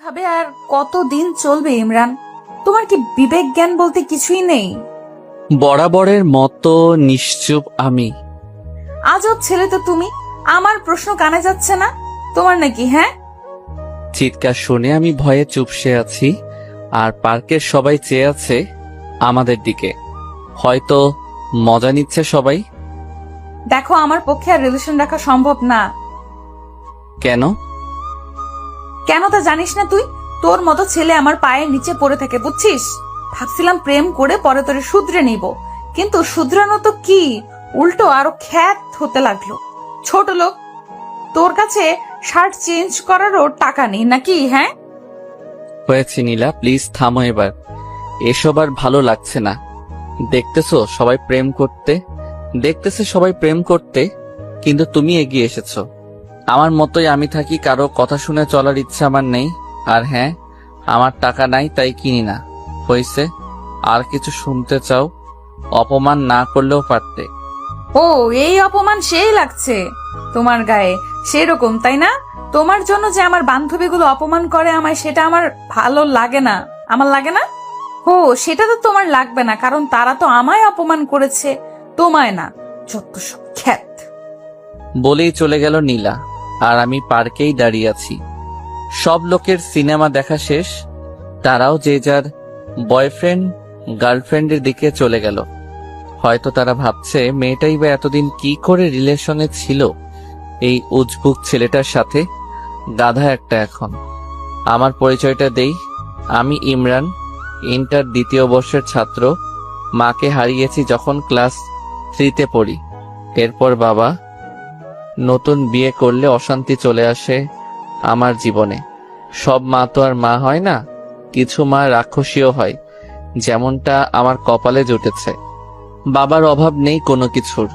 ভাবে আর কতদিন চলবে ইমরান? তোমার কি বিবেক জ্ঞান বলতে কিছুই নেই? বরাবরের মতো নিশ্চুপ আমি। আজব ছেলে তো তুমি। আমার প্রশ্ন কানে যাচ্ছে না তোমার নাকি? হ্যাঁ, চিৎকার শুনে আমি ভয়ে চুপসে আছি, আর পার্কের সবাই চেয়ে আছে আমাদের দিকে। হয়তো মজা নিচ্ছে সবাই। দেখো আমার পক্ষে আর রিলেশন রাখা সম্ভব না। কেন? কেন তা জানিস না তুই? তোর মতো ছেলে আমার পায়ের নিচে পড়ে থাকে, বুঝছিস? ভাবছিলাম প্রেম করে পরে তোরে শুধরে নিব, কিন্তু শুধরানো তো কি, উল্টো আরো খ্যাত হতে লাগলো। ছোট লোক, তোর কাছে শার্ট চেঞ্জ করারও টাকা নেই নাকি? হ্যাঁ, হয়েছে নীলা, প্লিজ থামো এবার। এসব আর ভালো লাগছে না। দেখতেছে সবাই প্রেম করতে, কিন্তু তুমি এগিয়ে এসেছো। আমার মতোই আমি থাকি, কারো কথা শুনে চলার ইচ্ছা আমার নেই। আর হ্যাঁ, আমার টাকা নাই তাই কিনি না। হয়েছে, আর কিছু শুনতে চাও? অপমান না করলেও পারতে। ও এই অপমান সেই লাগছে তোমার গায়ে, সেরকম তাই না? তোমার জন্য যে আমার বান্ধবীগুলো অপমান করে আমায়, সেটা আমার ভালো লাগে না। আমার লাগে না? ও সেটা তো তোমার লাগবে না, কারণ তারা তো আমায় অপমান করেছে, তোমায় না। যত সব খ্যাত। বলেই চলে গেল নীলা, আর আমি পার্কেই দাঁড়িয়ে আছি। সব লোকের সিনেমা দেখা শেষ, তারাও যে যার বয়ফ্রেন্ড গার্লফ্রেন্ডের দিকে চলে গেল। হয়তো তারা ভাবছে মেয়েটাই বা এতদিন কি করে রিলেশনে ছিল এই উজবুক ছেলেটার সাথে। গাধা একটা এখন। আমার পরিচয়টা দেই, আমি ইমরান, ইন্টার দ্বিতীয় বর্ষের ছাত্র। মাকে হারিয়েছি যখন ক্লাস 3-তে পড়ি। এরপর বাবা। নতুন বিয়ে করলে অশান্তি চলে আসে আমার জীবনে। সব মা তো আর মা হয় না, কিছু মা রাক্ষসীও হয়, যেমনটা আমার কপালে জুটেছে। বাবার অভাব নেই কোনো কিছুর,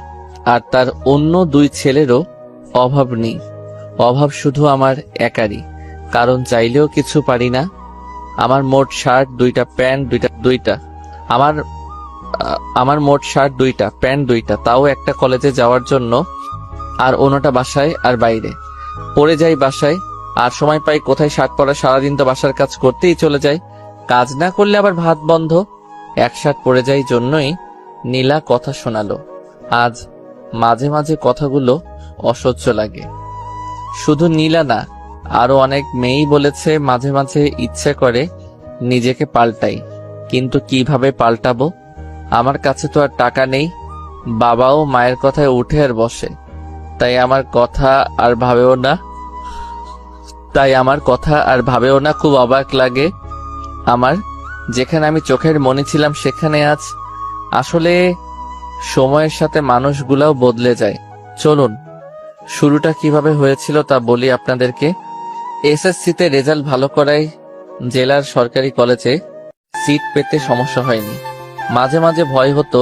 আর তার অন্য 2 ছেলেরও অভাব নেই। অভাব শুধু আমার একারই, কারণ চাইলেও কিছু পারি না। আমার মোট শার্ট 2টা, প্যান্ট 2টা। আমার মোট শার্ট 2টা, প্যান্ট 2টা, তাও একটা কলেজে যাওয়ার জন্য, আর অন্যটা বাসায় আর বাইরে। পরে যাই বাসায়, আর সময় পাই কোথায় শার্ট পরা? সারাদিন তো বাসার কাজ করতেই চলে যায়, কাজ না করলে আবার ভাত বন্ধ। এক শার্ট পরে যাই জন্যই নীলা কথা শোনালো। আজ মাঝে মাঝে কথাগুলো অসহ্য লাগে। শুধু নীলা না, আরো অনেক মেয়েই বলেছে মাঝে মাঝে ইচ্ছে করে নিজেকে পাল্টাই, কিন্তু কিভাবে পাল্টাবো? আমার কাছে তো আর টাকা নেই। বাবাও মায়ের কথায় উঠে আর বসে, তাই আমার কথা আর ভাবেও না। খুব অবাক লাগে আমার, যেখানে আমি চোখের মনি ছিলাম সেখানে আজ। আসলে সময়ের সাথে মানুষগুলাও বদলে যায়। চলুন, শুরুটা কিভাবে হয়েছিল তা বলি আপনাদেরকে। এসএসসিতে রেজাল্ট ভালো করায় জেলার সরকারি কলেজে সিট পেতে সমস্যা হয়নি। মাঝে মাঝে ভয় হতো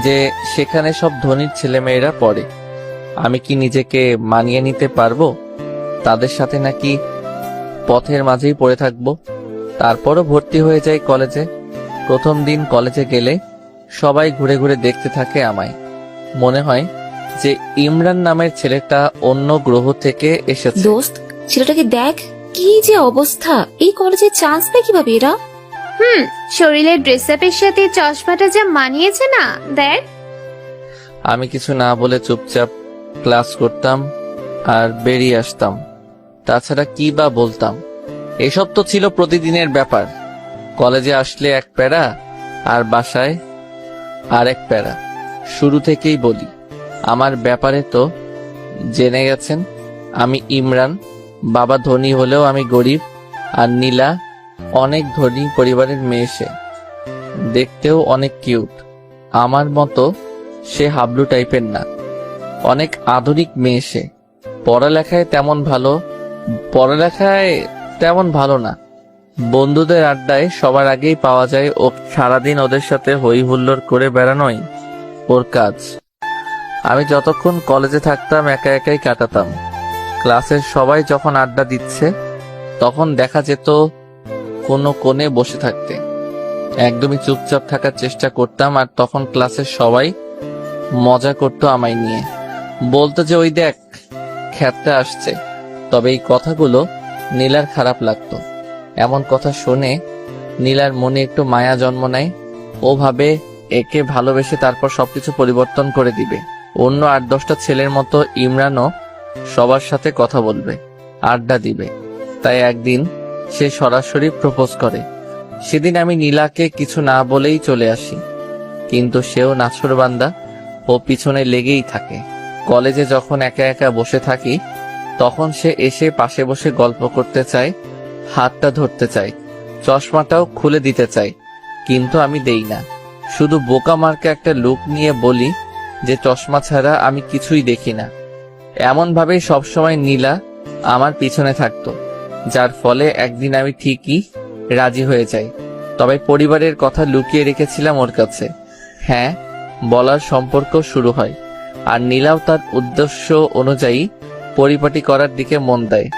যে সেখানে সব ধনীর ছেলেমেয়েরা পড়ে, আমি কি নিজেকে মানিয়ে নিতে পারবো তাদের সাথে, নাকি পথের মাঝেই পড়ে থাকবো। তারপরও ভর্তি হয়ে যাই কলেজে। প্রথম দিন কলেজে গেলে সবাই ঘুরে ঘুরে দেখতে থাকে আমায়। মনে হয় যে ইমরান নামের ছেলেটা অন্য গ্রহ থেকে এসেছে। দোস্ত, ছেলেটাকে দেখ, কি যে অবস্থা! এই কলেজে চান্স পায় কিভাবে এরা? শরীরের ড্রেস আপের সাথে চশমাটা যা মানিয়েছে না, দেখ। আমি কিছু না বলে চুপচাপ ক্লাস করতাম আর বেরিয়ে আসতাম। তাছাড়া কি বা বলতাম? এসব তো ছিল প্রতিদিনের ব্যাপার। কলেজে আসলে এক প্যারা, আর বাসায় আর এক প্যারা। শুরু থেকেই বলি, আমার ব্যাপারে তো জেনে গেছেন। আমি ইমরান, বাবা ধনী হলেও আমি গরিব, আর নীলা অনেক ধনী পরিবারের মেয়ে। সে দেখতেও অনেক কিউট। আমার মতো সে হাবলু টাইপের না, অনেক আধুনিক মেয়ে সে। পড়ালেখায় তেমন ভালো না। বন্ধুদের আড্ডায় সবার আগেই পাওয়া যায় ও। সারাদিন ওদের সাথে হই হুল্লোড় করে বেড়ানোই ওর কাজ। আমি যতক্ষণ কলেজে থাকতাম একা একাই কাটাতাম। ক্লাসের সবাই যখন আড্ডা দিচ্ছে তখন দেখা যেত কোনো কোণে বসে থাকতে। একদমই চুপচাপ থাকার চেষ্টা করতাম, আর তখন ক্লাসের সবাই মজা করতো আমায় নিয়ে। বলতো যে ওই দেখ খ্যাতটা আসছে। তবে এই কথাগুলো নীলার খারাপ লাগতো। এমন কথা শুনে নীলার মনে একটু মায়া জন্ম নেয়। ও ভাবে একে ভালোবেসে তারপর সবকিছু পরিবর্তন করে দিবে। অন্য 8-10টা ছেলের মতো ইমরানও সবার সাথে কথা বলবে, আড্ডা দিবে। তাই একদিন সে সরাসরি প্রপোজ করে। সেদিন আমি নীলাকে কিছু না বলেই চলে আসি, কিন্তু সেও নাছোড়বান্দা, ও পিছনে লেগেই থাকে। কলেজে যখন একা একা বসে থাকি তখন সে এসে পাশে বসে গল্প করতে চায়, হাতটা ধরতে চায়, চশমাটাও খুলে দিতে চায়, কিন্তু আমি দেই না। শুধু বোকা মার্কা একটা লুক নিয়ে বলি যে চশমা ছাড়া আমি কিছুই দেখি না। এমন ভাবেই সবসময় নীলা আমার পিছনে থাকতো, যার ফলে একদিন আমি ঠিকই রাজি হয়ে যাই। তবে পরিবারের কথা লুকিয়ে রেখেছিলাম ওর কাছে। হ্যাঁ, বলার সম্পর্ক শুরু হয়, আর নীলাও তার উদ্দেশ্য অনুযায়ী পরিপাটি করার দিকে মন দেয়।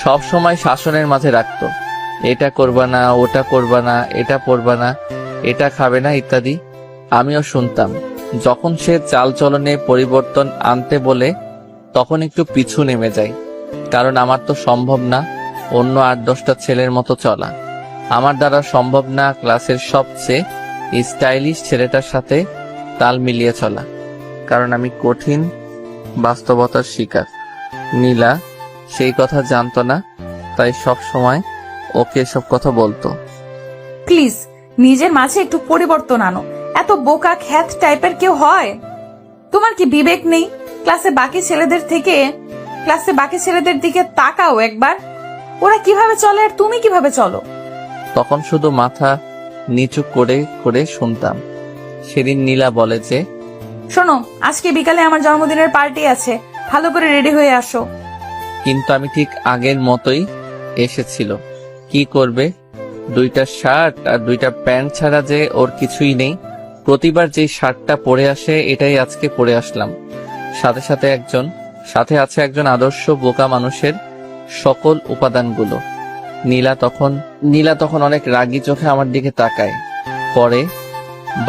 সব সময় শাসনের মাঝে রাখতো, এটা করবা না, ওটা করবা না, এটা পরবা না, এটা খাবে না ইত্যাদি। আমিও শুনতাম। যখন সে চালচলনে পরিবর্তন আনতে বলে তখন একটু পিছু নেমে যাই, কারণ আমার তো সম্ভব না অন্য 8-10টা ছেলের মতো চলা। আমার দ্বারা সম্ভব না ক্লাসের সবচেয়ে স্টাইলিশ ছেলেটার সাথে তাল মিলিয়ে চলা, কারণ আমি কঠিন বাস্তবতার শিকার। নীলা সেই কথা জানতো না, তাই সব সময় ওকে এসব কথা বলতো। প্লিজ নিজের মাঝে একটু পরিবর্তন আনো। এত বোকা খ্যাত টাইপের কেউ হয়? তোমার কি বিবেক নেই? ক্লাসে বাকি ছেলেদের দিকে তাকাও একবার। ওরা কিভাবে চলে আর তুমি কিভাবে চলো? তখন শুধু মাথা নিচু করে করে শুনতাম। সেদিন নীলা বলে যে, শোনো, আজকে বিকালে আমার জন্মদিনের পার্টি আছে, ভালো করে রেডি হয়ে আসো। কিন্তু আমি ঠিক আগের মতোই এসেছিল। কি করবে, 2টা শার্ট আর 2টা প্যান্ট ছাড়া যে ওর কিছুই নেই। প্রতিবার যেই শার্টটা পরে আসে এটাই আজকে পরে আসলাম। সাথে আছে একজন আদর্শ বোকা মানুষের সকল উপাদানগুলো। নীলা তখন অনেক রাগী চোখে আমার দিকে তাকায়। পরে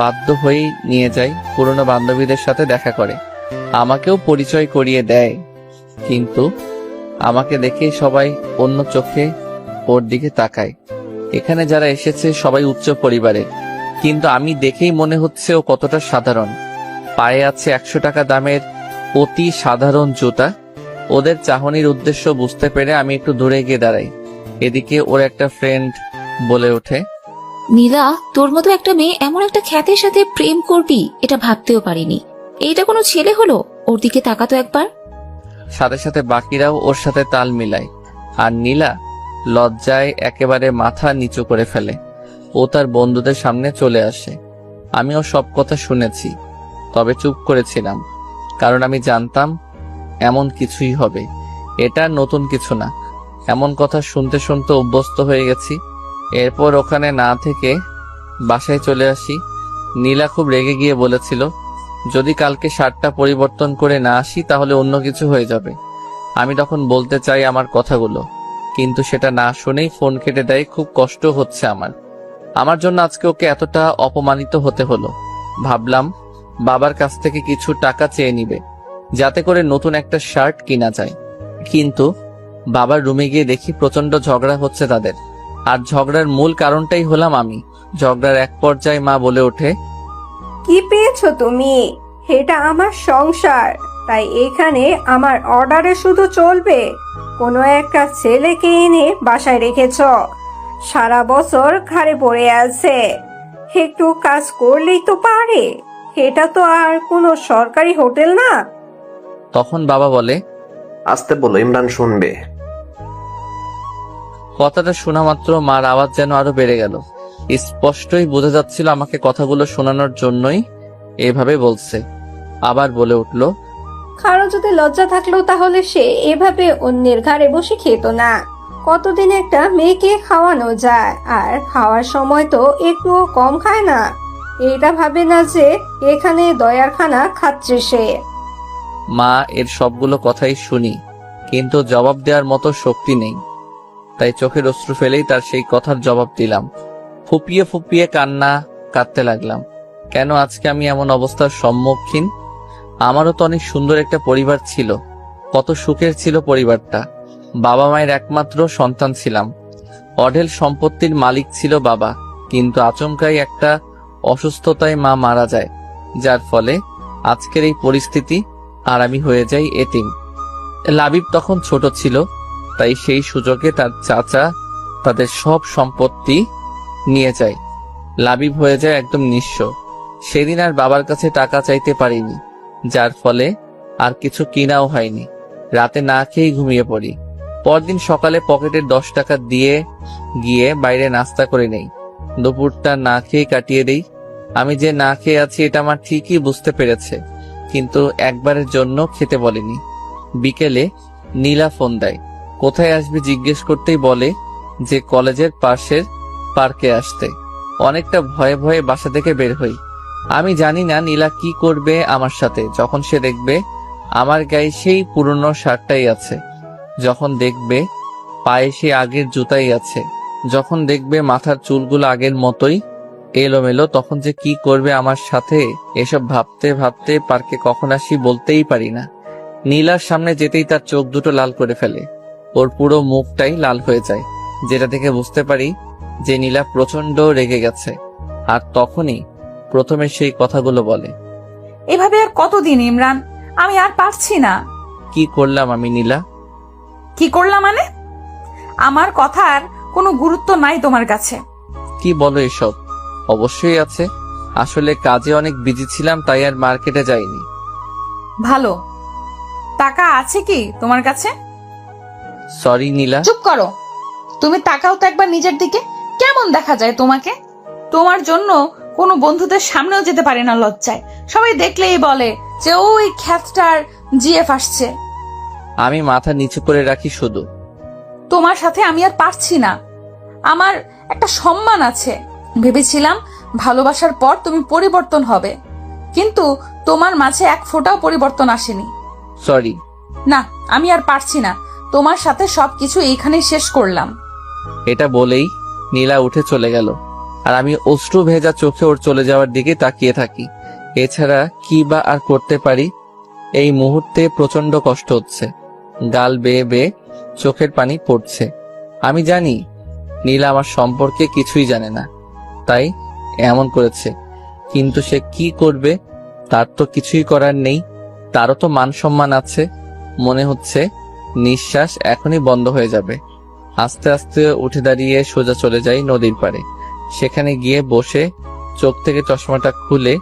বাধ্য হয়েই নিয়ে যায়, পুরনো বান্ধবীদের সাথে দেখা করে, আমাকেও পরিচয় করিয়ে দেয়। কিন্তু আমাকে দেখে সবাই অন্য চোখে ওর দিকে তাকায়। এখানে যারা এসেছে সবাই উচ্চ পরিবারের, কিন্তু আমি দেখেই মনে হচ্ছে ও কতটা সাধারণ। পায়ে আছে 100 টাকা দামের অতি সাধারণ জুতা। ওদের চাহনির উদ্দেশ্য বুঝতে পেরে আমি একটু দূরে গিয়ে দাঁড়াই। এদিকে ওর একটা ফ্রেন্ড বলে ওঠে, নীলা, তোর মতো একটা মেয়ে এমন একটা খ্যাতের সাথে প্রেম করবি এটা ভাবতেও পারিনি। এইটা কোনো ছেলে হলো? ওর দিকে তাকাতো একবার। সাথে সাথে বাকিরাও ওর সাথে তাল মিলায়, আর নীলা লজ্জায় একেবারে মাথা নিচু করে ফেলে। ও তার বন্ধুদের সামনে চলে আসে। আমিও সব কথা শুনেছি, তবে চুপ করেছিলাম, কারণ আমি জানতাম এমন কিছুই হবে। এটা নতুন কিছু না, এমন কথা শুনতে শুনতে অভ্যস্ত হয়ে গেছি। এরপর ওখানে না থেকে বাসায় চলে আসি। নীলা খুব রেগে গিয়ে বলেছিল, যদি কালকে শার্টটা পরিবর্তন করে না আসি তাহলে অন্য কিছু হয়ে যাবে। আমি তখন বলতে চাই আমার কথাগুলো, কিন্তু সেটা না শুনেই ফোন কেটে দেয়। খুব কষ্ট হচ্ছে আমার জন্য আজকে ওকে এতটা অপমানিত হতে হলো। ভাবলাম বাবার কাছ থেকে কিছু টাকা চেয়ে নিবে, যাতে করে নতুন একটা শার্ট কিনা যায়। কিন্তু বাবার রুমে গিয়ে দেখি প্রচন্ড ঝগড়া হচ্ছে তাদের, আর ঝগড়ার মূল কারণটাই হলাম আমি। ঝগড়ার এক পর্যায়ে মা বলে ওঠে, কি পেয়েছো তুমি? এটা আমার সংসার, তাই এখানে আমার অর্ডারে শুধু চলবে। কোনো একটা ছেলেকে এনে বাসায় রেখেছ, সারা বছর ঘাড়ে পড়ে আছে, একটু কাজ করলেই তো পারে। এটা তো আর কোনো সরকারি হোটেল না। তখন বাবা বলে, আসতে বলো, ইমরান শুনবে। কথাটা শোনা মাত্র মার আওয়াজ যেন আরো বেড়ে গেল। স্পষ্টই বোঝা যাচ্ছিল আমাকে কথাগুলো শোনানোর জন্যই এভাবে বলছে। আবার বলে উঠল, কারো যদি লজ্জা থাকলো তাহলে সে এভাবে অন্যের ঘাড়ে বসে খেত না। কতদিন একটা মেয়েকে খাওয়ানো যায়, আর খাওয়ার সময় তো একটুও কম খায় না। এটা ভাবে না যে এখানে দয়ার খানা খাচ্ছে সে। মা এর সবগুলো কথাই শুনি, কিন্তু জবাব দেওয়ার মতো শক্তি নেই। তাই চোখের অশ্রু ফেলেই তার সেই কথার জবাব দিলাম। ফুপিয়ে ফুপিয়ে কাঁদতে লাগলাম। কেন আজকে আমি এমন অবস্থার সম্মুখীন? আমারও তো অনেক সুন্দর একটা পরিবার ছিল, কত সুখের ছিল পরিবারটা। বাবা মায়ের একমাত্র সন্তান ছিলাম। অঢেল সম্পত্তির মালিক ছিল বাবা, কিন্তু আচমকাই একটা অসুস্থতায় মা মারা যায়, যার ফলে আজকের এই পরিস্থিতি, আর আমি হয়ে যাই এতিম। লাবিব তখন ছোট ছিল, তাই সেই সুযোগে তার চাচা তাদের সব সম্পত্তি নিয়ে যায়। লাবিব হয়ে যায় একদম নিঃস্ব। সেদিন আর বাবার কাছে টাকা চাইতে পারিনি, যার ফলে আর কিছু কিনাও হয়নি। রাতে না খেয়েই ঘুমিয়ে পড়ি। পরদিন সকালে পকেটের 10 টাকা দিয়ে গিয়ে বাইরে নাস্তা করে নেই। দুপুরটা না খেয়ে কাটিয়ে দেই। আমি যে না খেয়ে আছি এটা আমার ঠিকই বুঝতে পেরেছে, কিন্তু একবারের জন্য খেতে বলেনি। বিকেলে নীলা ফোন দেয়। কোথায় আসবে জিজ্ঞেস করতেই বলে যে কলেজের পাশের পার্কে আসতে। অনেকটা ভয়ে ভয়ে বাসা থেকে বের হই। আমি জানি না নীলা কি করবে আমার সাথে যখন সে দেখবে আমার গায়ে সেই পুরনো শার্টটাই আছে, যখন দেখবে পায়ে সে আগের জুতাই আছে, যখন দেখবে মাথার চুলগুলো আগের মতোই এলোমেলো, তখন যে কি করবে আমার সাথে এসব ভাবতে ভাবতে পার্কে কখন আসি বলতেই পারি না। নীলার সামনে যেতেই তার চোখ দুটো লাল করে ফেলে। ওর পুরো মুখটাই লাল হয়ে যায়, যেটা থেকে বুঝতে পারি যে নীলা প্রচন্ড রেগে গেছে। আর তখনই প্রথমে সেই কথাগুলো বলে। এভাবে আর কতদিন ইমরান? আমি আর পারছি না। কি করলাম আমি নীলা? কি করলাম মানে? আমার কথার কোনো গুরুত্ব নাই তোমার কাছে? কি বলো এসব? অবশ্যই আছে। আসলে কাজে অনেক বিজি ছিলাম, তাই আর মার্কেটে যাইনি। ভালো। টাকা আছে কি তোমার কাছে? সরি নীলা। চুপ করো। তুমি তাকাও তো একবার নিজের দিকে। কেমন দেখা যায় তোমাকে? তোমার জন্য কোনো বন্ধুদের সামনেও যেতে পারে না লজ্জায়। সবাই দেখলেই বলে যে ওই খ্যাতটার জিএফ আসছে। আমি মাথা নিচু করে রাখি শুধু। তোমার সাথে আমি আর পারছি না। আমার একটা সম্মান আছে। ভেবেছিলাম ভালোবাসার পর তুমি পরিবর্তন হবে, কিন্তু তোমার মাঝে এক ফোঁটাও পরিবর্তন আসেনি। সরি। না, আমি আর পারছি না। তোমার সাথে সবকিছু এইখানেই শেষ করলাম। এটা বলেই নীলা উঠে চলে গেল, আর আমি অশ্রু ভেজা চোখে ওর চলে যাওয়ার দিকে তাকিয়ে থাকি। এছাড়া কি বা আর করতে পারি? এই মুহূর্তে প্রচন্ড কষ্ট হচ্ছে। গাল বেয়ে বেয়ে চোখের পানি পড়ছে। আমি জানি নীলা আমার সম্পর্কে কিছুই জানে না, তাই এমন করেছে। কিন্তু সে কি করবে? তার তো কিছুই করার নেই। তারও তো মান সম্মান আছে। মনে হচ্ছে নিঃশ্বাস এখনই বন্ধ হয়ে যাবে। আস্তে আস্তে উঠে দাঁড়িয়ে সোজা চলে যাই নদীর পাড়ে। সেখানে গিয়ে বসে চোখ থেকে চশমাটা খুলে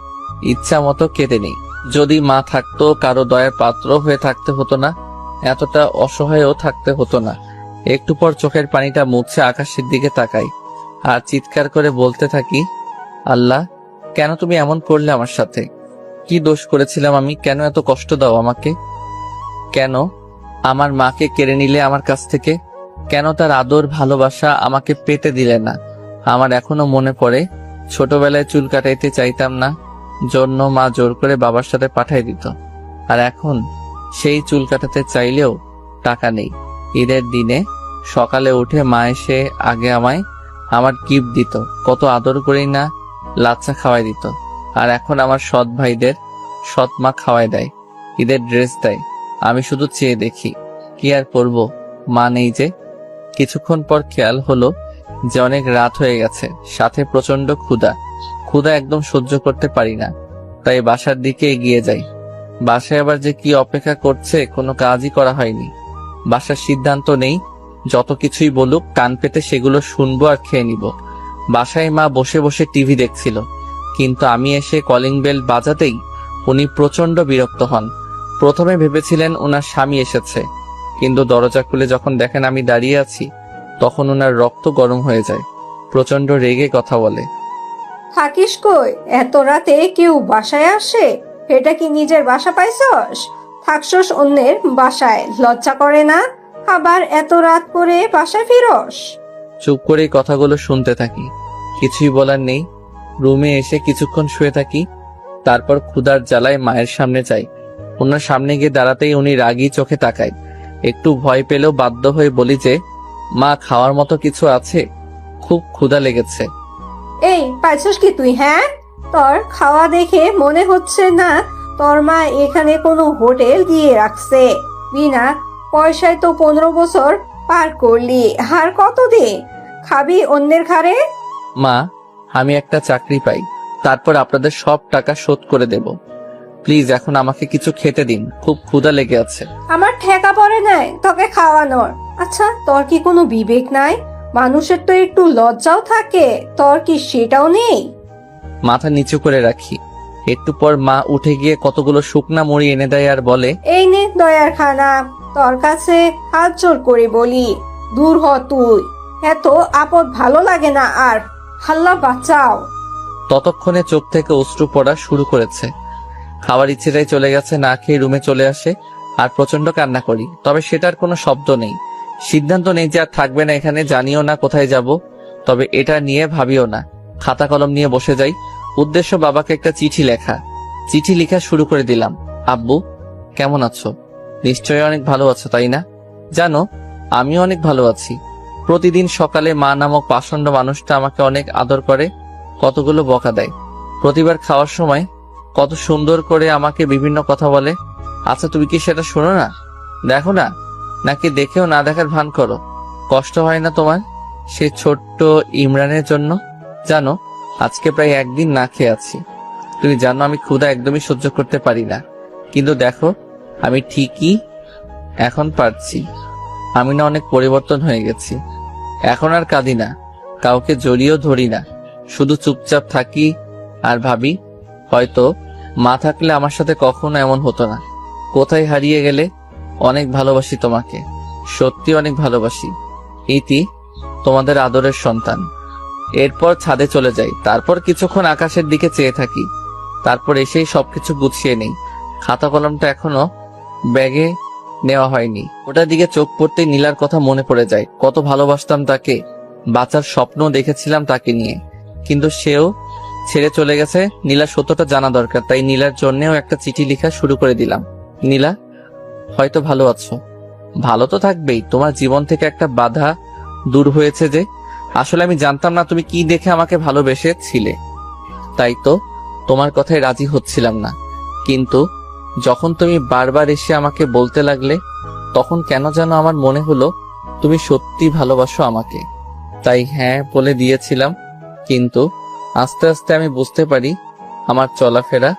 ইচ্ছা মতো কেটে নেই। যদি মা থাকতো, কারো দয়ার পাত্র হয়ে থাকতে হতো না, এতটা অসহায়ও থাকতে হতো না। একটু পর চোখের পানিটা মুছে আকাশের দিকে তাকাই আর চিৎকার করে বলতে থাকি, আল্লাহ, কেন তুমি এমন করলে আমার সাথে? কি দোষ করেছিলাম আমি? কেন এত কষ্ট দাও আমাকে? কেন আমার মাকে কেড়ে নিলে আমার কাছ থেকে? কেন তার আদর ভালোবাসা আমাকে পেতে দিলে না? আমার এখনো মনে পড়ে ছোটবেলায় চুল কাটাইতে চাইতাম না, জন্য মা জোর করে বাবার সাথে পাঠাই দিত। আর এখন সেই চুল কাটাতে চাইলেও টাকা নেই। ঈদের দিনে সকালে উঠে মা এসে আগে আমায় আমার গিফট দিত, কত আদর করেই না লাচ্ছা খাওয়াই দিত। আর এখন আমার সৎ ভাইদের সৎ মা খাওয়াই দেয়, ঈদের ড্রেস দেয়। আমি শুধু চেয়ে দেখি, কি আর করব, মা নেই যে। কিছুক্ষণ পর খেয়াল হলো যে অনেক রাত হয়ে গেছে, সাথে প্রচন্ড ক্ষুধা একদম সহ্য করতে পারি না, তাই বাসার দিকে এগিয়ে যাই। বাসায় আবার যে কি অপেক্ষা করছে কোনো কাজই করা হয়নি। বাসার সিদ্ধান্ত নেই, যত কিছুই বলুক কান পেতে সেগুলো শুনবো আর খেয়ে নিব। বাসায় মা বসে বসে টিভি দেখছিল, কিন্তু আমি এসে কলিং বেল বাজাতেই উনি প্রচন্ড বিরক্ত হন। প্রথমে ভেবেছিলেন ওনার স্বামী এসেছে, কিন্তু দরজা খুলে যখন দেখেন আমি দাঁড়িয়ে আছি, তখন ওনার রক্ত গরম হয়ে যায়। প্রচন্ড রেগে কথা বলে, থাকিস কই? এত রাতে কেউ বাসায় আসে? এটা কি নিজের বাসা পাইছস? থাকছস অন্যের বাসায়, লজ্জা করে না? আবার এত রাত করে বাসায় ফিরস? চুপ করে কথাগুলো শুনতে থাকি, কিছুই বলার নেই। রুমে এসে কিছুক্ষণ শুয়ে থাকি, তারপর ক্ষুধার জ্বালায় মায়ের সামনে যাই। ওনার সামনে গিয়ে দাঁড়াতেই উনি রাগী চোখে তাকায়। একটু ভয় পেলেও বাধ্য হয়ে বলি যে, মা, খাওয়ার মতো কিছু আছে? খুব ক্ষুধা লেগেছে। এই পাইছস কি তুই? হ্যাঁ, তোর খাওয়া দেখে মনে হচ্ছে না তোর মা এখানে কোনো হোটেল দিয়ে রাখছে। বিনা পয়সায় তো 15 বছর পার করলি, আর কতদিন খাবি অন্যের ঘাড়ে? মা, আমি একটা চাকরি পাই, তারপর আপনাদের সব টাকা শোধ করে দেব। প্লিজ এখন আমাকে কিছু খেতে দিন, খুব ক্ষুধা লেগে আছে। আমার ঠেকা পড়ে নাই তোকে খাওয়ানোর। আচ্ছা, তোর কি কোনো বিবেক নাই? মানুষের তো একটু লজ্জাও থাকে, তোর কি সেটাও নেই? মাথা নিচু করে রাখি। একটু পর মা উঠে গিয়ে কতগুলো শুকনা মুড়ি এনে দেয় আর বলে, এই নে দয়ার খানা, তোর কাছে হাত জোর করে বলি, দূর হ তুই। এত আপদ ভালো লাগে না আর, হাল্লা বাঁচাও। ততক্ষণে চোখ থেকে অশ্রু পড়া শুরু করেছে। খাবার ইচ্ছেটাই চলে গেছে, না খেয়ে রুমে চলে আসে আর প্রচন্ড কান্না করি। তবে সেটার কোনো শব্দ নেই, সিদ্ধান্ত নেই যে আর থাকবে না এখানে। জানিও না কোথায় যাব, তবে এটা নিয়ে ভাবিও না। খাতা কলম নিয়ে বসে যাই। উদ্দেশ্য বাবাকে একটা চিঠি লেখা। চিঠি লেখা শুরু করে দিলাম। আব্বু, কেমন আছো? নিশ্চয়ই অনেক ভালো আছো, তাই না? জানো, আমিও অনেক ভালো আছি। প্রতিদিন সকালে মা নামক পাষণ্ড মানুষটা আমাকে অনেক আদর করে, কতগুলো বকা দেয়। প্রতিবার খাওয়ার সময় কত সুন্দর করে আমাকে বিভিন্ন কথা বলে। আচ্ছা, তুমি কি সেটা শোনো না, দেখো না, নাকি দেখেও না দেখার ভান করো? কষ্ট হয় না তোমার সেই ছোট্ট ইমরানের জন্য? জানো, আজকে প্রায় একদিন না খেয়ে আছি। তুমি জানো আমি ক্ষুধা একদমই সহ্য করতে পারি না, কিন্তু দেখো আমি ঠিকই এখন পারছি। আমি না অনেক পরিবর্তন হয়ে গেছি। এখন আর কাঁদি না, কাউকে জড়িয়েও ধরি না, শুধু চুপচাপ থাকি আর ভাবি, হয়তো মা থাকলে আমার সাথে কখনো এমন হতো না। কোথায় হারিয়ে গেলে? অনেক ভালোবাসি তোমাকে, সত্যি অনেক ভালোবাসি। ইতি, তোমাদের আদরের সন্তান। এরপর ছাদে চলে যাই। তারপর কিছুক্ষণ আকাশের দিকে চেয়ে থাকি। তারপর এসেই সবকিছু গুছিয়ে নেই। খাতা কলমটা এখনো ব্যাগে নেওয়া হয়নি। ওটার দিকে চোখ পড়তেই নীলার কথা মনে পড়ে যায়। কত ভালোবাসতাম তাকে, বাঁচার স্বপ্ন দেখেছিলাম তাকে নিয়ে, কিন্তু সেও ছেড়ে চলে গেছে। নীলা সত্যটা জানা দরকার, তাই নীলার জন্যেও একটা চিঠি লেখা শুরু করে দিলাম। নীলা, হয়তো ভালো আছো, ভালো তো থাকবেই। তোমার জীবন থেকে একটা বাধা দূর হয়েছে যে। আসলে আমি জানতাম না তুমি কি দেখে আমাকে ভালোবেসেছিলে, তাই তো তোমার কথায় রাজি হচ্ছিলাম না। কিন্তু যখন তুমি বারবার এসে আমাকে বলতে লাগলে, তখন কেন যেন আমার মনে হলো তুমি সত্যি ভালোবাসো আমাকে। তাই হ্যাঁ বলে দিয়েছিলাম। কিন্তু আস্তে আস্তে আমি বুঝতে পারি আমার চলাফেরা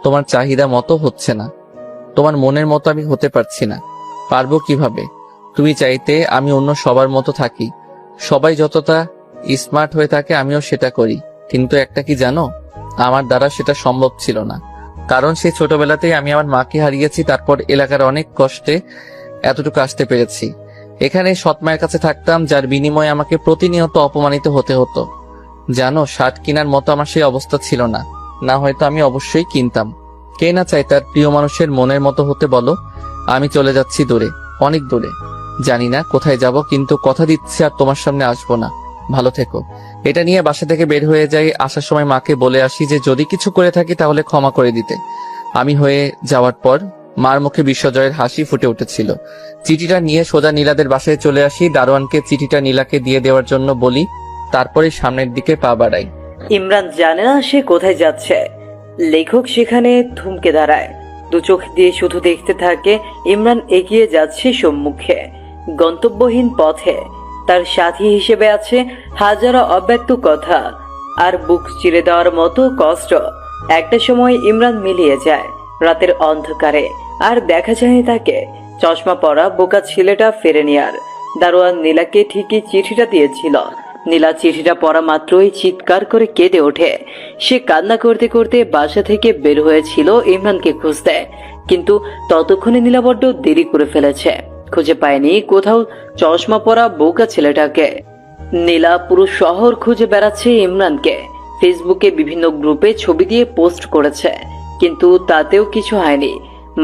তোমার চাহিদা মতো হচ্ছে না, তোমার মনের মতো আমি হতে পারছি না। পারবো কিভাবে? তুমি চাইতে আমি অন্য সবার মতো থাকি, সবাই যতটা স্মার্ট হয়ে থাকে আমিও সেটা করি। কিন্তু একটা কি জানো, আমার দ্বারা সেটা সম্ভব ছিল না। কারণ সেই ছোটবেলাতেই আমি আমার মাকে হারিয়েছি, তারপর এলাকার অনেক কষ্টে এতটুকু আসতে পেরেছি। এখানে সৎ মায়ের কাছে থাকতাম, যার বিনিময়ে আমাকে প্রতিনিয়ত অপমানিত হতে হতো। জানো, শার্ট কেনার মতো আমার সেই অবস্থা ছিল না, না হয়তো আমি অবশ্যই কিনতাম। কে না চাই তার প্রিয় মানুষের মনের মতো হতে বলো? আমি চলে যাচ্ছি দূরে, অনেক দূরে। জানি না কোথায় যাব, কিন্তু কথা দিচ্ছি আর তোমার সামনে আসবো না। ভালো থেকো। এটা নিয়ে বাসা থেকে বের হয়ে যাই। আসার সময় মাকে বলে আসি যে যদি কিছু করে থাকি তাহলে ক্ষমা করে দিতে। আমি হয়ে যাওয়ার পর মার মুখে বিশ্বজয়ের হাসি ফুটে উঠেছিল। চিঠিটা নিয়ে সোজা নীলাদের বাসায় চলে আসি। দারোয়ানকে চিঠিটা নীলাকে দিয়ে দেওয়ার জন্য বলি, তারপরে সামনের দিকে পা বাড়াই। ইমরান জানে না সে কোথায় যাচ্ছে। লেখক সেখানে থমকে দাঁড়ায়, দু চোখ দিয়ে শুধু দেখতে থাকে ইমরান এগিয়ে যাচ্ছে সম্মুখে, গন্তব্যহীন পথে। তার সাথী হিসেবে আছে হাজারো অব্যক্ত কথা আর বুক চিরে দেওয়ার মতো কষ্ট। একটা সময় ইমরান মিলিয়ে যায় রাতের অন্ধকারে, আর দেখা যায় তাকে। চশমা পরা বোকা ছেলেটা ফেরেনি আর। দারোয়ান নীলাকে ঠিকই চিঠিটা দিয়েছিল। নীলা চিঠিটা পড়া মাত্রই চিৎকার করে কেঁদে ওঠে। সে কান্না করতে করতে বাসা থেকে বের হয়েছিল ইমরানকে খুঁজতে, কিন্তু ততক্ষণে নীলা বড্ড দেরি করে ফেলেছে। খুঁজে পায়নি কোথাও চশমা পরা বোকা ছেলেটাকে। নীলা পুরো শহর খুঁজে বেড়াচ্ছে ইমরানকে। ফেসবুকে বিভিন্ন গ্রুপে ছবি দিয়ে পোস্ট করেছে, কিন্তু তাতেও কিছু হয়নি।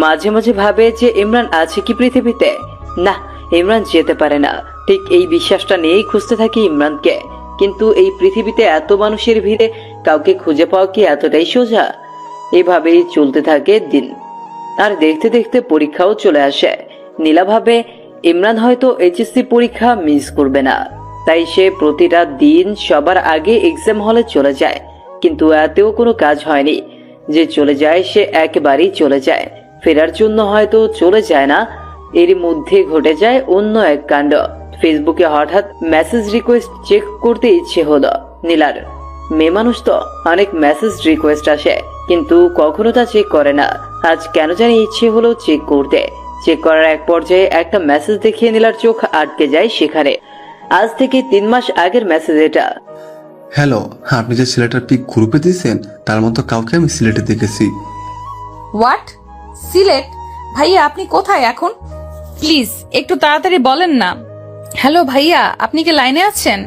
মাঝে মাঝে ভাবে যে ইমরান আছে কি পৃথিবীতে। না, ইমরান যেতে পারে না। ঠিক এই বিশ্বাসটা নিয়েই খুঁজতে থাকি ইমরানকে। কিন্তু এই পৃথিবীতে এত মানুষের ভিড়ে কাউকে খুঁজে পাওয়া কি এতটাই সোজা? এভাবেই চলতে থাকে দিন, আর দেখতে দেখতে পরীক্ষাও চলে আসে। নীলা ভাবে ইমরান হয়তো এইচএসসি পরীক্ষা মিস করবে না, তাই সে প্রতিটা দিন সবার আগে এক্সাম হলে চলে যায়। কিন্তু এতেও কোনো কাজ হয়নি। যে চলে যায় সে একেবারেই চলে যায়, ফেরার জন্য হয়তো চলে যায় না, এরই মধ্যে ঘটে যায় অন্য এক কাণ্ড। ফেসবুকে হঠাৎ মেসেজ রিকোয়েস্ট চেক করতে ইচ্ছে হলো নীলার। মেয়ে মানুষ তো, অনেক মেসেজ রিকোয়েস্ট আসে, কিন্তু কখনো তা চেক করে না। আজ কেন জানি ইচ্ছে হলো চেক করতে। চেক করার এক পর্যায়ে একটা মেসেজ দেখিয়ে নীলার চোখ আটকে যায় সেখানে। আজ থেকে 3 মাস আগের মেসেজ এটা। হ্যালো, আপনি যে ছেলেটার পিক গ্রুপে দিয়েছেন তার মতো কাউকে আমি সিলেটে দেখেছি। হোয়াট? সিলেট? ভাইয়া আপনি কোথায় এখন? প্লিজ একটু তাড়াতাড়ি বলেন না। হ্যালো ভাইয়া, আপনি কি লাইনে আছেন?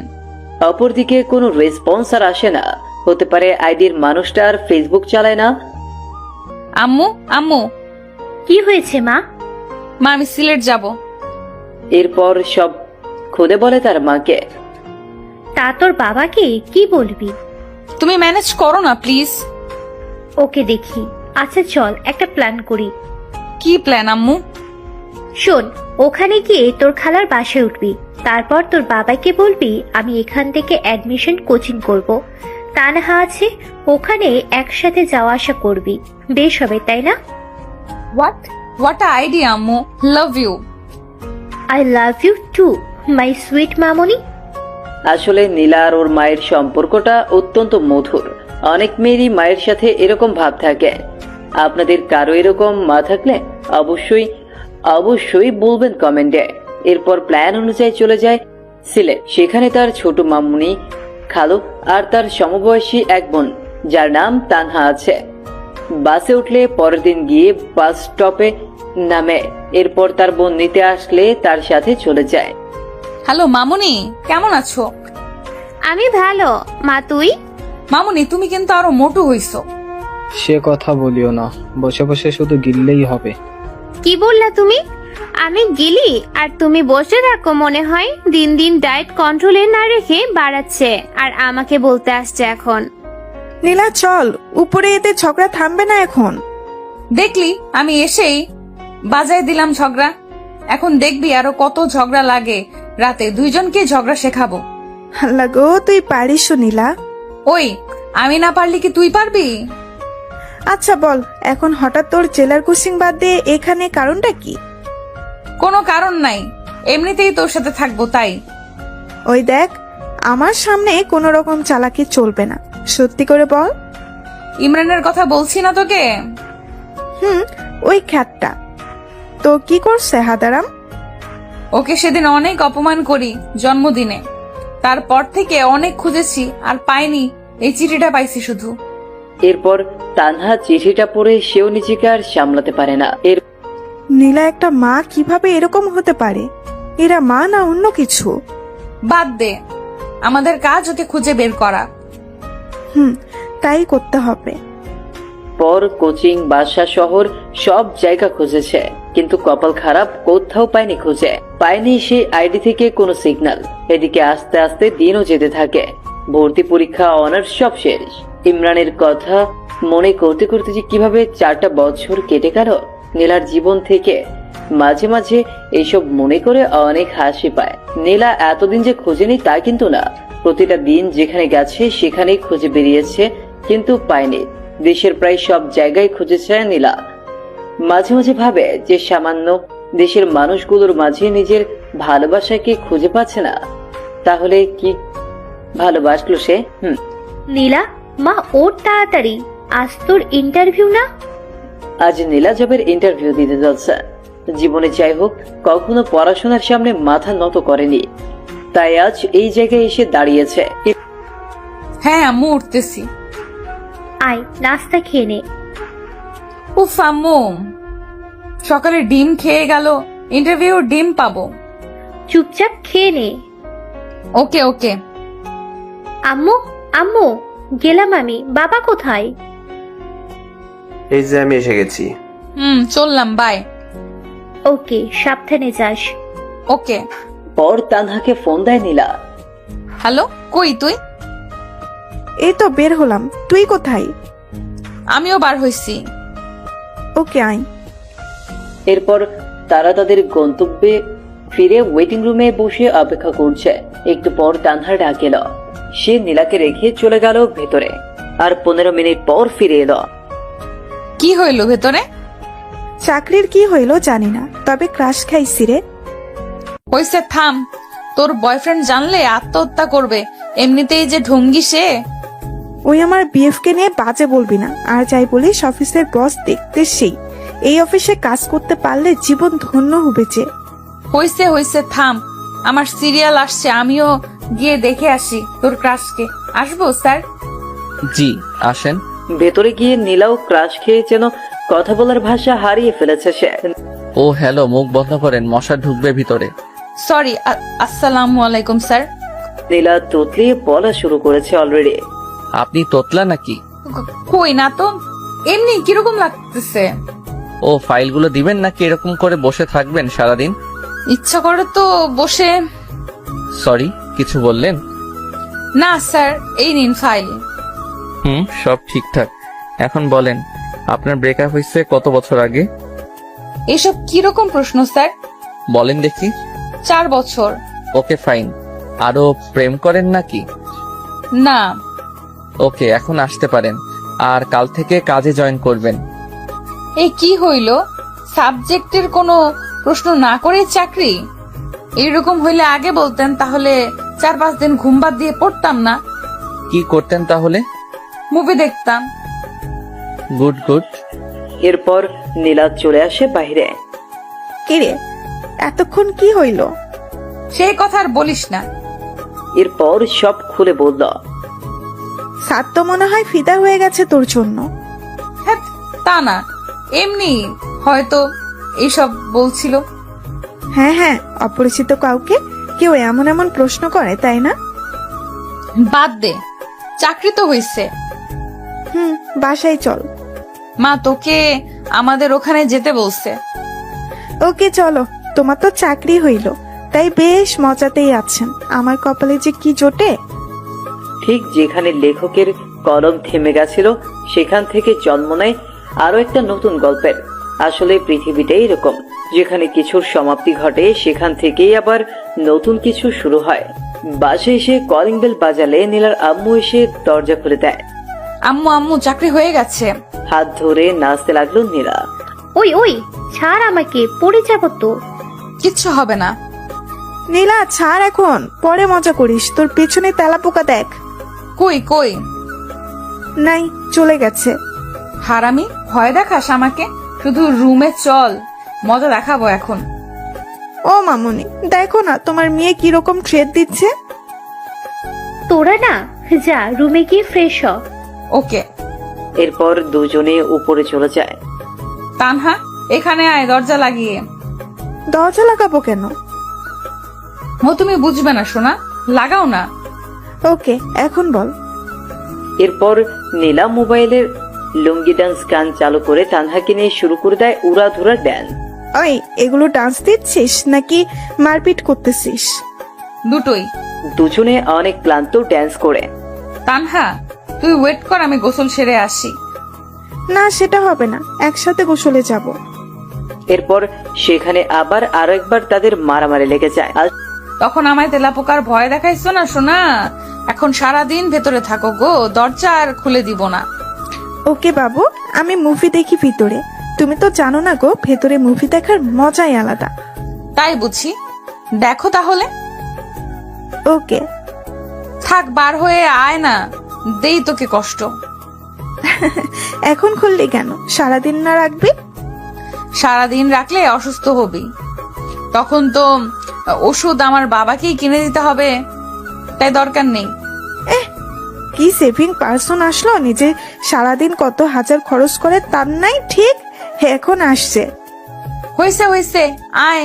অপরদিকে কোনো রেসপন্স আর আসে না। হতে পারে আইডির মানুষটা আর ফেসবুক চালায় না। আম্মু, আম্মু। কি হয়েছে মা? মা, আমি সিলেট যাব। এরপর সব খুলে বলে তার মাকে। তা তোর বাবাকে কি বলবি? তুমি ম্যানেজ করো না প্লিজ। ওকে দেখি। আচ্ছা চল একটা প্ল্যান করি। কি প্ল্যান আম্মু? শোন, ওখানে গিয়ে তোর খালার বাসায় উঠবি। তারপর তোর বাবাকে বলবি আমি এখান থেকে অ্যাডমিশন কোচিং করব। তানহা আছে, ওখানে একসাথে যাওয়া আসা করবি। বেশ হবে, তাই না? হোয়াট আইডিয়া আম্মু, love you. I love you too my sweet মামনি। আসলে নীলা আর ওর মায়ের সম্পর্কটা অত্যন্ত মধুর। অনেক মেয়েরই মায়ের সাথে এরকম ভাব থাকে। আপনাদের কারো এরকম মা থাকলে অবশ্যই বলবেন কমেন্টে। এরপর প্ল্যান অনুযায়ী চলে যায় সিলেট। সেখানে তার ছোট মামুনি, খালু আর তার সমবয়সী এক বোন যার নাম তানহা আছে। বাসে উঠলে পরের দিন গিয়ে বাস স্টপে নামে। এরপর তার বোন নিতে আসলে তার সাথে চলে যায়। হ্যালো মামুনি, কেমন আছো? আমি ভালো মা, তুই? মামুনি তুমি কিন্তু আরো মোটু হইছো। সে কথা বলিও না, বসে বসে শুধু গিললেই হবে। কি বললা তুমি? আমি গেলি আর তুমি বসে থাকো মনে হয়? দিন দিন ডায়েট কন্ট্রোলে না রেখে বাড়াচ্ছে আর আমাকে বলতে আসছে এখন। নীলা চল, উপরে এতে ঝগড়া থামবে না এখন। দেখলি আমি এসেই বাজায় দিলাম ঝগড়া। এখন দেখবি আরো কত ঝগড়া লাগে। রাতে দুইজনকে ঝগড়া শেখাবো। আল্লাহ গো, তুই পারিস নীলা। ওই, আমি না পারলি কি তুই পারবি? আচ্ছা বল, এখন হঠাৎ তোর জেলার কোচিং বাদ দিয়ে এখানে কারণটা কি? কোনো কারণ নাই, এমনিতেই তোর সাথে থাকবো তাই। ওই দেখ, আমার সামনে কোনো রকম চালাকি চলবে না, সত্যি করে বল। ইমরানের কথা বলছি না তোকে? ওই খ্যাতটা তো কি করছে হাদারাম? ওকে সেদিন অনেক অপমান করি জন্মদিনে। তারপর থেকে অনেক খুঁজেছি আর পাইনি, এই চিঠিটা পাইছি শুধু। এরপর তানহা চিঠিটা পড়ে সেও নিজেকে আর সামলাতে পারে না। নীলা একটা মা কিভাবে এরকম হতে পারে? এরা মা না অন্য কিছু? বাদ দে, আমাদের কাজ ওকে খুঁজে বের করা। তাই করতে হবে। পর কোচিং, বাসা, শহর সব জায়গা খুঁজেছে, কিন্তু কপাল খারাপ, কোথাও পায়নি। পায়নি সেই আইডি থেকে কোনো সিগন্যাল। এদিকে আস্তে আস্তে দিনও যেতে থাকে। ভর্তি পরীক্ষা, অনার্স সব শেষ। ইমরানের কথা মনে করতে করতে যে কিভাবে 4টা বছর কেটে গেল নীলার জীবন থেকে। মাঝে মাঝে এইসব মনে করে অনেক হাসি পায়। নীলা এতদিন যে খোঁজেনি তা কিন্তু না। প্রতিটা দিন যেখানে গেছে সেখানেই খুঁজে বেরিয়েছে, কিন্তু পায়নি। দেশের প্রায় সব জায়গায় খুঁজেছে নীলা। মাঝে মাঝে ভাবে যে সামান্য দেশের মানুষগুলোর মাঝে নিজের ভালোবাসাকে খুঁজে পাচ্ছে না। তাহলে কি ভালোবাসলো সে? নীলা মা, ওর তাড়াতাড়ি, আজ তোর ইন্টারভিউ না? আজ নীলা জবের ইন্টারভিউ দিতে যাচ্ছে। জীবনে যাই হোক, কখনো পড়াশোনার সামনে মাথা নত করেনি, তাই আজ এই জায়গায় এসে দাঁড়িয়েছে। হ্যাঁ আম্মু, উঠতেছি। আয় নাস্তা খেয়ে নে। উফ আম্মু, সকালে ডিম খেয়ে গেল, ইন্টারভিউ ডিম পাবো। চুপচাপ খেয়ে নে। ওকে ওকে। আম্মু আম্মু, গেলাম আমি। বাবা কোথায়? এই যে আমি এসে গেছি। চললাম, বাই। ওকে, সাবধানে যাস। ওকে। পর তানহাকে ফোন দেয় নীলা। হ্যালো, কই তুই? এই তো বের হলাম, তুই কোথায়? আমিও বার হইছি। ওকে আয়। এরপর তারা তাদের গন্তব্যে ফিরে ওয়েটিং রুমে বসে অপেক্ষা করছে। একটু পর তানহা ডাক এলো। সে নীলাকে রেখে চলে গেল ভেতরে, আর 15 মিনিট পর ফিরে এলো। কি হইল ভেতরে? চাকরির কি হইলো জানি না, তবে ক্রাশ খাইছি রে। হইছে থাম, তোর বয়ফ্রেন্ড জানলে আত্মহত্যা করবে, এমনিতেই যে ঢঙ্গি সে। ওই আমার বিএফ কে নিয়ে বাজে বলবি না, আর যাই বলিস অফিসের বস দেখতে সেই, এই অফিসে কাজ করতে পারলে জীবন ধন্য হবে যে। হইছে হইছে থাম, আমার সিরিয়াল আসছে, আমিও গিয়ে দেখে আসি তোর ক্রাশকে। আসবো স্যার? জি আসেন। ভেতরে গিয়ে নীলাও ক্রাশ খেয়ে যেন কথা বলার ভাষা হারিয়ে ফেলেছে সে। ও হ্যালো, মুখ বন্ধ করেন, মশা ঢুকবে ভিতরে। সরি, আসসালামু আলাইকুম স্যার। নীলা তোতলিয়ে বলা শুরু করেছে অলরেডি। আপনি তোতলা নাকি? কই না তো, এমনি কিরকম লাগতেছে? ও ফাইলগুলো দিবেন নাকি এরকম করে বসে থাকবেন সারাদিন? ইচ্ছা করে তো বসে। সরি, কিছু বললেন? না স্যার, এই নিন ফাইল। সব ঠিকঠাক। এখন বলেন, আপনার ব্রেকআপ হয়েছে কত বছর আগে? এসব কিরকম প্রশ্ন স্যার? বলেন দেখি। 4 বছর। Okay fine. আরো প্রেম করেন নাকি? না। ওকে, এখন আসতে পারেন, আর কাল থেকে কাজে জয়েন করবেন। এই কি হইল, সাবজেক্টের কোনো প্রশ্ন না করে চাকরি? এইরকম হইলে আগে বলতেন, তাহলে 4-5 দিন ঘুম বাদ দিয়ে পড়তাম না। কি করতেন তাহলে? মুভি দেখতাম। Good good. এরপর নীলা চলে আসে বাইরে। কিরে, এতক্ষণ কি হইল? সেই কথা আর বলিস না। এরপর সব খুলে বলল। সাত তো মনে হয় ফিদা হয়ে গেছে তোর জন্য। হ্যাঁ, তা না, এমনি হয়তো এইসব বলছিল। হ্যাঁ হ্যাঁ, অপরিচিত কাউকে কেউ এমন এমন প্রশ্ন করে, তাই না? বাদ দে, চাকরি তো হইছে। বাসায় চল। মা তোকে আমাদের ওখানে যেতে বলছে। ওকে চলো, তোমার তো চাকরি হইল, তাই বেশ মজাতেই আছেন। আমার কপালে যে কি জোটে। ঠিক যেখানে লেখকের কলম থেমে গেছিল, সেখান থেকে জন্ম নেয় আরো একটা নতুন গল্পের। আসলে পৃথিবীটা এরকম, যেখানে কিছুর সমাপ্তি ঘটে সেখান থেকেই আবার নতুন কিছু শুরু হয়। বাসে এসে কলিং বেল বাজালে নীলার আম্মু এসে দরজা খুলে দেয়। আম্মু আম্মু, চাকরি হয়ে গেছে। হাত ধরে নাচতে লাগলো নীলা। ওই ওই, ছাড় আমাকে, পড়ে যাবো তো। কিচ্ছু হবে না। নীলা ছাড়, এখন পরে মজা করিস। তোর পেছনে তেলাপোকা দেখ। কই কই? নাই, চলে গেছে। হারামি, ভয় দেখাস আমাকে? শুধু রুমে চল, মজা দেখাবো এখন। ও মামুনি, দেখো না তোমার মেয়ে কিরকম ট্রেড দিচ্ছে। তোরা না যা, রুমে গিয়ে ফ্রেশ হ। ওকে। এরপর দুজনে উপরে চলে যায়। তানহা, এখানে আয়, দরজা লাগিয়ে। দরজা লাগাবো কেন? ও তুমি বুঝবে না সোনা, লাগাও না। ওকে, এখন বল। এরপর নীলা মোবাইলের লুঙ্গি ডান্স গান চালু করে তানহাকে নিয়ে শুরু করে দেয় উড়াধুরা ড্যান্স। ওই, এগুলো ডান্স দিচ্ছিস নাকি মারপিট করতেছিস? দুটোই। দুজনে অনেক ক্লান্ত ড্যান্স করে। তানহা, তুই ওয়েট কর, আমি গোসল সেরে আসি। না, সেটা হবে না, একসাথে গোসলে যাব। এরপর সেখানে আবার আরো একবার তাদের মারামারি লেগে যায়। আর তখন আমায় তেলাপোকার ভয় দেখাইছো না সোনা। এখন সারাদিন ভেতরে থাকো গো, দরজা আর খুলে দিব না। ওকে বাবু, আমি মুভি দেখি ভিতরে। তুমি তো জানো না গো, ভেতরে মুভি দেখার মজাই আলাদা। তাই বুঝি, দেখো তাহলে। ওকে। থাক, বার হয়ে আয় না, দেই তোকে কষ্ট। এখন খুললি কেন? সারাদিন না রাখবি? সারাদিন রাখলে অসুস্থ হবি, তখন তো ওষুধ আমার বাবাকেই কিনে দিতে হবে, তাই দরকার নেই। কি সেভিং পার্সন আসলো, নিজে সারাদিন কত হাজার খরচ করে তার নাই ঠিক এখন আসছে। হয়েছে হয়েছে, আয়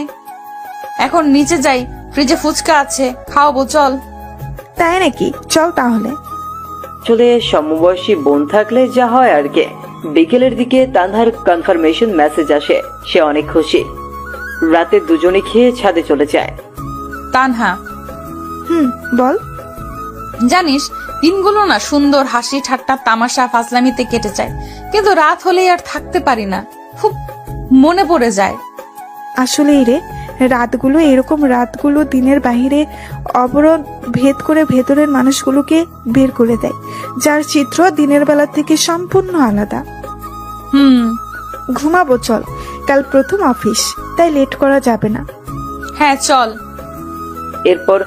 এখন নিচে যাই, ফ্রিজে ফুচকা আছে, খাওয়াবো, চল। তাই নাকি? চল তাহলে। চলে সমবয়সী বোন থাকলে যা হয় আর কি। বিকেলের দিকে তানহার কনফার্মেশন মেসেজ আসে, সে অনেক খুশি। রাতে দুজনে খেয়ে ছাদে চলে যায়। তানহা, বল। জানিস, দিনগুলো না সুন্দর হাসি ঠাট্টা তামাশা ফাজলামিতে কেটে যায়, কিন্তু রাত হলেই আর থাকতে পারি না, খুব মনে পড়ে যায়। আসলেই রে, রাতগুলো এরকম, রাতগুলো দিনের বাহিরে অবরোধ ভেদ করে ভেতরের মানুষগুলোকে বের করে দেয়, যার চিত্র দিনের বেলা থেকে সম্পূর্ণ আলাদা। হুম, ঘুমাবো চল, কাল প্রথম অফিস, তাই লেট করা যাবে না। হ্যাঁ চল। এরপর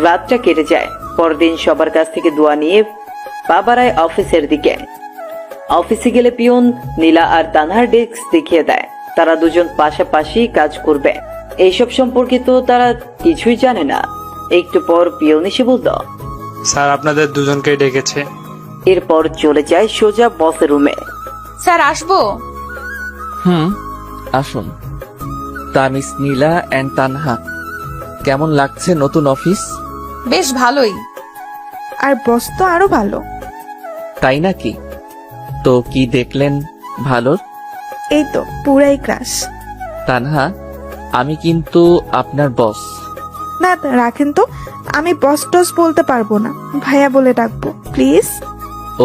রাতটা কেটে যায়। পরদিন সবার কাছ থেকে দোয়া নিয়ে পা বাড়ায় অফিসের দিকে। অফিসে গেলে পিয়ন নীলা আর তানহার ডেস্ক দেখিয়ে দেয়। তারা দুজন পাশাপাশি কাজ করবে, এইসব সম্পর্কে তো তারা কিছুই জানে না। একটু পর পিয়ন এসে বলল, স্যার আপনাদের দুজনকেই ডেকেছে। এরপর চলে যায় সোজা বসের রুমে। স্যার আসবো? আসুন। তা মিস নীলা অ্যান্ড তানহা, কেমন লাগছে নতুন অফিস? বেশ ভালোই। আর বস তো আরো ভালো। তাই নাকি? তো কি দেখলেন ভালোর? এই তো পুরাই ক্রাশ। তানহা, আমি কিন্তু আপনার বস। না রাখেন তো, আমি বস টস বলতে পারবো না, ভাইয়া বলে ডাকবো প্লিজ।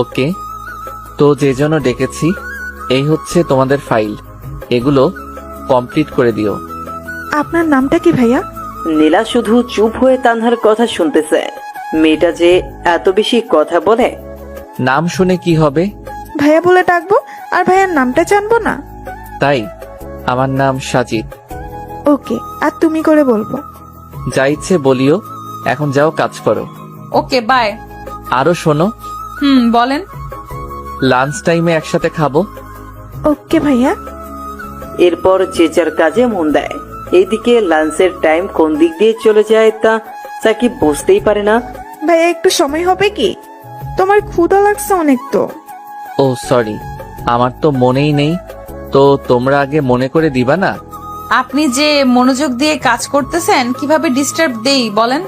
ওকে, তো যে জন্য ডেকেছি এই হচ্ছে তোমাদের ফাইল, এগুলো কমপ্লিট করে দিও। আপনার নামটা কি ভাইয়া? নীলা শুধু চুপ হয়ে তানহার কথা শুনতেছে। মেয়েটা যে এত বেশি কথা বলে। নাম শুনে কি হবে? ভাইয়া বলে ডাকবো, আর ভাইয়ার নামটা জানবো না? তাই আমার নাম সাজিদ। ওকে, আর তুমি করে বলবো। যা ইচ্ছে বলিও, এখন যাও কাজ করো। Okay bye. আরো শোনো, বলেন। লাঞ্চ টাইমে একসাথে খাবো। ওকে ভাইয়া। এরপর যে যার কাজে মন দেয়। এইদিকে লাঞ্চের টাইম কোন দিক দিয়ে চলে যায় তা সাকিব বুঝতেই পারে না। ভাইয়া একটু সময় হবে কি? তোমার ক্ষুধা লাগছে অনেক তো। ও সরি, আমার তো মনেই নেই, তো তোমরা আগে মনে করে দিবা না? আপনি যে মনোযোগ দিয়ে কাজ করতেছেন, কিভাবে ডিস্টার্ব দেই বলেন?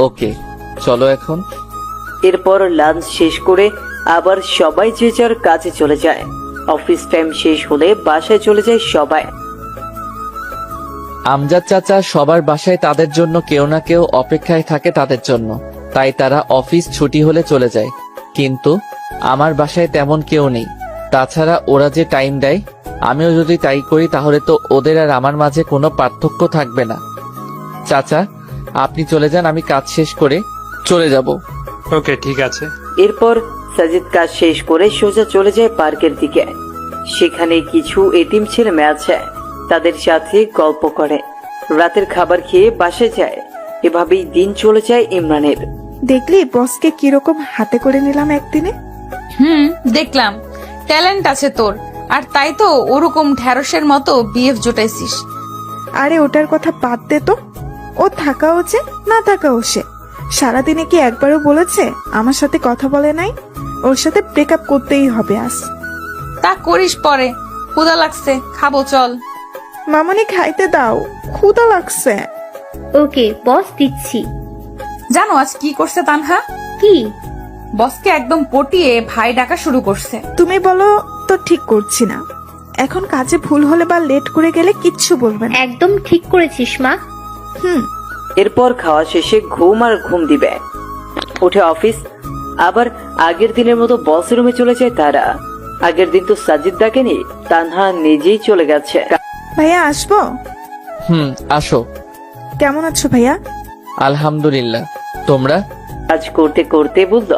ওকে চলো এখন। এরপর লাঞ্চ শেষ করে আবার সবাই যে যার কাজে চলে যায়। অফিস টাইম শেষ হলে বাসায় চলে যায় সবাই। আমজাদ চাচা সবার বাসায় তাদের জন্য কেউ না কেউ অপেক্ষায় থাকে তাদের জন্য, তাই তারা অফিস ছুটি হলে চলে যায়। কিন্তু আমার বাসায় তেমন কেউ নেই। তাছাড়া ওরা যে টাইম দেয়, আমিও যদি তাই করি তাহলে তো ওদের আর আমার মাঝে কোনো পার্থক্য থাকবে না। চাচা আপনি চলে যান, আমি কাজ শেষ করে চলে যাব। ওকে ঠিক আছে। এরপর সাজিদ কাজ শেষ করে সোজা চলে যায় পার্কের দিকে। সেখানে কিছু এতিম ছেলে মেয়ে আছে, তাদের সাথে গল্প করে। রাতের খাবার খেয়ে বাসায় যায়। এভাবেই দিন চলে যায় ইমরানের। দেখলি বসকে কিরকম হাতে করে নিলাম একদিনে। দেখলাম ট্যালেন্ট আছে তোর, আর তাই তো ওরকম ঢ্যাঁড়সের মতো বিএফ জোটাইছিস। আরে ওটার কথা বাদ দে তো, ও থাকাও যে না থাকাও সে। সারাদিনে কি একবারও বলেছে আমার সাথে কথা বলে নাই? ওর সাথে ব্রেকআপ করতেই হবে আজ। তা করিস পরে, ক্ষুধা লাগছে, খাবো চল। মামনি খাইতে দাও, ক্ষুধা লাগছে। ওকে বস, দিচ্ছি। জানো আজ কি করছে তানহা? কি? বসকে একদম পটিয়ে ভাই ডাকা শুরু করছে। তুমি বলো তো ঠিক করছি না। এখন কাজে ভুল হলে বা লেট করে গেলে কিচ্ছু বলবে না। একদম ঠিক করেছিস মা। এরপর খাওয়া শেষে ঘুম আর ঘুম দিবে। উঠে অফিস। আবার আগের দিনের মতো বস রুমে চলে যায় তারা। আগের দিন তো সাজিদ ডাকেনি, তানহা নিজেই চলে গেছে। ভাইয়া আসবো? আসো। কেমন আছো ভাইয়া? আলহামদুলিল্লাহ, তোমরা? কাজ করতে করতে বলল,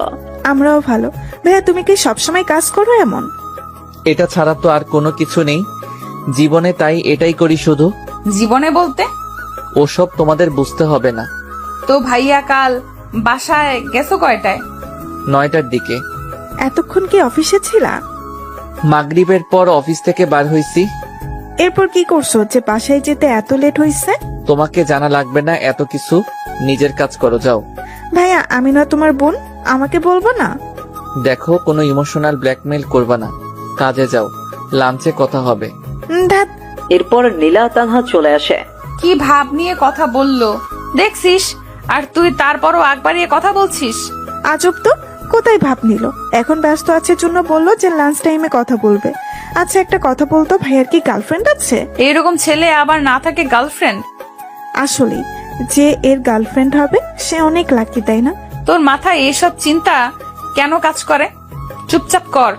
আমরাও ভালো। ভাইয়া তুমি কি সবসময় কাজ করো এমন? এটা ছাড়া তো আর কোনো কিছু নেই জীবনে, তাই এটাই করি শুধু। জীবনে বলতে? ওসব তোমাদের বুঝতে হবে না। তো ভাইয়া কাল বাসায় গেছো কয়টায়? 9টার দিকে। এতক্ষণ কি অফিসে ছিলা? মাগরিবের পর অফিস থেকে বার হইছি। এরপর কি করছো যে বাসায় যেতে এত লেট হইছে? তোমাকে জানা লাগবে না এত কিছু, নিজের কাজ করো যাও। ভাইয়া আমি না তোমার বোন, আমাকে বলবো না? দেখো কোনো ইমোশনাল ব্ল্যাকমেল করবা না, কাজে যাও, লাঞ্চে কথা হবে। ধ্যাৎ। এরপর নীলা তানহা চলে আসে। কি ভাব নিয়ে কথা বললো দেখছিস, আর তুই তারপরও আগ বাড়িয়ে কথা বলছিস। আজব তো, কোথায় ভাব নিল? এখন ব্যস্ত আছে জন্য বললো যে লাঞ্চ টাইমে কথা বলবে। আচ্ছা একটা কথা বলতো, ভাইয়ার কি গার্লফ্রেন্ড আছে? এরকম ছেলে আবার না থাকে গার্লফ্রেন্ড? আসলে যে এর গার্লফ্রেন্ড হবে সে অনেক লাকি, তাই না? তোর মাথায় এসব চিন্তা কেন কাজ করে? চুপচাপ কর।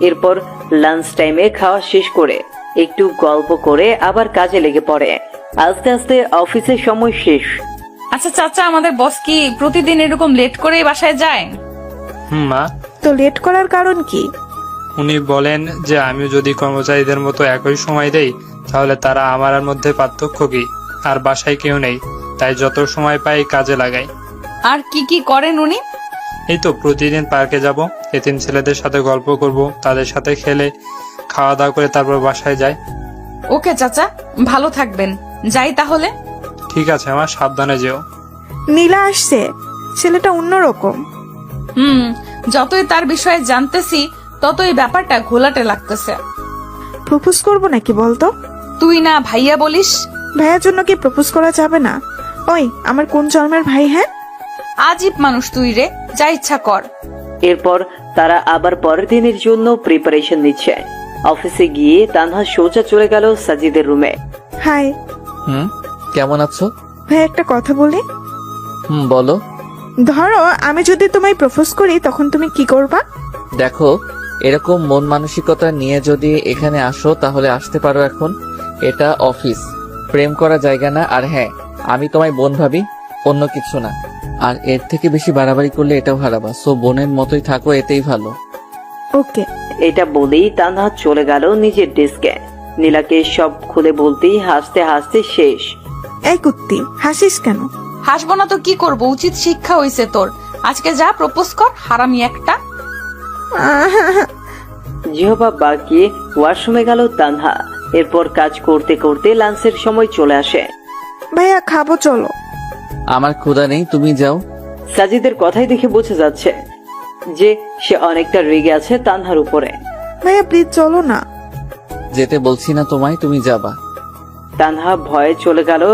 এরপর লাঞ্চ টাইমে খাওয়া শেষ করে একটু গল্প করে আবার কাজে লেগে পড়ে। আস্তে আস্তে অফিসের সময় শেষ। আচ্ছা চাচা, আমাদের বস কি প্রতিদিন এরকম লেট করে বাসায় যায়? মা। তো লেট করার কারণ কি? উনি বলেন যে আমি যদি কর্মচারীদের মতো একই সময় দেই তাহলে তারা আমার মধ্যে পার্থক্য কি? আর বাসায় কেউ নেই, তাই যত সময় পাই কাজে লাগাই। আর কি কি করেন উনি? এই তো প্রতিদিন পার্কে যাব, এতিম ছেলেদের সাথে গল্প করব, তাদের সাথে খেলে খাওয়া দাওয়া করে তারপর বাসায় যাই। ওকে চাচা, ভালো থাকবেন, যাই তাহলে। ঠিক আছে, আমার সাবধানে যেও। নীলা আসছে, ছেলেটা অন্যরকম। যতই তার বিষয়ে জানতেছি ততই ব্যাপারটা ঘোলাটে লাগতেছে। প্রপোজ করবো নাকি বলতো? তুই না ভাইয়া বলিস? ভাইয়ার জন্য কি প্রপোজ করা যাবে না? ওই আমার কোন জন্মের ভাই? হ্যাঁ, আজীব মানুষ তুই রে, যা ইচ্ছা কর। এরপর তারা আবার পরের দিনের জন্য প্রিপারেশন নিচ্ছে। অফিসে গিয়ে তানহা সোজা চলে গেল সাজিদের রুমে। হাই কেমন আছো? ভাই, একটা কথা বলি। বলো। ধরো আমি যদি তোমায় প্রপোজ করি তখন তুমি কি করবা? দেখো, এরকম মন মানসিকতা নিয়ে যদি এখানে আসো তাহলে আসতে পারো। এখন এটা অফিস, প্রেম করা জায়গা না। আর হ্যাঁ, আমি তোমায় বোন ভাবি, অন্য কিছু না। আর এর থেকে বেশি বাড়াবাড়ি করলে এটাও হারাবা। সো বোনের মতোই থাকো, এতেই ভালো। ওকে। এটা বলেই তানহা চলে গেল নিজের ডেস্কে। নীলাকে সব খুলে বলতেই হাসতে হাসতে শেষ। এই কুত্তি, হাসিস কেন? হাসবো না তো কি করব? উচিত শিক্ষা হইছে তোর। আজকে যা প্রপোজ কর, হারামি একটা। জিহবা বাকিয়ে ওয়াশরুমে গেল তানহা। এরপর কাজ করতে করতে লাঞ্চের সময় চলে আসে। ভাইয়া খাবো, চলো। আমার ক্ষুধা নেই, তুমি যাও। সাজিদের কথাই দেখে বোঝা যাচ্ছে যে সে অনেকটা রেগে আছে তানহার উপরে। ভাইয়া প্লিজ চলো না। যেতে বলছি না তোমায়, তুমি যাবা। তানহা ভয়ে চলে গেল।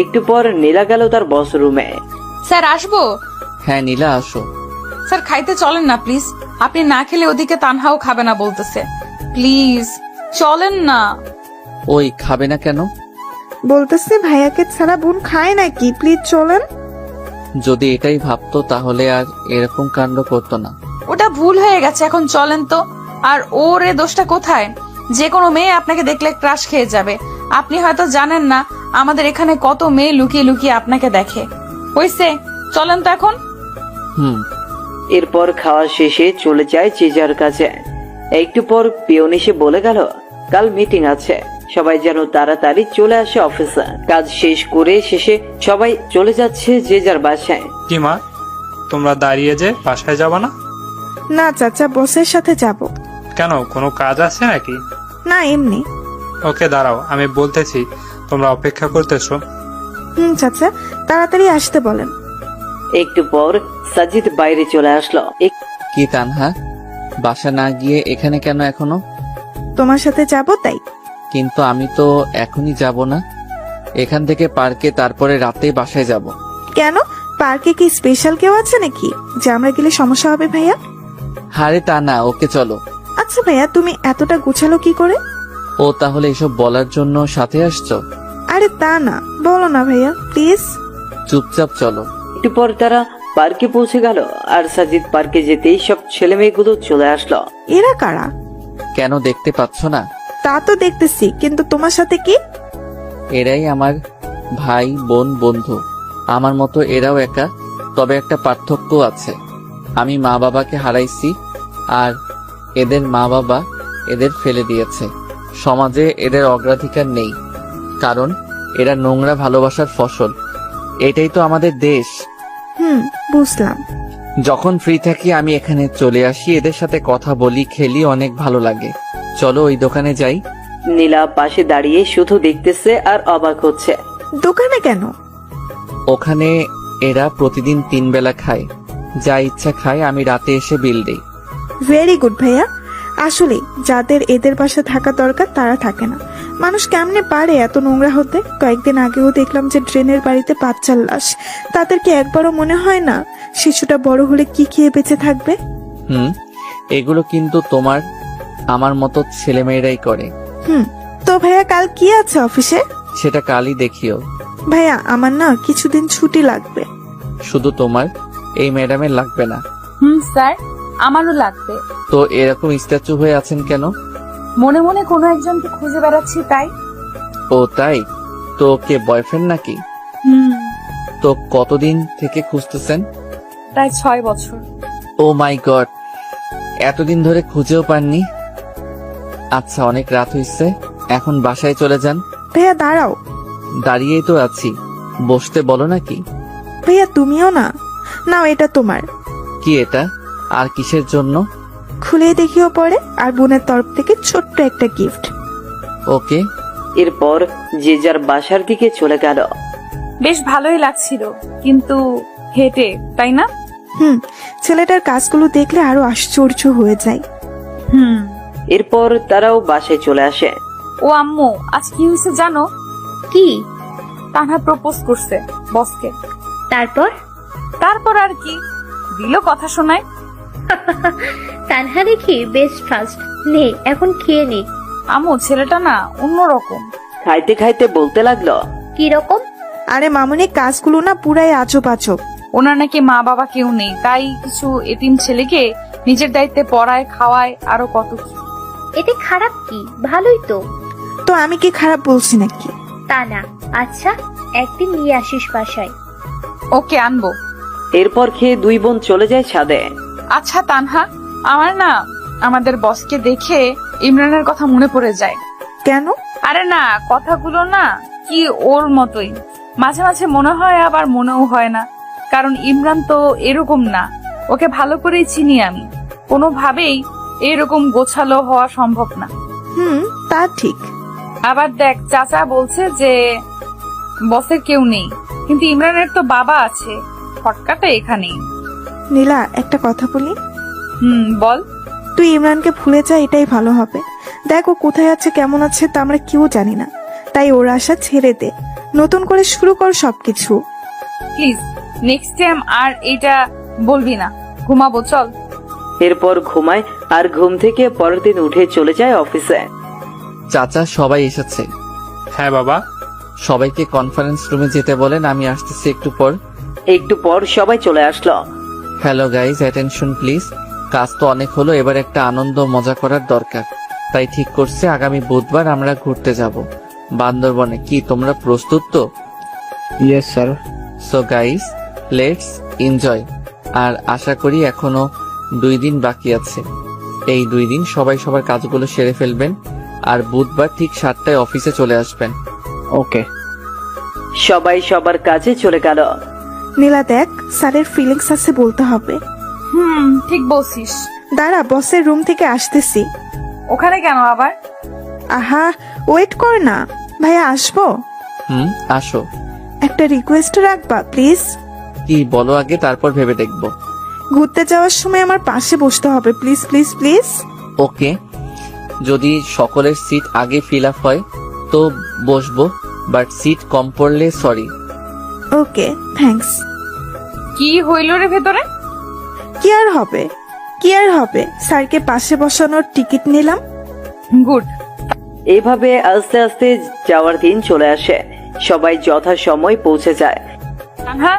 একটু পর নীলা গেল তার বস রুমে। স্যার আসবো? হ্যাঁ নীলা, আসো। স্যার খাইতে চলেন না প্লিজ। আপনি না খেলে ওদিকে তানহাও খাবে না বলতেছে। প্লিজ চলেন না। ওই খাবে না কেন? বলতেছে ভাইয়াকে ছাড়া বোন খায় নাকি, প্লিজ চলেন। যদি এটাই ভাবতো তাহলে আর এরকম কাণ্ড করতো না। ওটা ভুল হয়ে গেছে, এখন চলেন তো। আর ওর এ দোষটা কোথায়? যে কোনো মেয়ে আপনাকে দেখলে ক্রাশ খেয়ে যাবে। আপনি হয়তো জানেন না আমাদের এখানে কত মেয়ে লুকিয়ে লুকিয়ে আপনাকে দেখে। হইছে, চলেন তো এখন। এরপর খাওয়া শেষে চলে যায় যে যার কাছে। একটু পর পিয়ন এসে বলে গেল কাল মিটিং আছে, সবাই যেন তাড়াতাড়ি চলে আসে অফিসে। কাজ শেষ করে শেষে সবাই চলে যাচ্ছে যে যার বাসায়। কি মা, তোমরা দাঁড়িয়ে যে বাসায় যাবা না? না চাচা, বসের সাথে যাব। কেন, কোনো কাজ আছে নাকি? না, এমনি। ওকে দাঁড়াও, আমি বলতেছি। তোমরা অপেক্ষা করতেছো? চাচা তাড়াতাড়ি আসতে বলেন। একটু পর সাজিদ বাইরে চলে আসলো। কি তানহা, বাসা না গিয়ে এখানে কেন এখনো? তোমার সাথে যাব তাই। কিন্তু আমি তো এখনই যাব না, এখান থেকে পার্কে, তারপরে রাতে বাসায় যাব। কেন, পার্কে কি স্পেশাল কেউ আছে নাকি যে আমরা গেলে সমস্যা হবে ভাইয়া? হারে তা না, ওকে চলো। আচ্ছা ভাইয়া, তুমি এতটা গুছালো কি করে? ও তাহলে এসব বলার জন্য সাথে আসছো? আরে তা না, বলো না ভাইয়া প্লিজ। চুপচাপ চলো। একটু পর তারা পার্কে পৌঁছে গেল। আর সাজিদ পার্কে যেতেই সব ছেলে মেয়েগুলো চলে আসলো। এরা কারা? কেন দেখতে পাচ্ছ না? তা তো দেখতেছি, কিন্তু তোমার সাথে কি? এরাই আমার ভাই বোন বন্ধু, আমার মতো এরাও একা। তবে একটা পার্থক্য আছে, আমি মা বাবাকে হারাইছি আর এদের মা বাবা এদের ফেলে দিয়েছে। সমাজে এদের অগ্রাধিকার নেই, কারণ এরা নোংরা ভালোবাসার ফসল। এটাই তো আমাদের দেশ। বুঝলাম। যখন ফ্রি থাকি আমি এখানে চলে আসি, এদের সাথে কথা বলি, খেলি, অনেক ভালো লাগে। চলো ওই দোকানে যাই। নীলা পাশে দাঁড়িয়ে শুধু দেখতেছে আর অবাক হচ্ছে। দোকানে কেন? ওখানে এরা প্রতিদিন 3 বেলা খায়, যা ইচ্ছা খায়, আমি রাতে এসে বিল দেই। ভেরি গুড ভাইয়া। আসলে যাদের এদের পাশে থাকা দরকার তারা থাকে না। মানুষ কেমনে পারে এত নোংরা হতে? কয়েকদিন আগেও দেখলাম যে ড্রেনের বাড়িতে বাচ্চার লাশ। তাদেরকে একবারও মনে হয় না শিশুটা বড় হলে কি খেয়ে বেঁচে থাকবে? এগুলো কিন্তু তোমার আমার মতো ছেলেমেয়েরাই করে। তো ভাইয়া কাল কি আছে অফিসে? সেটা কালই দেখিও। ভাইয়া আমার না কিছুদিন ছুটি লাগবে। শুধু তোমার, এই ম্যাডামের লাগবে না? স্যার আমারও লাগবে। তো এরকম স্ট্যাচু হয়ে আছেন কেন? মনে মনে কোনো একজনকে খুঁজে বেড়াচ্ছি তাই। ও তাই? তো কে বয়ফ্রেন্ড নাকি? তো কতদিন থেকে খুঁজতেছেন? প্রায় 6 বছর। ও মাই গড, এতদিন ধরে খুঁজেও পাননি। আচ্ছা, অনেক রাত হয়েছে, এখন বাসায় চলে যান। ভাইয়া দাঁড়াও। দাঁড়িয়েই তো আছি, বসতে বলো নাকি? ভাইয়া তুমিও না। নাও এটা তোমার। কি এটা? আর কিসের জন্য? খুলে দেখিও পরে, আর বোনের তরফ থেকে ছোট্ট একটা গিফট। ওকে। এরপর যে যার বাসার দিকে চলে গেল। বেশ ভালোই লাগছিল, কিন্তু হেঁটে, তাই না? ছেলেটার কাজগুলো দেখলে আরো আশ্চর্য হয়ে যায়। এরপর তারাও বাসায় চলে আসে। ও আম্মু, আজ কি হয়েছে জানো? কি? তানহা প্রপোজ করছে বসকে। তারপর? তারপর আর কি, দিল কথা শোনায়। তানহা দেখি বেস্ট ফার্স্ট। নে এখন খেয়ে নে। আম্মু, ছেলেটা না অন্যরকম। খাইতে খাইতে বলতে লাগলো, কি রকম? আরে মামুনি, কাজগুলো না পুরাই আজব আজব। ওনার নাকি মা বাবা কেউ নেই, তাই কিছু এতিম ছেলেকে নিজের দায়িত্বে পড়ায়, খাওয়ায়, আরো কত কি। এতে খারাপ কি? ভালোই তো। তো আমি কি খারাপ বলছি নাকি? তা না। আচ্ছা, একদিন নিয়ে আসিস বাসায়। ওকে, আনবো। এরপর খেয়ে দুই বোন চলে যায় ছাদে। আচ্ছা তানহা, আমার না আমাদের বসকে দেখে ইমরানের কথা মনে পড়ে যায়। কেন? আরে না, কথাগুলো না কি ওর মতোই। মাঝে মাঝে মনে হয়, আবার মনেও হয় না, কারণ ইমরান তো এরকম না। ওকে ভালো করেই চিনি আমি, কোনোভাবেই এরকম গোছালো হওয়া সম্ভব না। তা ঠিক। আবার দেখ, চাচা বলছে যে বসের কেউ নেই, কিন্তু ইমরানের তো বাবা আছে। ফটকাটা এখানেই। নীলা, একটা কথা বলি। বল। তুই ইমরানকে ভুলে যা, এটাই ভালো হবে। দেখ, ও কোথায় আছে, কেমন আছে তা আমরা কেউ জানি না। তাই ওর আশা ছেড়ে দে, নতুন করে শুরু কর সবকিছু। প্লিজ, নেক্সট টাইম আর এটা বলবি না। ঘুমাবো, চল। এরপর ঘুমায়, আর ঘুম থেকে পরের দিন উঠে চলে যায় অফিসে। চাচা, সবাই এসেছে। হ্যাঁ বাবা। সবাইকে কনফারেন্স রুমে যেতে বলেন, আমি আসতেছি একটু পর। একটু পর সবাই চলে আসলো। Hello guys, attention please. কাজ তো অনেক হলো, এবার একটা আনন্দ মজা করার দরকার। তাই ঠিক করছে, আগামী বুধবার আমরা ঘুরতে যাব বান্দরবনে। কি তোমরা প্রস্তুত তো? Yes sir. So guys, let's enjoy. আর আশা করি এখনো 2 দিন বাকি আছে। এই 2 দিন সবাই সবার কাজগুলো সেরে ফেলবেন, আর বুধবার ঠিক 7টায় অফিসে চলে আসবেন। ওকে। সবাই সবার কাজে চলে গেল। নীলা দেখ, স্যারের ফিলিংস আছে, বলতে হবে। ঠিক বলছিস। দাঁড়া, বসের রুম থেকে আসতেছি। ওখানে কেন আবার? আহা, ওয়েট কর না। ভাইয়া, আসবো? আসো। একটা রিকোয়েস্ট রাখবা প্লিজ? কি বলো আগে, তারপর ভেবে দেখবো। ঘুরতে যাওয়ার সময় আমার পাশে বসতে হবে, প্লিজ প্লিজ প্লিজ। ওকে, যদি সকলের সিট আগে ফিল আপ হয় তো বসবো, বাট সিট কম পড়লে সরি। ওকে, থ্যাঙ্কস। কি হইল রে ভেতরে? কি আর হবে, কি আর হবে, স্যারকে পাশে বসানোর টিকিট নিলাম। গুড। এইভাবে আস্তে আস্তে যাওয়ার দিন চলে আসে। সবাই যথাসময় পৌঁছে যায়। তানহা,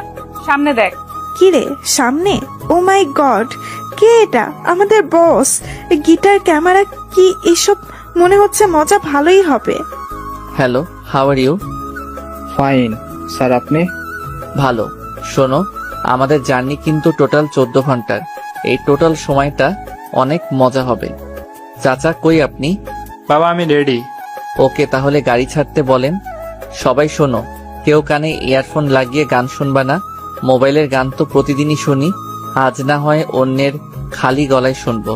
সামনে দেখ। কি রে, সামনে? ও মাই গড, কে এটা? আমাদের বস। গিটার, ক্যামেরা, কি এসব? মনে হচ্ছে মজা ভালোই হবে। Hello, how are you? Fine sir, আপনি? ভালো। শোনো, আমাদের জার্নি কিন্তু টোটাল 14 ঘন্টার। এই টোটাল সময়টা অনেক মজা হবে। চাচা কই আপনি? বাবা, আমি রেডি। ওকে, তাহলে গাড়ি ছাড়তে বলেন। সবাই শোনো, কেউ কানে ইয়ারফোন লাগিয়ে গান শুনবা না। মোবাইলের গান তো প্রতিদিনই শুনি, আজ না হয় অন্যের খালি গলায় শুনবো।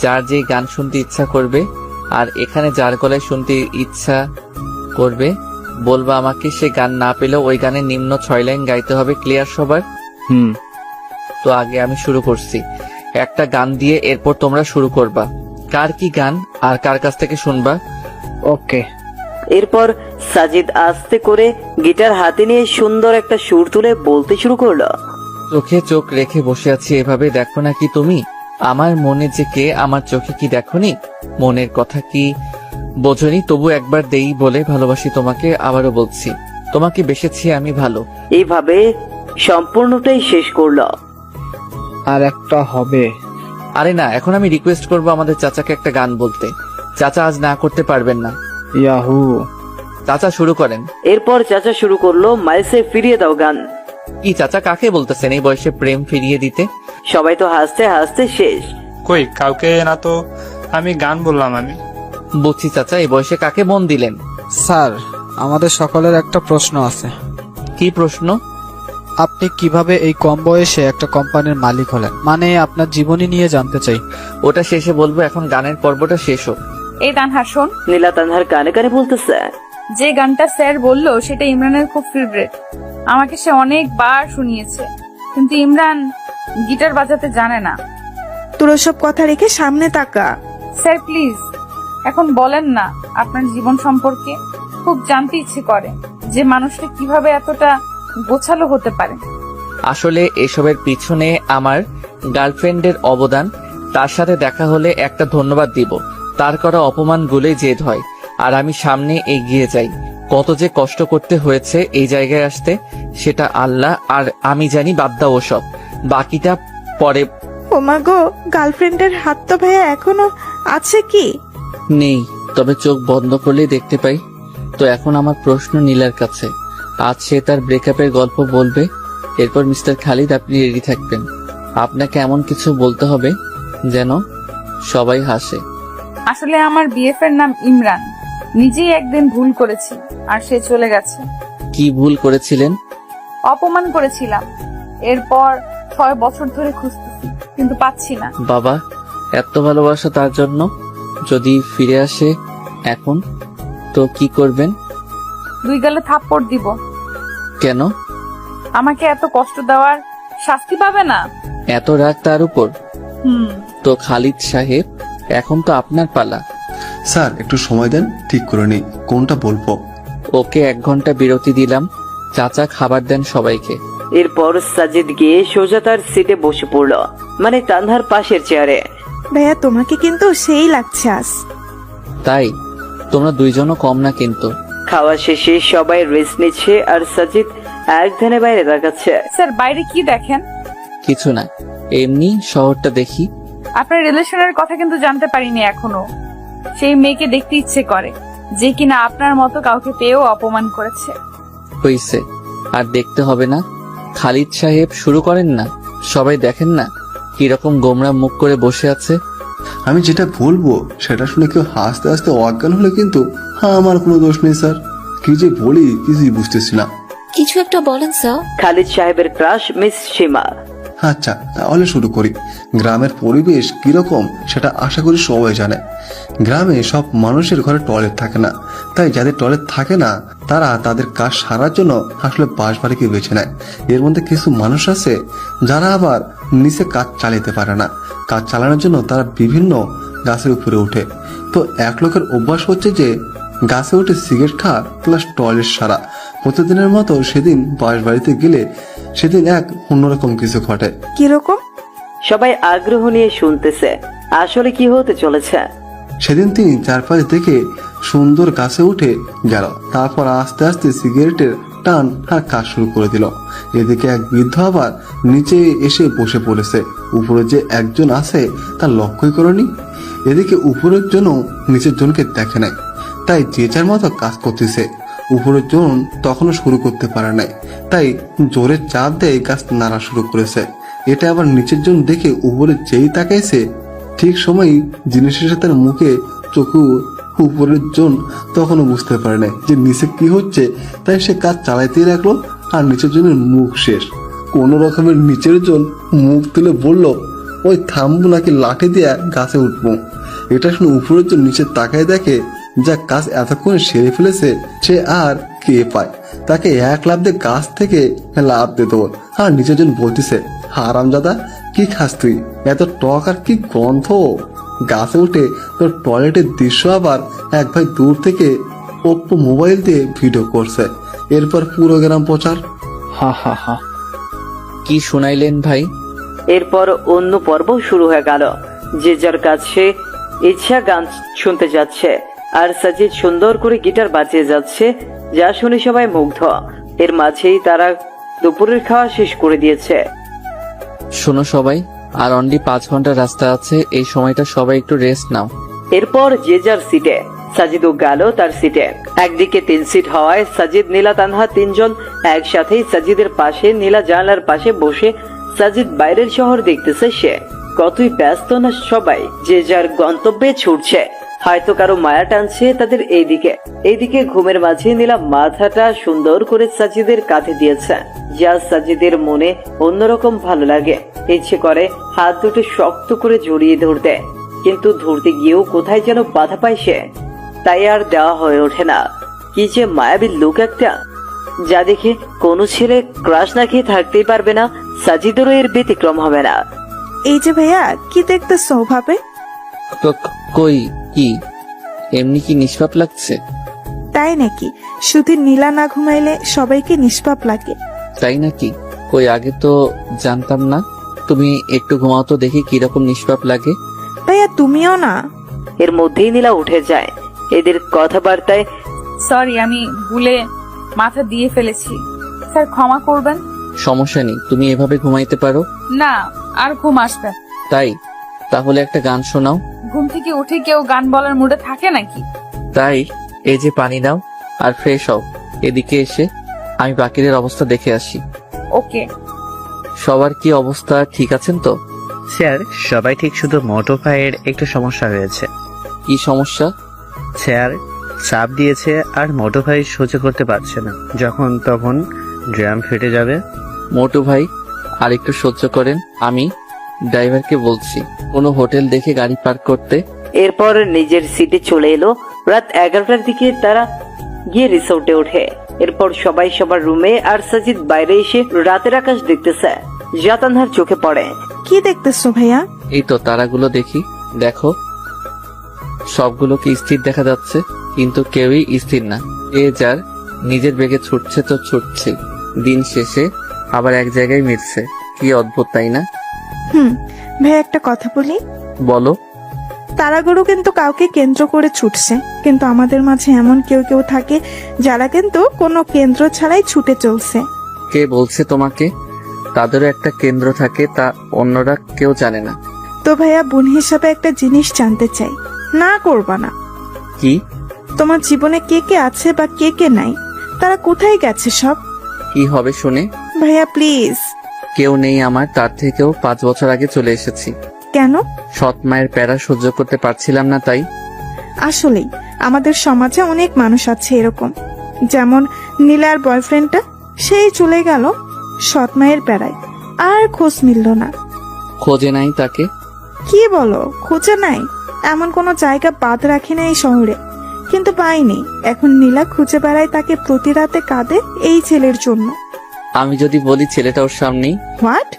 যার যে গান শুনতে ইচ্ছা করবে, আর এখানে যার গলায় শুনতে ইচ্ছা করবে বলবা আমাকে। সে গান না পেলেও ওই গানের নিম্ন 6 লাইন গাইতে হবে। ক্লিয়ার সবার? তো আগে আমি শুরু করছি একটা গান দিয়ে, এরপর তোমরা শুরু করবা। কার কি গান আর কার কাছ থেকে শুনবা? ওকে। এরপর সাজিদ আস্তে করে গিটার হাতে নিয়ে সুন্দর একটা সুর তুলে বলতে শুরু করলো। চোখে চোখ রেখে বসে আছি এভাবে, দেখো না কি তুমি আমার মনে যে কে, আমার চোখে কি দেখোনি? মনের কথা কি বোঝনি? তবু একবার দেই বলে ভালোবাসি তোমাকে, আবারও বলছি তোমাকে বেসেছি আমি ভালো। এইভাবে সম্পূর্ণটাই শেষ করলো। আর একটা হবে। আরে না, এখন আমি রিকোয়েস্ট করব আমাদের চাচাকে একটা গান বলতে। চাচা আজ না করতে পারবেন না। ইয়াহু। চাচা শুরু করেন। এরপর চাচা শুরু করলো মাইসে ফিরিয়ে দাও গান। কি চাচা, কাকে বলতেছেন এই বয়সে প্রেম ফিরিয়ে দিতে? সবাই তো হাসতে হাসতে শেষ। কই কাউকে না তো। আমি গান বললাম আমি। বুঝছি চাচা, এই বয়সে কাকে মন দিলেন? স্যার, আমাদের সকলের একটা প্রশ্ন আছে। কি প্রশ্ন? আপনি কিভাবে এই কম বয়সে একটা কোম্পানির মালিক হলেন? মানে আপনার জীবনী নিয়ে জানতে চাই। ওটা শেষে বলবো, এখন গানের পর্বটা শেষ হোক। এই তানহা শোন, নীলা তানহার কানে কানে বলতেছে, যে গানটা স্যার বললো সেটা ইমরানের খুব ফেভারিট। আমাকে সে অনেকবার শুনিয়েছে, কিন্তু ইমরান গিটার বাজাতে জানে না। তোর সব কথা রেখে সামনে তাকা। স্যার প্লিজ এখন বলেন না আপনার জীবন সম্পর্কে। খুব জানতে ইচ্ছে করে যে মানুষটা কিভাবে এতটা গোছালো হতে পারে। আসলে এসবের পিছনে আমার গার্লফ্রেন্ডের অবদান। তার সাথে দেখা হলে একটা ধন্যবাদ দিব। তার করা অপমানগুলোই জেদ হয়, আর আমি সামনে এগিয়ে যাই। কত যে কষ্ট করতে হয়েছে এই জায়গায় আসতে, সেটা আল্লাহ আর আমি জানি। বাদ দাও ওসব, বাকিটা পরে। ওমা গো, গার্লফ্রেন্ডের হাত তো ভাইয়া এখনো আছে কি? নেই, তবে চোখ বন্ধ করলেই দেখতে পাই। তো এখন আমার প্রশ্ন নীলার কাছে। আজ সে তার ব্রেকআপের গল্প বলবে, এরপর মিস্টার খালিদ আপনি রেডি থাকবেন। আপনাকে এমন কিছু বলতে হবে যেন সবাই হাসে। আসলে আমার বিএফ এর নাম ইমরান। নিজেই একদিন ভুল করেছি আর সে চলে গেছে। কি ভুল করেছিলেন? অপমান করেছিলাম। এরপর 6 বছর ধরে খুঁজতেছি, কিন্তু পাচ্ছি না। বাবা, এত ভালোবাসা তার জন্য যদি ফিরে আসে এখন, তো কি করবেন? 2 গালে থাপ্পড় দিব। কেন? আমাকে এত কষ্ট দেওয়ার শাস্তি পাবে না। এত রাগ তার উপর? তো খালিদ সাহেব, এখন তো আপনার পালা। স্যার একটু সময় দেন, ঠিক করে নিই কোনটা বলবো। ওকে 1 ঘন্টা বিরতি দিলাম। চাচা খাবার দেন সবাইকে। এরপর সাজিদ গিয়ে সোজা তার সিটে বসে পড়ল, মানে তানহার পাশের চেয়ারে। ভাইয়া তোমাকে কিন্তু সেই লাগছে আজ। তাই? তোমরা 2 জনও কম না কিন্তু। খাওয়া শেষে সবাই রেস্ট নিচ্ছে আর সাজিদ এক ধ্যানে বাইরে তাকাচ্ছে। স্যার বাইরে কি দেখেন? কিছু না, এমনি শহরটা দেখি। আপনার রিলেশনের কথা কিন্তু জানতে পারিনি এখনো। সেই মেয়েকে দেখতে ইচ্ছে করে যে কিনা আপনার মতো কাউকে পেয়েও অপমান করেছে। হইছে, আর দেখতে হবে না। খালিদ সাহেব শুরু করেন না। সবাই দেখেন না কিরকম গোমরা মুখ করে বসে আছে। আমি যেটা বলবো সেটা শুনে কেউ হাসতে হাসতে অজ্ঞান হলে কিন্তু আমার কোনো দোষ নেই স্যার। কি যে বলি কিছুই বুঝতেছি না। কিছু একটা বলেন স্যার। খালিদ সাহেবের ক্রাশ মিস সীমা। আচ্ছা তাহলে শুরু করি। গ্রামের পরিবেশ কিরকম সেটা আশা করি সবাই জানে। গ্রামে সব মানুষের ঘরে টয়লেট থাকে না, তাই যাদের টয়লেট থাকে না তারা তাদের কাজ সারার জন্য আসলে বাসবাড়িকে বেছে নেয়। এর মধ্যে কিছু মানুষ আছে যারা আবার নিচে কাজ চালাতে পারে না। কাজ চালানোর জন্য তারা বিভিন্ন গাছের উপরে ওঠে। তো এক লোকের অভ্যাস হচ্ছে যে গাছে উঠে সিগারেট খাওয়া প্লাস টয়লেট সারা। প্রতিদিনের মতো সেদিন বাসবাড়িতে গেলে সেদিন এক অন্যরকম কিছু ঘটে। কিরকম? সবাই আগ্রহ নিয়ে শুনতেছে আসলে কি হতে চলেছে। সেদিন তিনি চারপাশ দেখে সুন্দর গাছে উঠে গেল, তারপর আস্তে আস্তে সিগারেটের টান আর কাজ শুরু করে দিল। এদিকে এক বৃদ্ধ আবার নিচে এসে বসে পড়েছে। উপরে যে একজন আছে তার লক্ষ্যই করেনি। এদিকে উপরের জন নিচের জনকে দেখে নাই, তাই যে যার মতো কাজ করতেছে। উপরের জন তখনও শুরু করতে পারে নাই, তাই জোরে চাপ দিয়ে গাছ নাড়া শুরু করেছে। এটা আবার নিচের জন দেখে উপরে যেই তাকাইছে ঠিক সময়ই জিনিসের সাথে তার মুখে চোখু। উপরের জন তখনও বুঝতে পারে না যে নিচে কি হচ্ছে, তাই সে কাজ চালাইতেই রাখলো আর নিচের জনের মুখ শেষ। কোন রকমের নিচের জন মুখ তুলে বলল, ওই থামবো নাকি লাঠি দিয়ে গাছে উঠবো। এটা শুনে উপরের জন নিচে তাকায় দেখে যা কাজ এতক্ষণ সেরে ফেলেছে সে আর কে পায়। তাকে 1 লাফ দিয়ে গাছ থেকে লাফ দিত। আর নিচের জন বলতেছে, হারামজাদা কি খাস তুই, এত টক আর কি গন্ধ। গাছে উঠে তোর টয়লেটের দৃশ্য আবার এক ভাই দূর থেকে ওপ্পো মোবাইল দিয়ে ভিডিও করছে। এরপর পুরো গ্রাম প্রচার। হা হা হা। কি শুনাইলেন ভাই? এরপর অন্য পর্ব শুরু হয়ে গেল। যে যার কাছে ইচ্ছা গান শুনতে যাচ্ছে আর সাজিদ সুন্দর করে গিটার বাজিয়ে যাচ্ছে, যা শুনে সবাই মুগ্ধ। এর মাঝেই তারা দুপুরের খাওয়া শেষ করে দিয়েছে। শোনো সবাই, আর অনলি 5 ঘন্টা রাস্তা আছে। এই সময়টা সবাই একটু রেস্ট নাও। এরপর যে যার সিটে। সাজিদও গেল তার সিটে। একদিকে 3 সিট হওয়ায় সাজিদ, নীলা, তানহা 3 জন একসাথেই সাজিদের পাশে নীলা জানলার পাশে বসে। সাজিদ বাইরের শহর দেখতেছে সে। কতই ব্যস্ত না সবাই, যে যার গন্তব্যে ছুটছে। হয়তো কারো মায়া টানছে তাদের এইদিকে ঘুমের মাঝে নীলা মাথাটা সুন্দর করে সাজিদের কাঁধে দিয়েছে, যা সাজিদের মনে অন্যরকম ভালো লাগে। ইচ্ছে করে হাত দুটো শক্ত করে জড়িয়ে ধরতে, কিন্তু ধরতে গিয়েও কোথায় যেন বাধা পায় সে, তাই আর দেওয়া হয়ে ওঠে না। কি যে মায়াবী লুক একটা, যা দেখে কোনো ছেলে ক্রাশ না খেয়ে থাকতেই পারবে না। সাজিদেরও এর ব্যতিক্রম হবে না। এই যে ভাইয়া, কি দেখতেছো ভাবে? কই কি এমনি কি নিষ্পাপ লাগছে? তাই নাকি? শুধু নীলা না ঘুমাইলে সবাইকে নিষ্পাপ লাগে। তাই নাকি? কই আগে তো জানতাম না। তুমি একটু ঘুমাও তো দেখি কিরকম নিষ্পাপ লাগে। ভাইয়া তুমিও না। এর মধ্যেই নীলা উঠে যায়। এদের কথাবার্তায় সরি, আমি ভুলে মাথা দিয়ে ফেলেছি, স্যার ক্ষমা করবেন। সমস্যা নেই, তুমি এভাবে ঘুমাইতে পারো। না, আর ঘুম আসবে। তাই তাহলে একটা গান শোনাও। ঘুম থেকে উঠে কেউ গান বলার মুডে থাকে নাকি? তাই এই যে পানি নাও আর ফ্রেশ হও। এদিকে এসে আমি বাকিদের অবস্থা দেখে আসি। ওকে। সবার কি অবস্থা, ঠিক আছেন তো? স্যার সবাই ঠিক, শুধু মোটো ভাইয়ের একটু সমস্যা হয়েছে। কি সমস্যা? স্যার চাপ দিয়েছে আর মোটো ভাই সহ্য করতে পারছে না, যখন তখন ড্রাম ফেটে যাবে। মোটু ভাই আর একটু সহ্য করেন, আমি ড্রাইভারকে বলছি কোনো হোটেল দেখে গাড়ি পার্ক করতে। এরপর নিজের সিটে চলে এলো। রাত 11টার দিকে তারা গিয়ে রিসোর্টে ওঠে। এরপর সবাই সবার রুমে, আর সাজিদ বাইরে এসে রাতের আকাশ দেখতেছে, যা তানহার চোখে পড়ে। কি দেখতেছো ভাইয়া? এই তো তারাগুলো দেখি। দেখো, সবগুলোকে স্থির দেখা যাচ্ছে, কিন্তু কেউই স্থির না। এ যার নিজের বেগে ছুটছে তো ছুটছে, দিন শেষে আবার এক জায়গায় মিলছে। কি অদ্ভুত, তাই না? ভাইয়া একটা কথা বলি। বলো। তারাগুলো কিন্তু কাউকে কেন্দ্র করে ছুটছে, কিন্তু আমাদের মাঝে এমন কেউ কেউ থাকে যারা কিন্তু কোনো কেন্দ্র ছাড়াই ছুটে চলছে। কে বলছে তোমাকে? তাদেরও একটা কেন্দ্র থাকে, তা অন্যরা কেউ জানে না। তো ভাইয়া বোন হিসাবে একটা জিনিস জানতে চাই, না করবা না। কি? তোমার জীবনে কে কে আছে বা কে কে নাই, তারা কোথায় গেছে সব? কি হবে শুনে? ভাইয়া প্লিজ। কেউ নেই আমার, তার থেকেও 5 বছর আগে চলে এসেছি। কেন? সৎ মায়ের প্যারা সহ্য করতে পারছিলাম না, তাই। আসলেই আমাদের সমাজে অনেক মানুষ আছে এরকম, যেমন নীলার বয়ফ্রেন্ডটা, সেই চলে গেল সৎ মায়ের প্যারায়, আর খোঁজ মিলল না। খোঁজে নাই তাকে? কি বলো, খোঁজে নাই? এমন কোনো জায়গা বাদ রাখি না এই শহরে, কিন্তু পাইনি। এখন নীলা খুঁজে বেড়ায় তাকে, প্রতি রাতে কাঁদে এই ছেলের জন্য। আমি যদি বলি ছেলেটা ওর সামনেই? হোয়াট?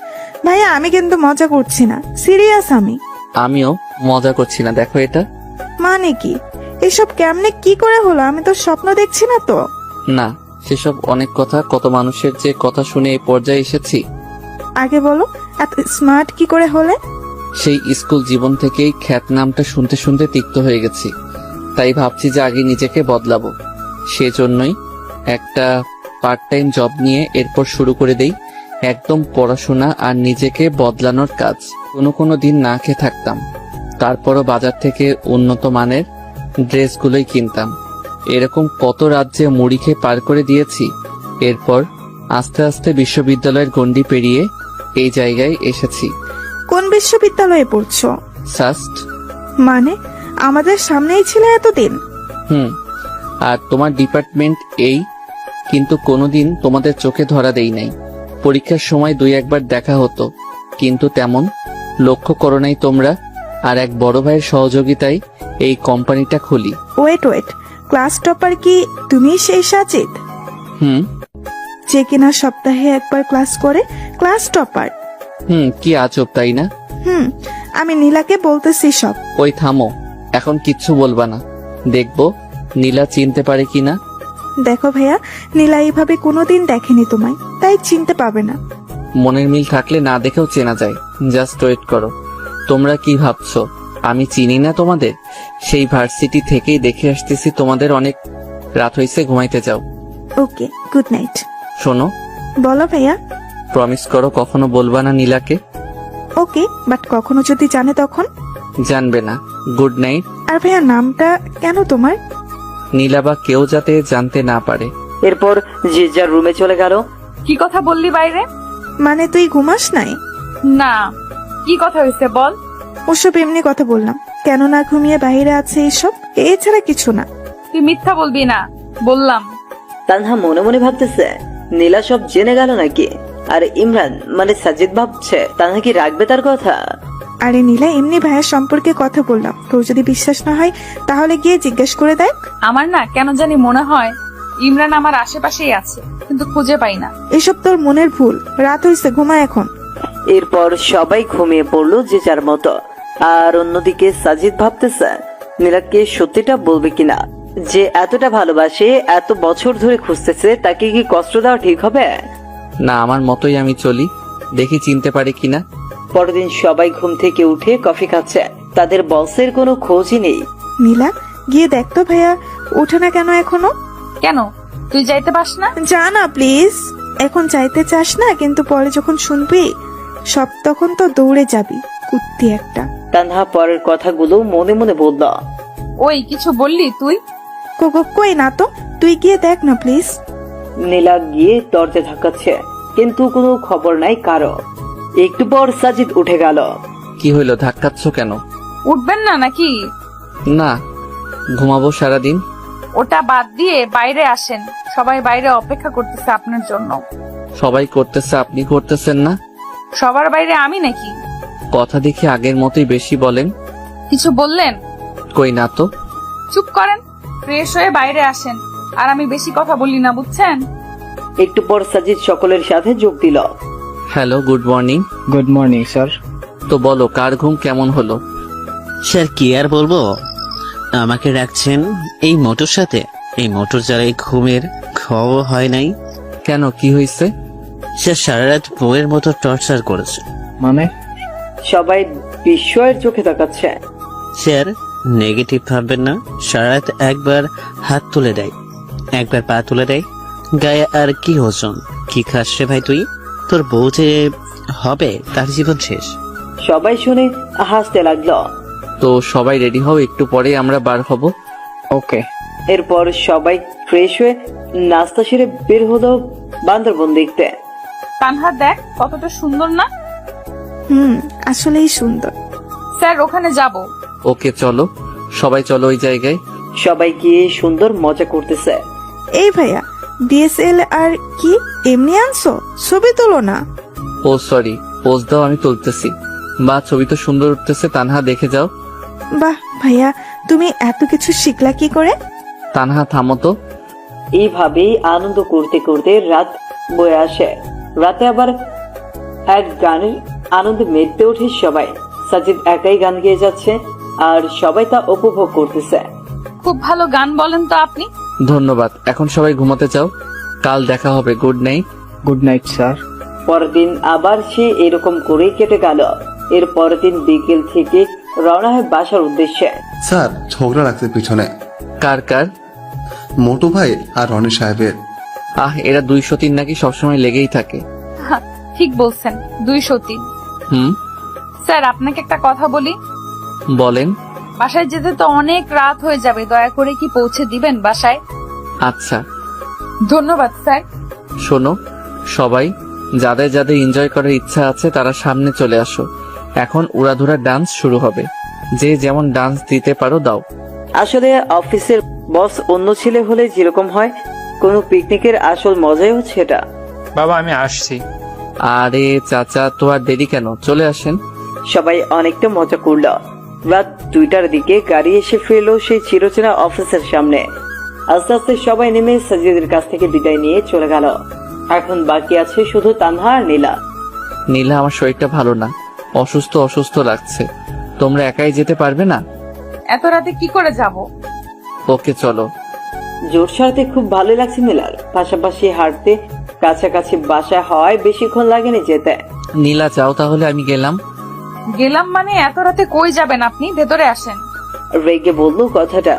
ভাইয়া আমি কিন্তু মজা করছি না, সিরিয়াস আমি। আমিও মজা করছি না, দেখো এটা। মানে কি এসব? কেমনে কি করে হলো? আমি তো স্বপ্ন দেখছি না তো। না, সেসব অনেক কথা, কত মানুষের যে কথা শুনে এই পর্যায়ে এসেছি। আগে বলো, এত স্মার্ট কি করে হলে? সেই স্কুল জীবন থেকেই খ্যাত নামটা শুনতে শুনতে তিক্ত হয়ে গেছি, তাই ভাবছি যে আগে নিজেকে বদলাবো। সেজন্যই একটা পার্ট টাইম জব নিয়ে এরপর শুরু করে দেই একদম পড়াশোনা আর নিজেকে বদলানোর কাজ। কোনো দিন না খেয়ে থাকতাম, তারপরও বাজার থেকে উন্নত মানের ড্রেসগুলোই কিনতাম। এরকম কত রাজ্যে মুড়ি খেয়ে পার করে দিয়েছি। এরপর আস্তে আস্তে বিশ্ববিদ্যালয়ের গণ্ডি পেরিয়ে এই জায়গায় এসেছি। কোন বিশ্ববিদ্যালয়ে পড়ছো? সাস্ট। মানে আমাদের সামনেই ছিল এতদিন? আর তোমার ডিপার্টমেন্ট এই, কিন্তু কোনোদিন তোমাদের চোখে ধরা দেই নাই। পরীক্ষার সময় 2-1 দেখা হতো, কিন্তু তেমন লক্ষ্য করো নাই তোমরা। আর এক বড় ভাইয়ের সহযোগিতায় এই কোম্পানিটা খুলি। ওয়েট, ক্লাস টপার কি তুমি সেই সাজিদ? যে কিনা সপ্তাহে একবার ক্লাস করে, ক্লাস টপার? কি আজব, তাই না? আমি নীলাকে বলতেছি সব। ওই থামো, এখন কিচ্ছু বলবা না, দেখবো নীলা চিনতে পারে কিনা। দেখো ভাইয়া, নীলা এইভাবে কোনোদিন দেখেনি তোমায়, তাই চিনতে পাবে না। মনের মিল থাকলে না দেখেও চেনা যায়। জাস্ট ওয়েট করো। তোমরা কি ভাবছো আমি চিনি না তোমাদের? সেই ভার্সিটি থেকেই দেখে আসতেছি তোমাদের। অনেক রাত হয়েছে, ঘুমাইতে যাও। ওকে, গুড নাইট। শোনো। বলো ভাইয়া। প্রমিস করো কখনো বলবা না নীলাকে। ওকে, বাট কখনো যদি জানে তখন? জানবে না। Good night. আর ভাইয়া নামটা কেন তোমার? নীলা বা কেউ যাতে জানতে না পারে। এরপর যে যার রুমে চলে গেল। কি কথা বললি বাইরে? মানে তুই ঘুমাস নাই? না, কি কথা হয়েছে বল। ওসব এমনি কথা বললাম, কেন না ঘুমিয়ে বাইরে আছে এইসব, এছাড়া কিছু না। তুই মিথ্যা বলবি না, বললাম। তানহা মনে মনে ভাবতেছে নীলা সব জেনে গেল নাকি। আর ইমরান মানে সাজিদ ভাবছে তানহা কি রাখবে তার কথা। আরে নীলা, এমনি ভাইয়ের সম্পর্কে কথা বললাম, তোর যদি বিশ্বাস না হয় তাহলে গিয়ে জিজ্ঞেস করে দেখ। আমার না কেন জানি মনে হয় ইমরান আমার আশেপাশেই আছে, কিন্তু খুঁজে পাই না। এসব তোর মনের ভুল, রাত হয়েছে, ঘুমা এখন। এরপর সবাই ঘুমিয়ে পড়লো যে যার মতো। আর অন্যদিকে সাজিদ ভাবতেছে নীলাকে সত্যিটা বলবে কিনা, যে এতটা ভালোবাসে, এত বছর ধরে খুঁজতেছে, তাকে কি কষ্ট দেওয়া ঠিক হবে? না, আমার মতোই আমি চলি, দেখি চিনতে পারি কিনা। পরের দিন সবাই ঘুম থেকে উঠে কফি খাচ্ছে, তাদের বসের কোনো খোঁজই নেই। নীলা, গিয়ে দেখ তো ভাইয়া ওঠে না কেন এখনো। কেন, তুই যাইতে পাস না? যা না প্লিজ। এখন চাইতে চাস না, কিন্তু পরে যখন শুনবি সব তখন তো দৌড়ে যাবি, কুত্তি একটা। তানহা পরের কথাগুলো মনে মনে বলল। ওই কিছু বললি তুই? কই না তো, তুই গিয়ে দেখ না প্লিজ। নীলা গিয়ে দরজা ধাক্কাচ্ছে, কিন্তু কোনো খবর নাই কারো। একটু পর সাজিদ উঠে গেল। কি হইলো, ধাক্কাচ্ছ কেন? উঠবেন না নাকি? না, ঘুমাবো সারাদিন। ওটা বাদ দিয়ে বাইরে আসেন, সবাই বাইরে অপেক্ষা করতেছে আপনার জন্য। সবাই করতেছে, আপনি করতেছেন না? সবার বাইরে আমি নাকি? কথা দেখি আগের মতোই বেশি বলেন। কিছু বললেন? কই না তো। চুপ করেন, ফ্রেশ হয়ে বাইরে আসেন, আর আমি বেশি কথা বলি না, বুঝছেন? একটু পর সাজিদ সকলের সাথে যোগ দিল। Hello, good morning. Good morning sir. তো বলো, কার ঘুম কেমন হলো? স্যার কি আর বলবো, আমাকে রাখছেন এই মোটর সাথে, এই মোটর জ্বালায় ঘুমের খবর হয় নাই। কেন, কি হয়েছে? স্যার সারা রাত বউয়ের মতো টর্চার করেছে। মানে? সবাই বিস্ময়ের চোখে তাকাচ্ছে। স্যার নেগেটিভ ভাববেন না, সারা রাত একবার হাত তুলে দেয়, একবার পা তুলে দেয়, গায়ে আর কি ওজন। কি খাস রে ভাই তুই? তোর বউ যে হবে তার জীবন শেষ। সবাই শুনে হাসতে লাগলো। তো সবাই রেডি হও, একটু পরে আমরা বার হব। ওকে। এরপর সবাই ফ্রেশ হয়ে নাস্তা সেরে বের হলো বান্দরবন দেখতে। তানহা দেখ কতটা সুন্দর না? আসলেই সুন্দর। স্যার ওখানে যাব। ওকে চলো, সবাই চলো ওই জায়গায়। সবাই গিয়ে সুন্দর মজা করতেছে। এই ভাইয়া, DSLR কি এমনি আনছো? ছবি তোলো না। ও সরি, পোজ দাও, আমি তুলতেছি। বা ছবি তো সুন্দর উঠতেছে, তানহা দেখে যাও। বাহ ভাইয়া, তুমি এত কিছু শিখলা কি করে? তানহা থামো তো। এইভাবেই আনন্দ করতে করতে রাত বয়ে আসে। রাতে আবার এক গানের আনন্দে মেতে ওঠে সবাই। সাজিদ একাই গান গেয়ে যাচ্ছে, আর সবাই তা উপভোগ করতেছে। খুব ভালো গান বলেন তো আপনি। ধন্যবাদ, এখন সবাই ঘুমাতে যাও, কাল দেখা হবে। Good night. Good night sir. পরের দিন আবার সে এরকম করেই কেটে গেল। এর পরের দিন বিকেল থেকে রওনা হয় বাসার উদ্দেশ্যে। স্যার ঝগড়া লাগছে পিছনে। কার কার? মোটু ভাই আর রনি সাহেবের। এরা 203 নাকি সবসময় লেগেই থাকে। ঠিক বলছেন, 203। স্যার আপনাকে একটা কথা বলি। বলেন। বাসায় যেতে তো অনেক রাত হয়ে যাবে, দয়া করে কি পৌঁছে দিবেন বাসায়? আচ্ছা। ধন্যবাদ স্যার। শোনো সবাই, যাদের যাদের এনজয় করার ইচ্ছা আছে তারা সামনে চলে আসো, এখন উড়াধুরা ডান্স শুরু হবে। যে যেমন ডান্স দিতে পারো দাও। আসলে অফিসের বস অন্য ছেলে হলে যেরকম হয়, কোনো পিকনিকের আসল মজাই হচ্ছে এটা। বাবা আমি আসছি। আরে চাচা, তো আর দেরি কেন, চলে আসেন। সবাই অনেকটা মজা করল। রাত 2টার দিকে গাড়ি এসে ফেললো সেই চিরচেনা অফিসের সামনে। আস্তে আস্তে সবাই নেমে সাজিদের কাছ থেকে বিদায় নিয়ে চলে গেল। এখন বাকি আছে শুধু তানহা আর নীলা। নীলা, আমার শরীরটা ভালো না, অসুস্থ অসুস্থ লাগছে, তোমরা একাই যেতে পারবে না? এত রাতে কি করে যাব? ওকে চলো। জোর সারতে খুব ভালো লাগছে নীলার, পাশাপাশি হাঁটতে, কাছাকাছি বাসা হওয়ায় বেশিক্ষণ লাগেনি যেতে। নীলা যাও তাহলে, আমি গেলাম। গেলাম মানে এত রাতে কই যাবেন আপনি? ভেতরে আসেন। রেগে বললো কথাটা।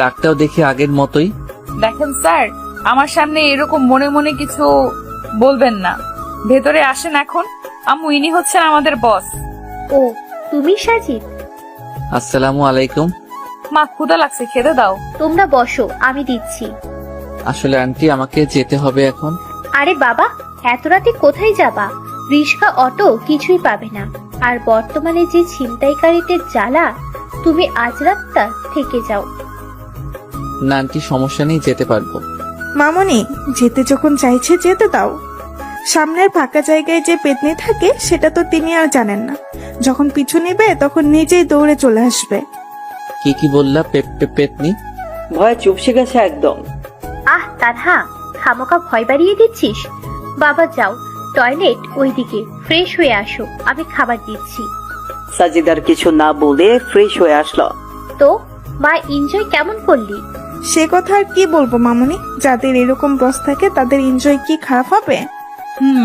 রাগটাও দেখি আগের মতোই। দেখেন স্যার, আমার সামনে এরকম মনে মনে কিছু বলবেন না। ভেতরে আসেন এখন। আম্মু, ইনি হচ্ছেন আমাদের বস। ও তুমি সাজিদ? আসসালামু আলাইকুম। মা, ক্ষুধা লাগছে, খেতে দাও। তোমরা বসো, আমি দিচ্ছি। আসলে আন্টি, আমাকে যেতে হবে এখন। আরে বাবা, এত রাতে কোথায় যাবা? রিস্কা অটো কিছুই পাবে না। আর বর্তমানে যে ছিনতাইকারীদের জ্বালা, তুমি আজ রাতটা থেকে যাও। না আন্টি, সমস্যা নেই, যেতে পারবো। মামনি, যেতে যখন চাইছে যেতে দাও। সামনের ফাঁকা জায়গায় যে পেতনি থাকে সেটা তো তিনি আর জানেন না। যখন পিছু নেবে তখন নিজেই দৌড়ে চলে আসবে। কি কি বললা? পেতনি? ভয় চুপসে গেছে একদম। আহ তানহা, খামোকা ভয় বাড়িয়ে দিচ্ছিস। বাবা যাও, টয়লেট ওইদিকে, ফ্রেশ হয়ে আসো, আমি খাবার দিচ্ছি। সাজিদার কিছু না বলে ফ্রেশ হয়ে আসলো। তো মা, এনজয় কেমন করলি? সে কথা আর কি বলবো মামনি, যাদের এরকম বস থাকে তাদের এনজয় কি খারাপ হবে?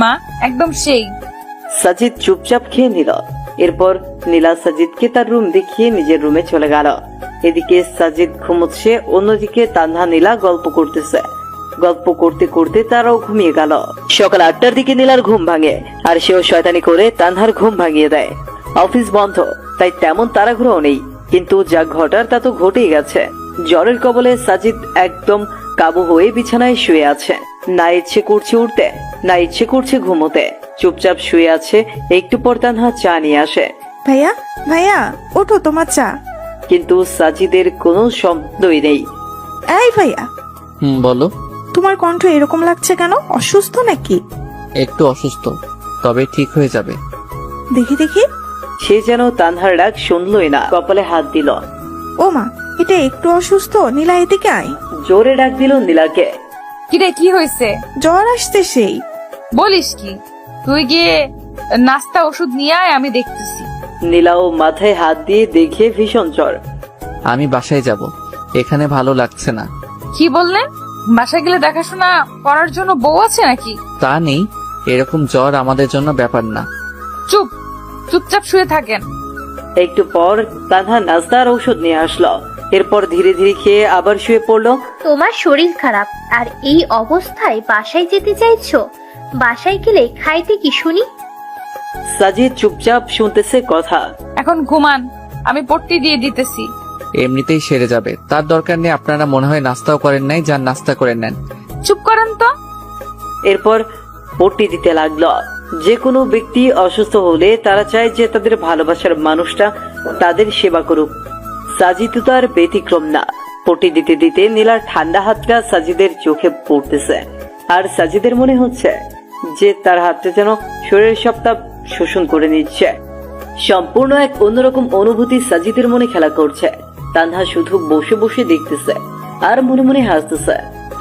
মা, একদম সেই। সাজিদ চুপচাপ খেয়ে নিল। এরপর নীলা সাজিদকে তার রুম দেখিয়ে নিজের রুমে চলে গেল। এদিকে সাজিদ ঘুমোচ্ছে, অন্যদিকে তানহা নীলা গল্প করতেছে। গল্প করতে করতে তারাও ঘুমিয়ে গেল। সকাল 8টার দিকে নীলার ঘুম ভাঙে, আর সেও শয়তানি করে তানহার ঘুম ভাঙিয়ে দেয়। অফিস বন্ধ, তাই তেমন তাড়াহুড়ো নেই, কিন্তু যা ঘটার তা তো ঘটেই গেছে। জ্বরের কবলে সাজিদ একদম কাবু হয়ে বিছানায় শুয়ে আছে। না ইচ্ছে করছে উঠতে, না ইচ্ছে করছে ঘুমোতে, চুপচাপ শুয়ে আছে। একটু পর তানহা চা নিয়ে আসে। ভাইয়া, ভাইয়া ওঠো, তোমার চা। কিন্তু সাজিদের কোনো শব্দই নেই। এই ভাইয়া। বলো। তোমার কণ্ঠ এরকম লাগছে কেন? অসুস্থ নাকি? একটু অসুস্থ, তবে ঠিক হয়ে যাবে। দেখি দেখি। সে যেন তানহার ডাক শুনলই না, কপালে হাত দিল। ও মা, এটা একটু অসুস্থ। নীলা এদিকে আয়। জোরে ডাক দিল নীলাকে। কিরে, কি হয়েছে? জ্বর আসছে সেই। বলিস কি? তুই গিয়ে নাস্তা ওষুধ নিয়ে আয়, আমি দেখতেছি। নীলাও মাথায় হাত দিয়ে দেখে ভীষণ জ্বর। আমি বাসায় যাব, এখানে ভালো লাগছে না। কি বললেন? বাসায় গেলে দেখাশোনা করার জন্য বউ আছে নাকি? তা নেই, এরকম জ্বর আমাদের জন্য ব্যাপার না। চুপচাপ শুয়ে থাকেন। একটু পর তানহা নাস্তা আর ঔষধ নিয়ে আসলো। এরপর ধীরে ধীরে খেয়ে আবার শুয়ে পড়লো। তোমার শরীর খারাপ, আর এই অবস্থায় বাসায় যেতে চাইছো? বাসায় গেলে খাইতে কি শুনি? সাজিদ চুপচাপ শুনতেছে কথা। এখন ঘুমান, আমি পট্টি দিয়ে দিতেছি। এমনিতেই সেরে যাবে, তার দরকার নেই। আপনারা মনে হয় নাস্তাও করেন নাই, যান নাস্তা করে নেন। চুপ করেন তো। এরপর পট্টি দিতে লাগলো। যে কোনো ব্যক্তি অসুস্থ হলে তারা চায় যে তাদের ভালোবাসার মানুষটা তাদের সেবা করুক। সাজিদ তো তার ব্যতিক্রম না। পট্টি দিতে দিতে নীলার ঠান্ডা হাতটা সাজিদের চোখে পড়তেছে, আর সাজিদের মনে হচ্ছে যে তার হাতটা যেন শরীরের সব তাপ শোষণ করে নিচ্ছে। সম্পূর্ণ এক অন্যরকম অনুভূতি সাজিদের মনে খেলা করছে। তানহা শুধু বসে বসে দেখতেছে আর মনে মনে হাসতেছে।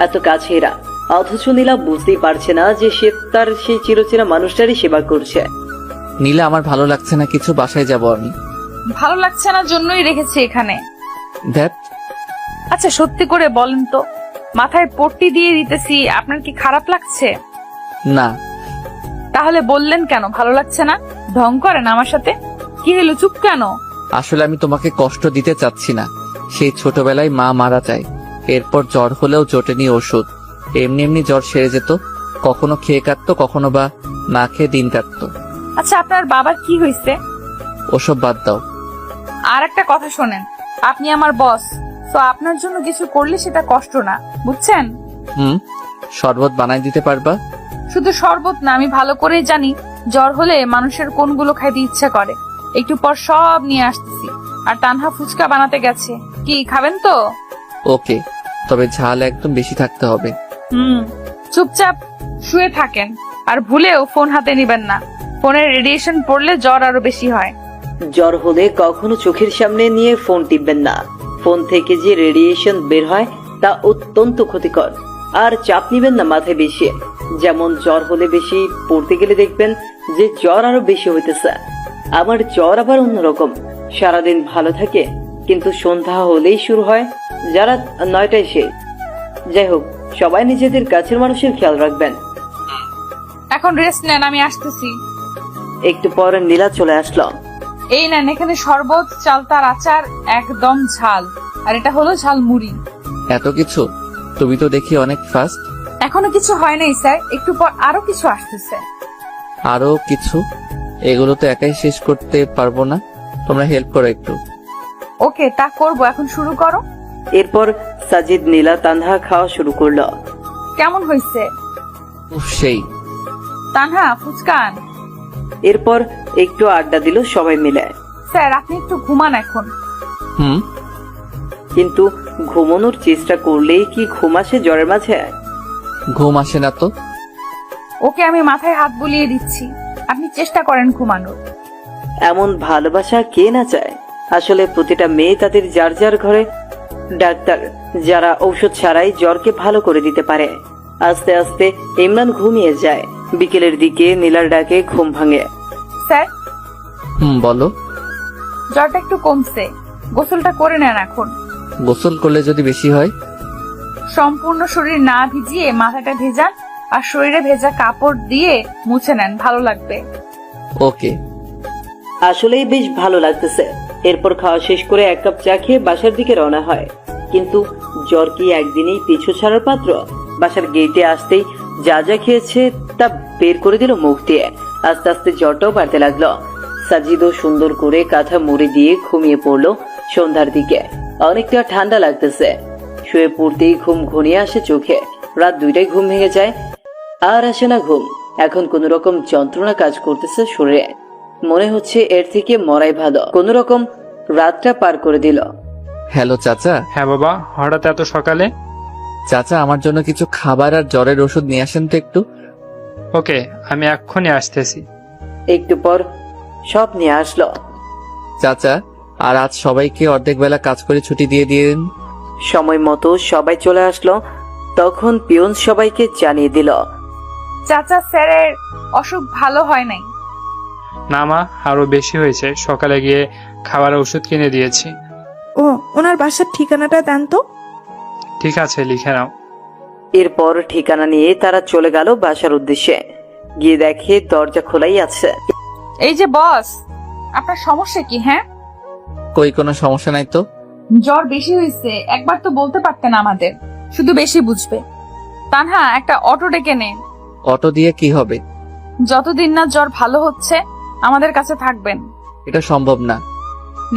এত কাছে এরা, অথচ নীলা বুঝতেই পারছে না যে সে তার সেই চিরচেনা মানুষটারই সেবা করছে। নীলা, আমার ভালো লাগছে না কিছু, বাসায় যাব আমি। ভালো লাগছে না জন্যই রেখেছি এখানে। ধ্যাত। আচ্ছা সত্যি করে বলেন তো, মাথায় পট্টি দিয়ে দিতেছি, আপনার কি খারাপ লাগছে? না। তাহলে বললেন কেন ভালো লাগছে না? ঢং করেন আমার সাথে? কি হলো, চুপ কেন? আসলে আমি তোমাকে কষ্ট দিতে চাচ্ছি না। সেই ছোটবেলায় মা মারা যায়, এরপর জ্বর হলেও জোটেনি ওষুধ। এমনি এমনি জ্বর সেরে যেত, কখনো খেয়ে কাটতো, কখনো বা না খেয়ে দিন কাটতো। আচ্ছা আপনার বাবার কি হয়েছে? ওসব বাদ দাও। আর একটা কথা শোনেন, আপনি আমার বস, তো আপনার জন্য কিছু করলে সেটা কষ্ট না, বুঝছেন? শরবত বানাই দিতে পারবা? শুধু শরবত না, আমি ভালো করেই জানি জ্বর হলে মানুষের কোনগুলো খাইতে ইচ্ছা করে। একটু পর সব নিয়ে আসতেছি। আর তানহা ফুচকা বানাতে গেছে, কি খাবেন তো? ওকে, তবে ঝাল একদম বেশি থাকতে হবে। চুপচাপ শুয়ে থাকেন, আর ভুলেও ফোন হাতে নিবেন না। ফোনের রেডিয়েশন পড়লে জ্বর আরো বেশি হয়। জ্বর হলে কখনো চোখের সামনে নিয়ে ফোন টিপবেন না। ফোন থেকে যে রেডিয়েশন বের হয় তা অত্যন্ত ক্ষতিকর। আর চাপ নিবেন না মাথায় বেশি। যেমন জ্বর হলে বেশি পড়তে গেলে দেখবেন যে জ্বর আরো বেশি হইতেছে। আমার জ্বর আবার অন্যরকম, সারাদিন ভালো থাকে, কিন্তু সন্ধ্যা হলেই শুরু হয়, যারা 9টায় শেষ। যাই হোক, সবাই নিজেদের কাছের মানুষের খেয়াল রাখবেন। এখন রেস্ট নেন, আমি আসতেছি। একটু পর নীলা চলে আসলো। এই নেন, এখানে শরবত, চালতার আচার, একদম ঝাল, আর এটা হলো ঝাল মুড়ি। এত কিছু? তুমি তো দেখি অনেক ফাস্ট। এখনো কিছু হয় নাই স্যার, একটু পর আরো কিছু আসতেছে। আরো কিছু? এগুলো তো একাই শেষ করতে পারবো না, তোমরা হেল্প করো একটু। ওকে, তা করবো, এখন শুরু করো। এরপর সাজিদ নীলা তানহা খাওয়া শুরু করলো। কেমন হয়েছে? সেই। তানহা ফুচকা আন। এরপর একটু আড্ডা দিল সবাই মিলে। স্যার আপনি একটু ঘুমান এখন। হুম। কিন্তু ঘুমানোর চেষ্টা করলেই কি ঘুম আসে জ্বরের মাঝে? ঘুম আসে না তো। ওকে আমি মাথায় হাত বুলিয়ে দিচ্ছি, আপনি চেষ্টা করেন ঘুমানোর। এমন ভালোবাসা কে না চায়? আসলে প্রতিটা মেয়ে তাদের যার যার ঘরে ডাক্তার, যারা ঔষধ ছাড়াই জ্বরকে ভালো করে দিতে পারে। আস্তে আস্তে ইমরান ঘুমিয়ে যায়। বিকেলের দিকে নীলার ডাকে ঘুম ভাঙে। স্যার বলো। জ্বরটা একটু কমছে, গোসলটা করে নেন এখন। গোসল করলে যদি বেশি হয়? সম্পূর্ণ শরীর না ভিজিয়ে মাথাটা ভেজান আর শরীরে ভেজা কাপড় দিয়ে মুছে নেন, ভালো লাগবে। ওকে। আসলেই বেশ ভালো লাগতেছে। এরপর খাওয়া শেষ করে 1 কাপ চা খেয়ে বাসার দিকে রওনা হয়। কিন্তু জ্বর কি একদিনেই পিছু ছাড়ার পাত্র? বাসার গেটে আসতেই যা যা খেয়েছে তা বের করে দিল মুখ দিয়ে। আস্তে আস্তে জ্বরটাও বাড়তে লাগলো। সাজিদও সুন্দর করে কাঁথা মুড়ি দিয়ে ঘুমিয়ে পড়লো। সন্ধ্যার দিকে অনেকটা ঠান্ডা লাগতেছে। শুয়ে পড়তেই ঘুম ঘনিয়ে আসে চোখে। রাত 2টায় ঘুম ভেঙে যায়। আর আসে না ঘুম। এখন কোন রকম যন্ত্রণা কাজ করতেছে শরীরে। মনে হচ্ছে এর থেকে মরাই ভালো। কোন রকম রাতটা পার করে দিল। হ্যালো চাচা। হ্যাঁ বাবা, হঠাৎ এত সকালে? চাচা আমার জন্য কিছু খাবার আর জ্বরের ওষুধ নিয়ে আসেন তো একটু। ওকে, আমি এক্ষুনি আসতেছি। একটু পর সব নিয়ে আসলো। চাচা আর আজ সবাইকে অর্ধেক বেলা কাজ করে ছুটি দিয়ে দিন। সময় মতো সবাই চলে আসলো। তখন পিয়ন সবাইকে জানিয়ে দিল। চাচা স্যারের অসুখ ভালো হয় নাই। না মা, আরো বেশি হয়েছে। সকালে গিয়ে খাবার ওষুধ কিনে দিয়েছি। ও, ওনার বাসার ঠিকানাটা দেন তো। ঠিক আছে, লিখে নাও। এরপর ঠিকানা নিয়ে তারা চলে গেল বাসার উদ্দেশ্যে। গিয়ে দেখে দরজা খোলাই আছে। এই যে বস, আপনার সমস্যা কি? হ্যাঁ, কই কোনো সমস্যা নাই তো। জ্বর বেশি হয়েছে, একবার তো বলতে পারতেন আমাদের, শুধু বেশি বুঝবে। তানহা একটা অটো ডেকে নে। অটো দিয়ে কি হবে? যতদিন না জ্বর ভালো হচ্ছে আমাদের কাছে থাকবেন। এটা সম্ভব না।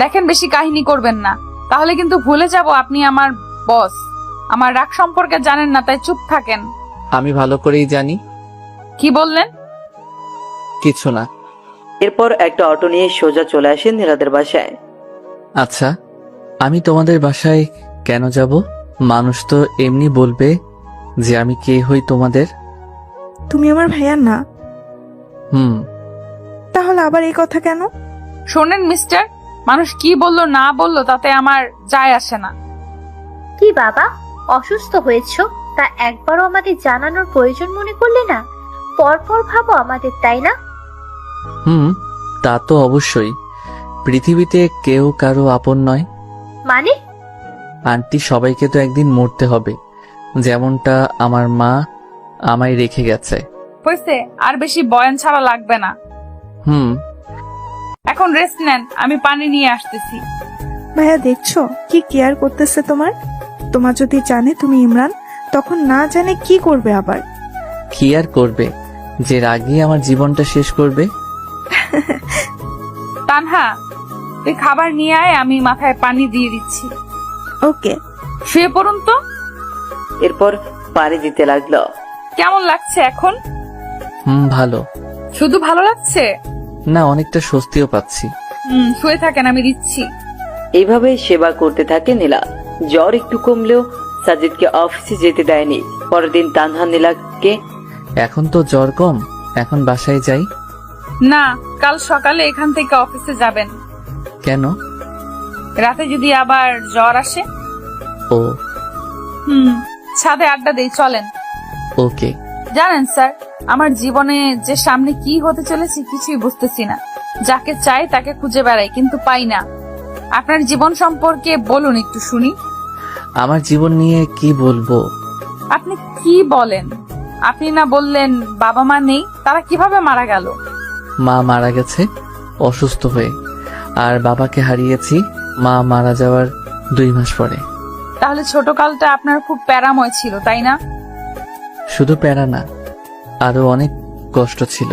দেখেন বেশি কাহিনী করবেন না, তাহলে কিন্তু ভুলে যাব আপনি আমার বস। আমার রাগ সম্পর্কে জানেন না, তাই চুপ থাকেন। আমি ভালো করেই জানি। কি বললেন? কিছু না। এরপর একটা অটো নিয়ে সোজা চলে আসেন নীলাদের বাসায়। আচ্ছা, আমি তোমাদের বাসায় কেন যাব? মানুষ তো এমনি বলবে যে আমি কে হই তোমাদের। তুমি আমার ভাইয়া না, হুম। তাহলে আবার এই কথা কেন? শোনেন মিস্টার, মানুষ কি বললো না বললো তাতে আমার যায় আসে না। কি বাবা, অসুস্থ হয়েছো? তা একবারও আমাদের জানানোর প্রয়োজন মনে করলে না? পরপর ভাবো আমাদের, তাই না? হুম, তা তো অবশ্যই। পৃথিবীতে কেউ কারো আপন নয়। মানে? আন্টি, সবাইকে তো একদিন মরতে হবে, যেমনটা আমার মা আমায় রেখে গেছে। হয়েছে, আর বেশি বয়ান ছাড়া লাগবে না। হুম। এখন রেস্ট নেন, আমি পানি নিয়ে আসতেছি। ভাইয়া দেখছো কি কেয়ার করতেছে তোমার। তোমার যদি জানে তুমি ইমরান, তখন না জানে কি করবে আবার। কি আর করবে, যে রাগী আমার জীবনটা শেষ করবে। তানহা, তুই খাবার নিয়ে আয়, আমি মাথায় পানি দিয়ে দিচ্ছি। ওকে। শুয়ে পড়ুন তো। এরপর পানি দিতে লাগলো। কেমন লাগছে এখন? ভালো। শুধু ভালো লাগছে না, অনেকটা স্বস্তিও পাচ্ছি। শুয়ে থাকেন, আমি দিচ্ছি। এইভাবে সেবা করতে থাকে নীলা। জ্বর একটু কমলেও সাজিদকে অফিসে যেতে দেয়নি। পরের দিন তানহা নীলাকে, এখন তো জ্বর কম, এখন বাসায় যাই। না, কাল সকালে এখান থেকে অফিসে যাবেন। কেন? রাতে যদি আবার জ্বর আসে। ও। ছাদে আড্ডা দেই, চলেন। ওকে। জানেন স্যার, আমার জীবনে যে সামনে কি হতে চলেছে কিছুই বুঝতেছি না। যাকে চাই তাকে খুঁজে বেড়াই, কিন্তু পাই না। আপনার জীবন সম্পর্কে বলুন একটু শুনি। আমার জীবন নিয়ে কি বলবো? আপনি কি বলেন? আপনি না বললেন বাবা মা নেই, তারা কিভাবে মারা গেল? মা মারা গেছে অসুস্থ হয়ে, আর বাবাকে হারিয়েছি মা মারা যাওয়ার 2 মাস পরে। তাহলে ছোটকালটা আপনার খুব প্যারাময় ছিল, তাই না? শুধু প্যারা না, আরো অনেক কষ্ট ছিল।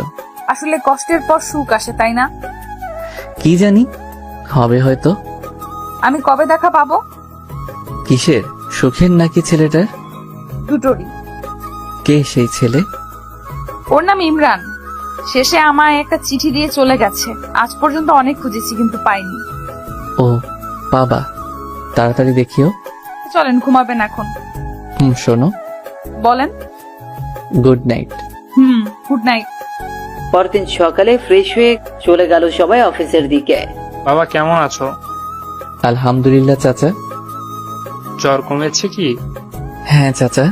আসলে কষ্টের পর সুখ আসে, তাই না? কি জানি, হবে হয়তো। আমি কবে দেখা পাবো? কিসের, সুখের নাকি ছেলেটার? দুটোরই। কে সেই ছেলে? ওর নাম ইমরান। শেষে আমায় একটা চিঠি দিয়ে চলে গেছে। আজ পর্যন্ত অনেক খুঁজেছি কিন্তু পাইনি। ও বাবা, তাড়াতাড়ি দেখিও। চলেন, ঘুমাবেন এখন। শোনো। বলেন। Good night. Good night. পরদিন সকালে ফ্রেশ হয়ে চলে গেল সবাই অফিসের দিকে। বাবা কেমন আছো? আলহামদুলিল্লাহ চাচা। জ্বর কমেছে কি? হ্যাঁ চাচা,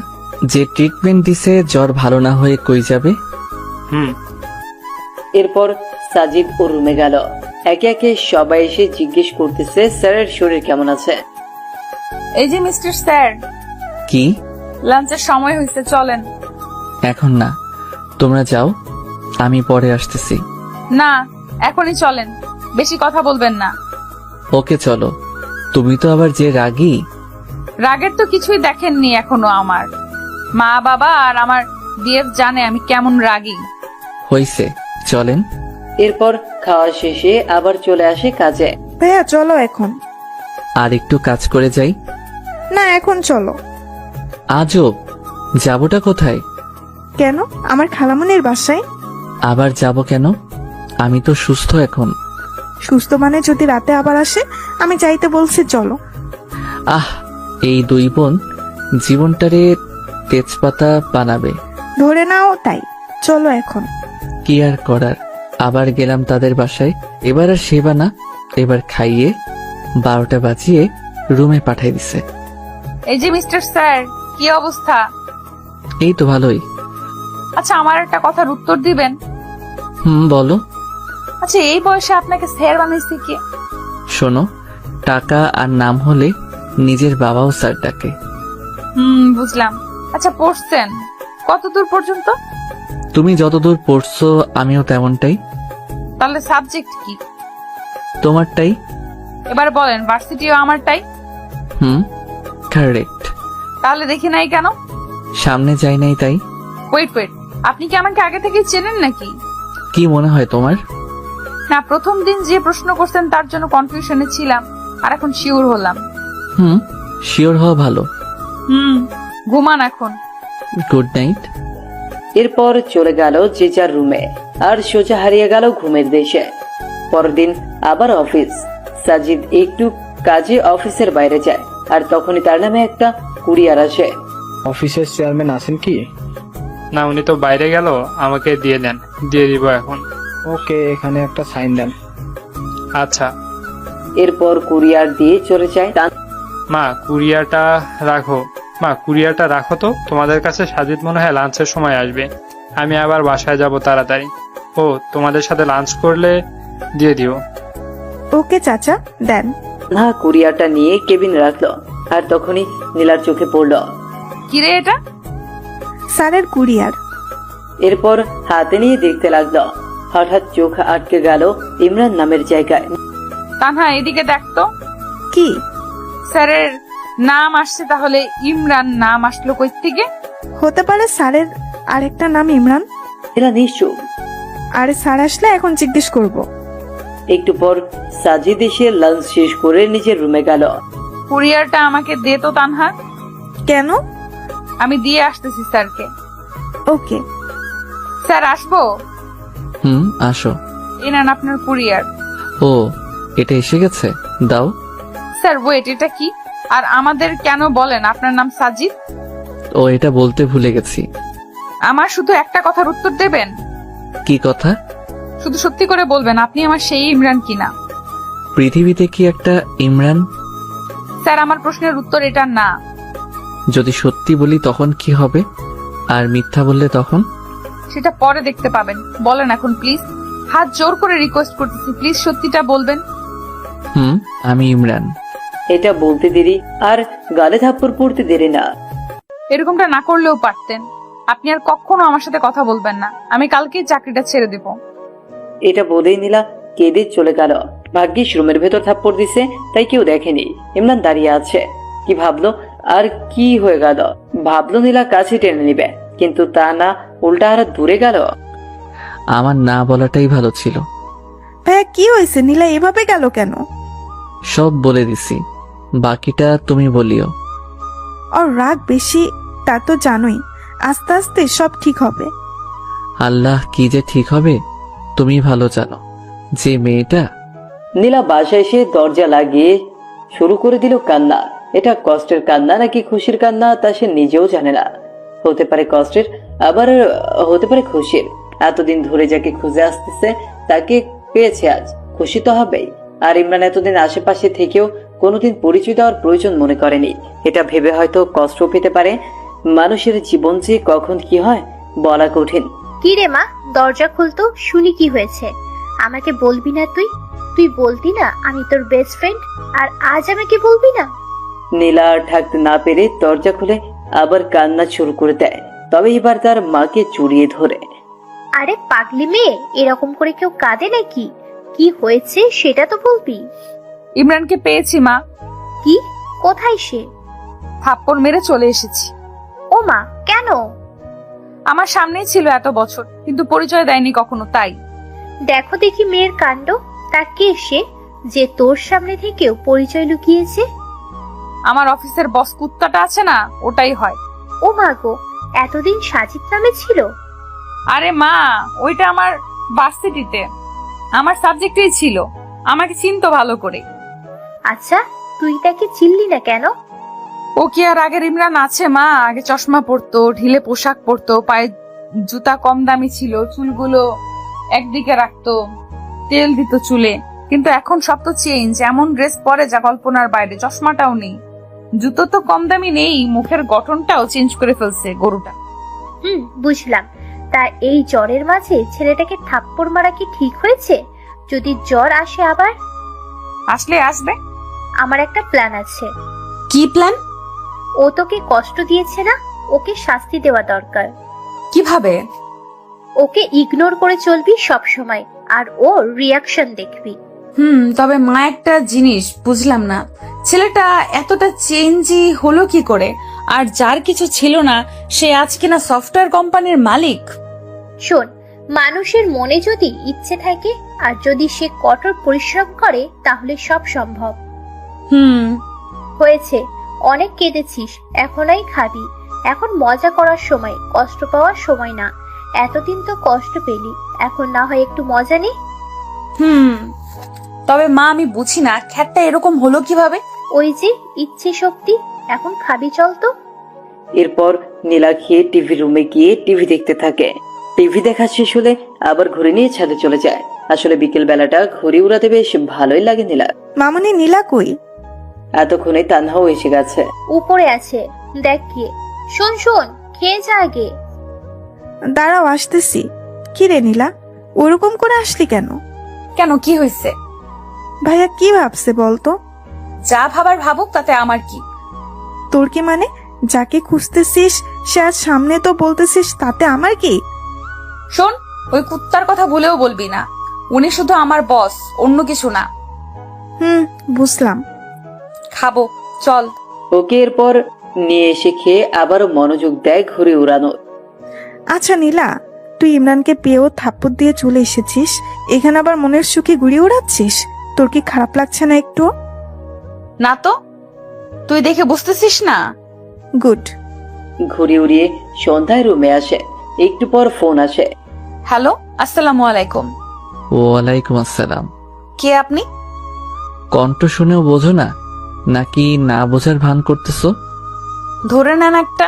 যে ট্রিটমেন্ট দিছে জ্বর ভালো না হয়ে কই যাবে। এরপর সাজিদ ওর রুমে গেল। একে একে সবাই এসে জিজ্ঞেস করতেছে স্যারের শরীর কেমন আছে। এই যে মিস্টার স্যার, কি? লাঞ্চের সময় হয়েছে, চলেন। এখন না, তোমরা যাও, আমি পরে আসতেছি। না, এখনই চলেন, বেশি কথা বলবেন না। ওকে চলো। তুমি তো আবার যে রাগী। রাগের তো কিছুই দেখেননি এখনো। আমার মা বাবা আর আমার ডিএফ জানে আমি কেমন রাগী। হইছে, চলেন। এরপর খাওয়া শেষে আবার চলে আসে কাজে। ভাইয়া চলো এখন। আর একটু কাজ করে যাই। না, এখন চলো। আজব, যাবোটা কোথায়? কেন? আমার খালামনির বাসায়। আবার যাব কেন? আমি তো সুস্থ এখন। সুস্থ মানে যদি রাতে আবার আসে? আমি যাইতে বলছি, চলো। আহ, এই দুই বোন জীবনটারে তেজপাতা বানাবে। ধরে নাও তাই। চলো এখন। কি আর করার, আবার গেলাম তাদের বাসায়। এবার আর সেবা না, এবার খাইয়ে 12টা বাজিয়ে রুমে পাঠাই দিছে। এই যে মিস্টার স্যার, কি অবস্থা? এই তো ভালোই। আচ্ছা, আমার একটা কথার উত্তর দিবেন? বলো। আচ্ছা, এই বয়সে আপনাকে স্যার বানাইছে কে? শোনো, টাকা আর নাম হলে নিজের বাবাও স্যার ডাকে। বুঝলাম। আচ্ছা, পড়ছেন কতদূর পর্যন্ত? তুমি যতদূর পড়ছো আমিও তেমনটাই। তাহলে সাবজেক্ট কি? তোমারটাই। এবার বলেন, ভার্সিটিও আমারটাই। কারেক্ট। তাহলে দেখি নাই কেন? সামনে যাই নাই তাই। ওয়েট, আপনি কি আমাকে আগে থেকে চেনেন নাকি? কি মনে হয় তোমার? না, প্রথম দিন যে প্রশ্ন করছেন তার জন্য কনফিউশনে ছিলাম, আর এখন শিওর হলাম। শিওর হওয়া ভালো। ঘুমান এখন। Good night. এরপর চলে গেল যে যার রুমে, আর সোজা হারিয়ে গেল ঘুমের দেশে। পরদিন আবার অফিস। সাজিদ একটু কাজে অফিসের বাইরে যায়, আর তখনই তার নামে একটা কুরিয়ার আসে। অফিসের চেয়ারম্যান আছেন কি? না, উনি তো বাইরে গেল, আমাকে দিয়ে দেন। দিয়ে দিব এখন। ওকে, এখানে একটা সাইন দেন। আচ্ছা। এরপর কুরিয়ার দিয়ে চলে যায়। মা, কুরিয়ারটা রাখো তো। তোমাদের কাছে সাজিদ মনে হয় লাঞ্চের সময় আসবে। আমি আবার বাসায় যাব তাড়াতাড়ি। ও তোমাদের সাথে লাঞ্চ করলে দিয়ে দিও। ওকে চাচা, দেন। না, কুরিয়ারটা নিয়ে কেবিন রাখলো, আর তখনই নীলার চোখে পড়লো। কিরে এটা? স্যারের কুরিয়ার। এরপর হাতে নিয়ে দেখতে লাগলো। হঠাৎ চোখ আটকে গেল ইমরান নামের জায়গায়। তানহা, এদিকে দেখতো। কি? স্যারের নাম আসছে, তাহলে ইমরান নাম আসলো কই থেকে? হতে পারে স্যারের আরেকটা নাম ইমরান। এরা নিশ্চয়। আরে স্যার আসলে এখন জিজ্ঞেস করব। একটু পর সাজিদ এসে লাঞ্চ শেষ করে নিজের রুমে গেল। কুরিয়ারটা আমাকে দে তো তানহা। কেন? আমি দিয়ে আসতেছি স্যারকে। ওকে। স্যার, আসবো? আসো। এই নেন আপনার কুরিয়ার। ও, এটা এসে গেছে, দাও। স্যার ওয়েট, এটা কি? আর আমাদের কেন বলেন আপনার নাম সাজিদ? ও, এটা বলতে ভুলে গেছি। আমার শুধু একটা কথার উত্তর দেবেন। কি কথা? শুধু সত্যি করে বলবেন আপনি আমার সেই ইমরান কিনা। পৃথিবীতে কি একটা ইমরান? স্যার, আমার প্রশ্নের উত্তর এটা না। যদি সত্যি বলি তখন কি হবে, আর মিথ্যা বললে তখন? সেটা পরে দেখতে পাবেন। বলেন এখন প্লিজ, হাত জোর করে রিকোয়েস্ট করতেছি, প্লিজ সত্যিটা বলবেন। আমি ইমরান। এটা বলতে দেরি আর গালে থাপ্পড় পড়তে দেরি না। এরকমটা না করলেও পারতেন। আপনি আর কখনো আমার সাথে কথা বলবেন না। আমি কালকেই চাকরিটা ছেড়ে দেব। এটা বলেই নীলা কেঁদে চলে গেল। ভাগ্যিস রুমের ভেতর থাপ্পড় দিছে, তাই কেউ দেখেনি। ইমরান দাঁড়িয়ে আছে। কি ভাবলো আর কি হয়ে গেল? ভাবলো নীলা কাছে টেনে নিবে, কিন্তু তা না, উল্টা আর দূরে গেল। আমার না বলাটাই ভালো ছিল। ভাইয়া, কি হয়েছে? নীলা এভাবে গেল কেন? সব বলে দিছি, বাকিটা তুমি বলিও। আর রাগ বেশি, তা তো জানোই। আস্তে আস্তে সব ঠিক হবে। আল্লাহ, কি যে ঠিক হবে তুমি ভালো জানো। যে মেয়েটা নীলা বাসায় এসে দরজা লাগিয়ে শুরু করে দিল কান্না। এটা কষ্টের কান্না নাকি খুশির কান্না তা সে নিজেও জানে না। হতে পারে কষ্টের, আবার হতে পারে খুশির। এতদিন ধরে যাকে খুঁজে আসতেছে তাকে পেয়েছে আজ, খুশি তো হবেই। আর ইমরান এতদিন আশেপাশে থেকেও কোনোদিন পরিচয় দেওয়ার প্রয়োজন মনে করেনি। এটা ভেবে হয়তো কষ্ট পেতে পারে। মানুষের জীবন যে কখন কি হয় বলা কঠিন। কি রে মা, দরজা খুলতো, শুনি কি হয়েছে। আমাকে বলবি না তুই? তুই বলতি না আমি তোর বেস্ট ফ্রেন্ড, আর আজ আমাকে বলবি না? নীলা আর থাকতে না পেরে দরজা খুলে আবার কান্না শুরু করে দেয়, তবে এবার তার মাকে জড়িয়ে ধরে। আরে পাগলি মেয়ে, এরকম করে কেউ কাঁদে নাকি? কি হয়েছে সেটা তো বলবি। ইমরানকে পেয়েছি মা। কি? কোথায় সে? থাপ্পড় মেরে চলে এসেছি। ও মা, কেন? আমার সামনেই ছিল এত বছর, কিন্তু পরিচয় দেয়নি কখনো, তাই। দেখো দেখি মেয়ের কাণ্ড। তা কে সে যে তোর সামনে থেকেও পরিচয় লুকিয়েছে? আমার অফিসের বস কুত্তাটা আছে না, ওটাই হয়। ও মা গো, এতদিন সাজিদ নামে ছিল? আরে মা, ওইটা আমার ভার্সিটিতে আমার সাবজেক্টেই ছিল, আমাকে চিনতো ভালো করে। আচ্ছা, তুই তাকে চিনলি না কেন? ও কি আর আগের ইমরান আছে মা? আগে চশমা পরতো, ঢিলে পোশাক পরতো, পায়ে জুতা কম দামি ছিল, চুলগুলো একদিকে রাখতো, তেল দিত চুলে। কিন্তু এখন সব তো চেঞ্জ, এমন ড্রেস পরে যা কল্পনার বাইরে। চশমাটাও নেই, জুতো তো কম দামি নেই, মুখের গঠনটাও চেঞ্জ করে ফেলছে গরুটা। বুঝলাম। তা এই জ্বরের মাঝে ছেলেটাকে থাপ্পড় মারা কি ঠিক হয়েছে? যদি জ্বর আসে আবার? আসলে আসবে। আমার একটা প্ল্যান আছে। কি প্ল্যান? ও তোকে কষ্ট দিয়েছে না, ওকে শাস্তি দেওয়া দরকার। কিভাবে? ওকে ইগনোর করে চলবি সব সময়, আর ওর রিয়াকশন দেখবি। তবে মা, একটা জিনিস বুঝলাম না, ছেলেটা এতটা চেঞ্জই হলো কি করে? আর যার কিছু ছিল না সে আজ কিনা সফটওয়্যার কোম্পানির মালিক। শোন, মানুষের মনে যদি ইচ্ছে থাকে আর যদি সে কঠোর পরিশ্রম করে তাহলে সব সম্ভব। হয়েছে, অনেক কেঁদেছিস, এখনই খাবি। এখন মজা করার সময়, কষ্ট পাওয়ার সময় না। এতদিন তো কষ্ট পেলি, এখন না হয় একটু মজা নে। তবে মা, আমি বুঝি না খ্যাটটা এরকম হলো কিভাবে। ওই যে ইচ্ছে শক্তি। এখন খাবি, চল তো। এরপর নীলা খেয়ে টিভি রুমে গিয়ে টিভি দেখতে থাকে। টিভি দেখা শেষ হলে আবার ঘুরে নিয়ে ছাদে চলে যায়। আসলে বিকেল বেলাটা ঘুরে উড়াতে বেশ ভালোই লাগে নীলা। মামনি, নীলা কই? এতক্ষণে তানহাও এসে গেছে। উপরে আছে, দেখ গিয়ে। শোন শোন, খেয়ে যা আগে। দাঁড়াও, আসতেছি। কি রে নীলা, ওরকম করে আসলি কেন? কেন, কি হয়েছে? ভাইয়া কি ভাবছে বলতো? যা ভাবার ভাবুক, তাতে আমার কি? তোর কি মানে? যাকে খুঁজতেছিস সে আজ সামনে তো বলতেছিস, তাতে আমার কি? শোন, ওই কুত্তার কথা ভুলেও বলবি না। উনি শুধু আমার বস, অন্য কিছু না। বুঝলাম। খাবো, চল। ওকে এরপর নিয়ে এসে খেয়ে আবারও মনোযোগ দেয় ঘুরে উড়ানো। আচ্ছা নীলা, তুই ইমরানকে পেয়েও থাপ্পড় দিয়ে চলে এসেছিস, এখানে আবার মনের সুখে ঘুরে উড়াচ্ছিস। তোর কি খারাপ লাগছে না একটু? না তো, তুই দেখে বুঝতেছিস না? গুড। ঘুরে উড়িয়ে সন্ধ্যায় রুমে আসে। একটু পর ফোন আসে। হ্যালো, আসসালামু আলাইকুম। ওয়ালাইকুম আসসালাম। কে আপনি? কণ্ঠ শুনেও বোঝো না নাকি না বোঝার ভান করতেছো? ধরে নেন একটা।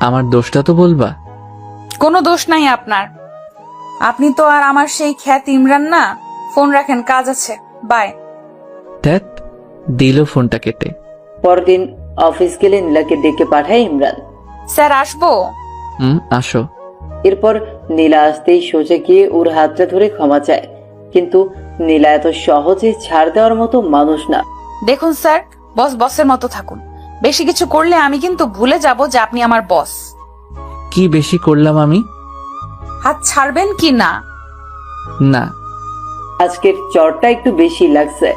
আমার দোষটা তো বলবা। কোনো দোষ নাই আপনার। আপনি তো আর আমার সেই খ্যাত ইমরান না। ফোন রাখেন, কাজ আছে, বাই। ধ্যাত, দিল ফোনটা কেটে। পরদিন অফিস গেলে নীলাকে ডেকে পাঠায় ইমরান। স্যার, আসবো? আসো। এরপর নীলা আসতেই সোজা গিয়ে ওর হাতটা ধরে ক্ষমা চায়। কিন্তু নীলা এত সহজে ছাড় দেওয়ার মতো মানুষ না। দেখুন স্যার, বস বসের মতো থাকুন। বেশি কিছু করলে আমি কিন্তু ভুলে যাব যে আপনি আমার বস। কি বেশি করলাম আমি? হাত ছাড়বেন কি না? না। আজকের চরটা একটু বেশি লাগছে।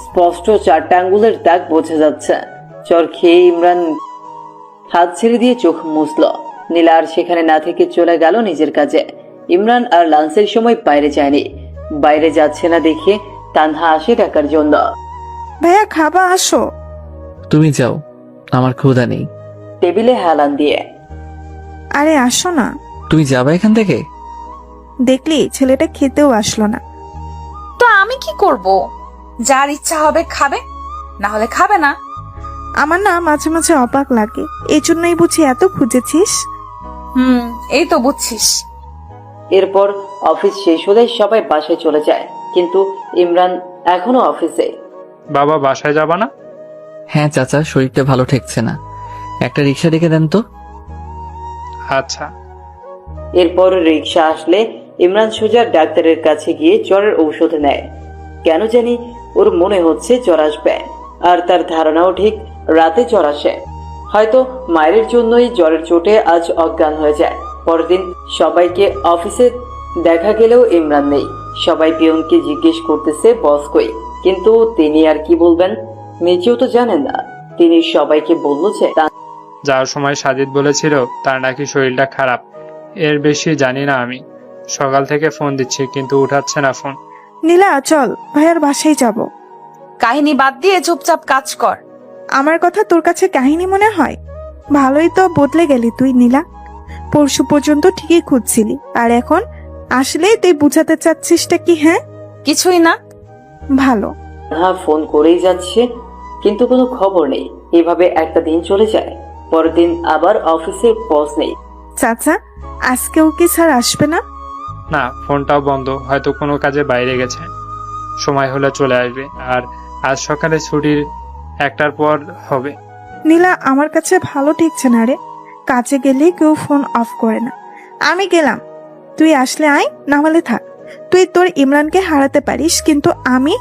স্পষ্ট 4টা আঙ্গুলের দাগ বোঝা যাচ্ছে। চর খেয়ে ইমরান হাত ছেড়ে দিয়ে চোখ মুছল। নীলা আর সেখানে না থেকে চলে গেল নিজের কাজে। ইমরান আর লাঞ্চের সময় বাইরে যায়নি। বাইরে যাচ্ছে না দেখে তানহা আসে ডাকার জন্য। ভাইয়া, খাবা, আসো। তুমি যাও, আমার ক্ষুধা নেই। টেবিলে হেলান দিয়ে। আরে আসো না। তুই যাবা এখান থেকে? দেখলি ছেলেটা খেতেও আসলো না। তো আমি কি করব? যার ইচ্ছা হবে খাবে, না হলে খাবে না। আমার না মাঝে মাঝে অবাক লাগে, এই জন্যই বুঝি এত খুঁজেছিস। এই তো বুঝছিস। এরপর অফিস শেষ হলে সবাই বাসায় চলে যায়, কিন্তু ইমরান এখনো অফিসে। বাবা বাসায় যাবা না? হ্যাঁ চাচা, শরীরটা ভালো ঠেকছে না, একটা রিক্সা ডেকে দেন তো। আচ্ছা। এরপর রিক্সা আসলে ইমরান সোজা ডাক্তারের কাছে গিয়ে জ্বরের ঔষধ নেয়। কেন জানি ওর মনে হচ্ছে জ্বর আসবে, আর তার ধারণাও ঠিক রাতে জ্বর আসে। হয়তো মায়ের জন্যই জ্বরের চোটে আজ অজ্ঞান হয়ে যায়। পরের দিন সবাইকে অফিসে দেখা গেলেও ইমরান নেই। সবাই পিয়নকে জিজ্ঞেস করতেছে বস কই, কিন্তু তিনি আর কি বলবেন, নিজেও তো জানেন না। তিনি সবাইকে বলল যে যাওয়ার সময় সাজিদ বলেছিল তার নাকি শরীরটা খারাপ, এর বেশি জানি না আমি। সকাল থেকে ফোন দিচ্ছি কিন্তু উঠাচ্ছে না ফোন। নীলা চল, ভাইয়ার বাসায় যাব। কাহিনী বাদ দিয়ে চুপচাপ কাজ কর। আমার কথা তোর কাছে কাহিনী মনে হয়? ভালোই তো বদলে গেলি তুই নীলা। পরশু পর্যন্ত ঠিকই খুঁজছিলি, আর এখন আসলেই তুই বুঝাতে চাচ্ছিসটা কি? হ্যাঁ, কিছুই না। ভালো। ফোন করেই যাচ্ছে কিন্তু কোনো খবর নেই। এভাবে একটা দিন চলে যায়। পরের দিন আবার অফিসের বস নেই। চাচা আজকেও কি স্যার আসবে না? না, ফোনটাও বন্ধ, হয়তো কোনো কাজে বাইরে গেছে, সময় হলে চলে আসবে। আর আজ সকালে ছুটির 1টার পর হবে। নীলা আমার কাছে ভালো ঠেকছে না রে, কাজে গেলে কেউ ফোন অফ করে না। আমি গেলাম, তুই আসলে আয়, না হলে থাক। তুই তোর ইমরানকে হারাতে পারিস, কিন্তু আমি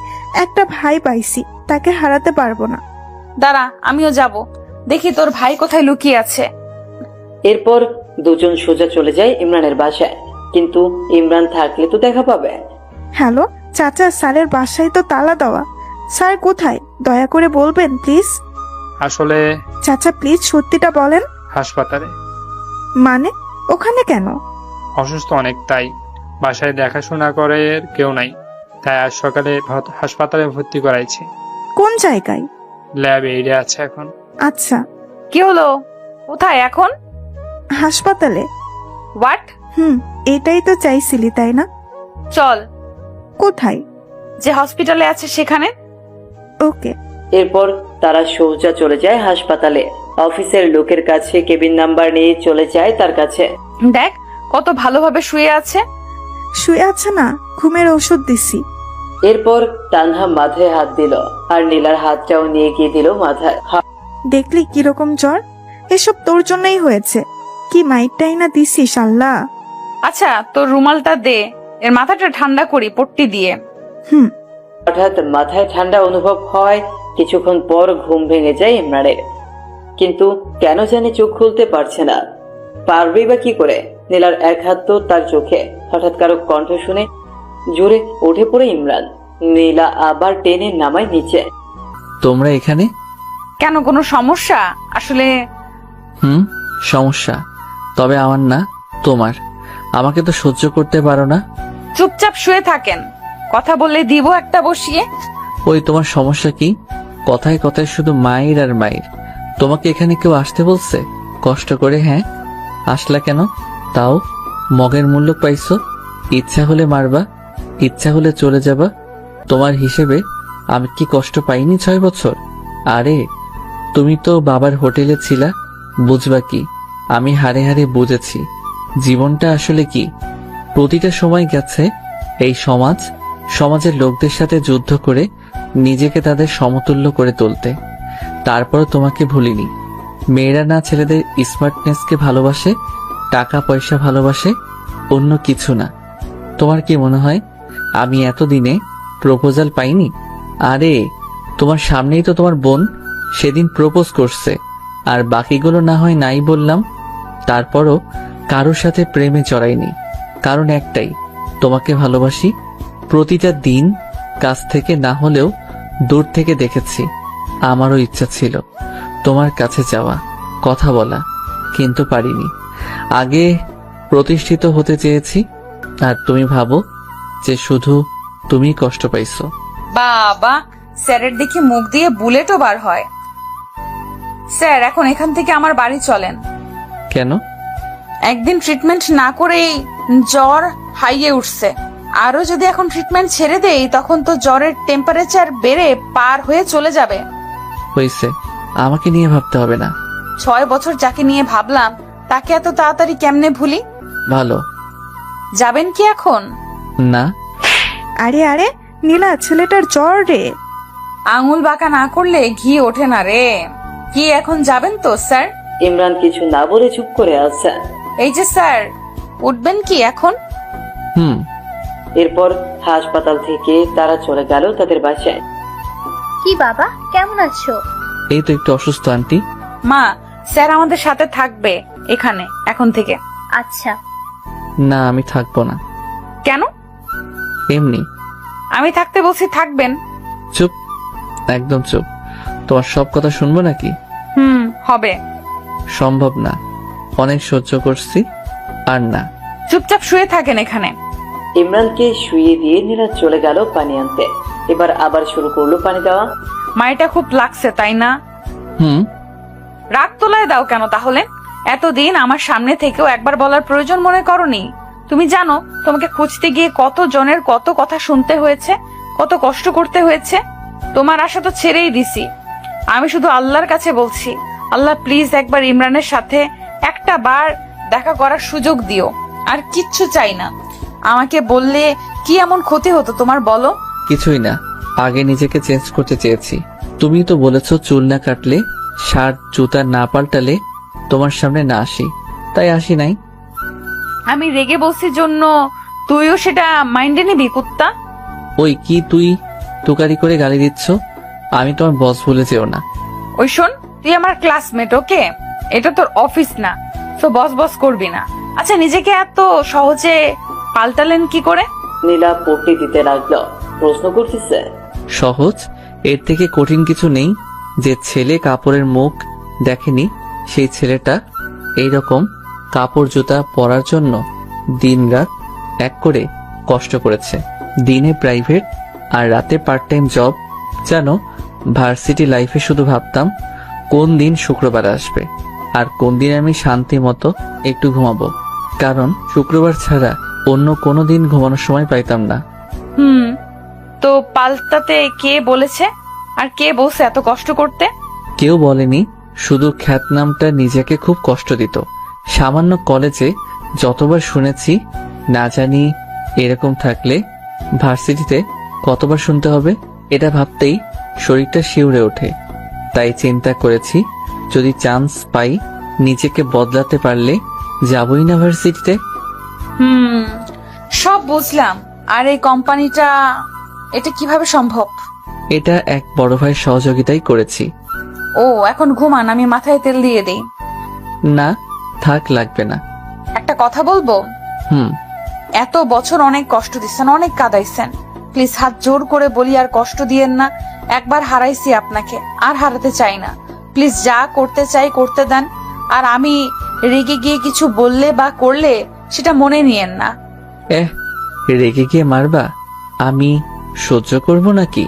একটা ভাই পাইছি, তাকে হারাতে পারবো না। দাঁড়া, আমিও যাব, দেখি তোর ভাই কোথায় লুকিয়ে আছে। এরপর দুজন সোজা চলে যায় ইমরানের বাসায়, কিন্তু ইমরান থাকলে তো দেখা পাবে। হ্যালো চাচা, স্যারের বাসায় তো তালা দেওয়া। স্যার কোথায় দয়া করে বলবেন প্লিজ? আসলে চাচা প্লিজ সত্যিটা বলেন। হাসপাতালে। মানে ওখানে কেন? অসুস্থ অনেক, তাই বাসায় দেখাশোনা করে কেউ নাই, তাই আজ সকালে হাসপাতালে ভর্তি করাইছি। কোন জায়গায়? ল্যাব এইডে আছে এখন। আচ্ছা, কি হলো? কোথায় এখন? হাসপাতালে। হোয়াট? এটাই তো চাইছিলি তাই না? চল। কোথায়? যে হসপিটালে আছে সেখানে। ওকে। এরপর তারা সোজা চলে যায় হাসপাতালে। অফিসের লোকের কাছে কেবিন নাম্বার নিয়ে চলে যায় তার কাছে। দেখ কত ভালোভাবে শুয়ে আছে। শুয়ে আছে না, ঘুমের ওষুধ দিছি। এরপর তানহা মাথায় হাত দিল, আর নীলার হাতটাও নিয়ে গিয়ে দিল মাথায়। দেখলি কিরকম জ্বর? এসব তোর জন্যই হয়েছে। কি মাইটটাই না দিছিস আল্লাহ। আচ্ছা তোর রুমালটা দে, এর মাথাটা ঠান্ডা করি পট্টি দিয়ে। হঠাৎ মাথায় ঠান্ডা অনুভব হয়। কিছুক্ষণ পর ঘুম ভেঙে যায় ইমরানের, কিন্তু কেন জানি চোখ খুলতে পারছে না। পারবেই বা কি করে? নীলার এক হাত তো তার চোখে। হঠাৎ কারো কণ্ঠ শুনে জোরে উঠে পড়ে ইমরান। নীলা আবার টেনে নামায় নিচে। তোমরা এখানে কেন, কোনো সমস্যা? আসলে সমস্যা, তবে আমার না তোমার। আমাকে তো সহ্য করতে পারো না। চুপচাপ শুয়ে থাকেন, কথা বললে দিব একটা বসিয়ে। ওই তোমার সমস্যা কি? কথায় কথায় শুধু মায়ের আর মায়ের। তোমাকে এখানে কেউ আসতে বলছে কষ্ট করে? হ্যাঁ, আসলা কেন? তাও মগের মূল্য পাইছো। ইচ্ছা হলে মারবা, ইচ্ছা হলে চলে যাবা। তোমার হিসেবে আমি কি কষ্ট পাইনি 6 বছর? আরে তুমি তো বাবার হোটেলে ছিলা, বুঝবা কি? আমি হারে হারে বুঝেছি জীবনটা আসলে কি। প্রতিটা সময় গেছে এই সমাজের লোকদের সাথে যুদ্ধ করে নিজেকে তাদের সমতুল্য করে তুলতে। তারপর তোমাকে ভুলিনি। মেয়েরা না ছেলেদের স্মার্টনেসকে ভালোবাসে, টাকা পয়সা ভালোবাসে, অন্য কিছু না। তোমার কি মনে হয় আমি এতদিনে প্রপোজাল পাইনি? আরে তোমার সামনেই তো তোমার বোন সেদিন প্রপোজ করছে, আর বাকিগুলো না হয় নাই বললাম। তারপরও কারোর সাথে প্রেমে জড়াইনি, কারণ একটাই, তোমাকে ভালোবাসি। প্রতিটা দিন কাছ থেকে না হলেও দূর থেকে দেখেছি। আমারও ইচ্ছা ছিল তোমার কাছে যাওয়া, কথা বলা, কিন্তু পারিনি। আগে প্রতিষ্ঠিত হতে চেয়েছি, আর তুমি ভাবো যে শুধু তুমি কষ্ট পাইছো। বাবা, স্যারের দেখি মুখ দিয়ে বুলেটও বার হয়। স্যার এখন এখান থেকে আমার বাড়ি চলেন। কেন? একদিন ট্রিটমেন্ট না করেই জ্বর হাইয়ে উঠছে, আরো যদি এখন ট্রিটমেন্ট ছেড়ে দেই তখন তো জ্বরের টেম্পারেচার বেড়ে পার হয়ে চলে যাবে। হয়েছে, আমাকে নিয়ে ভাবতে হবে না। 6 বছর যাকে নিয়ে ভাবলাম তাকে এত তাড়াতাড়ি কেমনে ভুলি? ভালো। যাবেন কি এখন? না। আরে আরে নীলা, ছেলেটার জ্বর রে। আঙুল বাঁকা না করলে ঘি ওঠে না রে। কি এখন যাবেন তো স্যার? ইমরান কিছু না বলে চুপ করে আছে। এই যে স্যার, উঠবেন কি এখন? হুম। এরপর হাসপাতাল থেকে তারা চলে গেল তাদের বাসায়। কি বাবা, কেমন আছো? এই তো একটু অসুস্থ আন্টি। মা, স্যার আমাদের সাথে থাকবে এখানে এখন থেকে। আচ্ছা। না, আমি থাকবো না। কেন? এমনি। আমি থাকতে বলছি, থাকবেন। চুপ, একদম চুপ। তোমার সব কথা শুনবো নাকি? হবে। সম্ভব না, অনেক সহ্য করছি, আর না। চুপচাপ শুয়ে থাকেন এখানে। ইমরানকে শুইয়ে দিয়ে নীলা চলে গেল পানি আনতে। এবার আবার শুরু করলো পানি দেওয়া। মাইটা খুব লাগছে তাই না? হুম। রাগ তোলায় দাও কেন তাহলে? এতদিন আমার সামনে থেকেও একবার বলার প্রয়োজন মনে করনি? তুমি জানো তোমাকে খুঁজতে গিয়ে কত জনের কত কথা শুনতে হয়েছে, কত কষ্ট করতে হয়েছে। তোমার আশা তো ছেড়েই দিছি। আমি শুধু আল্লাহর কাছে বলছি, আল্লাহ প্লিজ একবার ইমরানের সাথে একটা বার দেখা করার সুযোগ দিও। আর কিচ্ছু চাই না। আমাকে বললে কি এমন ক্ষতি হতো তোমার, বলো? কিছুই না, আগে নিজেকে চেঞ্জ করতে চেয়েছি। তুমি তো বলেছো চুল না কাটলে, শার্ট জুতা না পাল্টালে তোমার সামনে না আসি, তাই আসি নাই। আমি রেগে বসি জন্য তুইও সেটা মাইন্ডে নিবি কুত্তা? ওই কি তুই তুকারি করে গালি দিচ্ছ? আমি তোমার বস বলে যেও না। ওই শোন, তুই আমার ক্লাসমেট, ওকে? এটা তোর অফিস না, তো বস বস করবি না। আচ্ছা, নিজেকে এত সহজে পাল্টালেন কি করে? নীলা পট্টি দিতে লাগলো। প্রশ্ন করতেছে, সহজ? এর থেকে কঠিন কিছু নেই। যে ছেলে কাপড়ের মুখ দেখেনি সেই ছেলেটা এইরকম কাপড় জুতা পরার জন্য দিনরাত এক করে কষ্ট করেছে। দিনে প্রাইভেট আর রাতে পার্ট টাইম জব। জানো, ভার্সিটি লাইফে শুধু ভাবতাম কোন দিন শুক্রবার আসবে আর কোন দিন আমি শান্তি মতো একটু ঘুমাবো, কারণ শুক্রবার ছাড়া অন্য কোনো দিন ঘুমানোর সময় পাইতাম না। তো পাল্টাতে কে বলেছে? আর কে বলছে এত কষ্ট করতে? কেউ বলেনি, শুধু খ্যাতনামটা নিজেকে খুব কষ্ট দিত। সামান্য কলেজে যতবার শুনেছি, না জানি এরকম থাকলে ভার্সিটিতে কতবার শুনতে হবে। এটা ভাবতেই শরীরটা শিউরে ওঠে। তাই চিন্তা করেছি, যদি চান্স পাই নিজেকে বদলাতে পারলে যাবই না ভার্সিটিতে। সব বুঝলাম। আর এই কোম্পানিটা, এটা কিভাবে সম্ভব? এটা এক বড় ভাইয়ের সহযোগিতাই করেছি। ও, এখন ঘুমান, আমি মাথায় তেল দিয়ে দেই। না থাক, লাগবে না। একটা কথা বলবো? এত বছর অনেক কষ্ট দিচ্ছেন, অনেক কাঁদাইছেন। প্লিজ হাত জোর করে বলি, আর কষ্ট দিয়েন না। একবার হারাইছি আপনাকে, আর হারাতে চাই না। প্লিজ যা করতে চাই করতে দেন। আর আমি রেগে গিয়ে কিছু বললে বা করলে সেটা মনে নিয়েন না। রেগে গিয়ে মারবা? আমি সহ্য করব নাকি?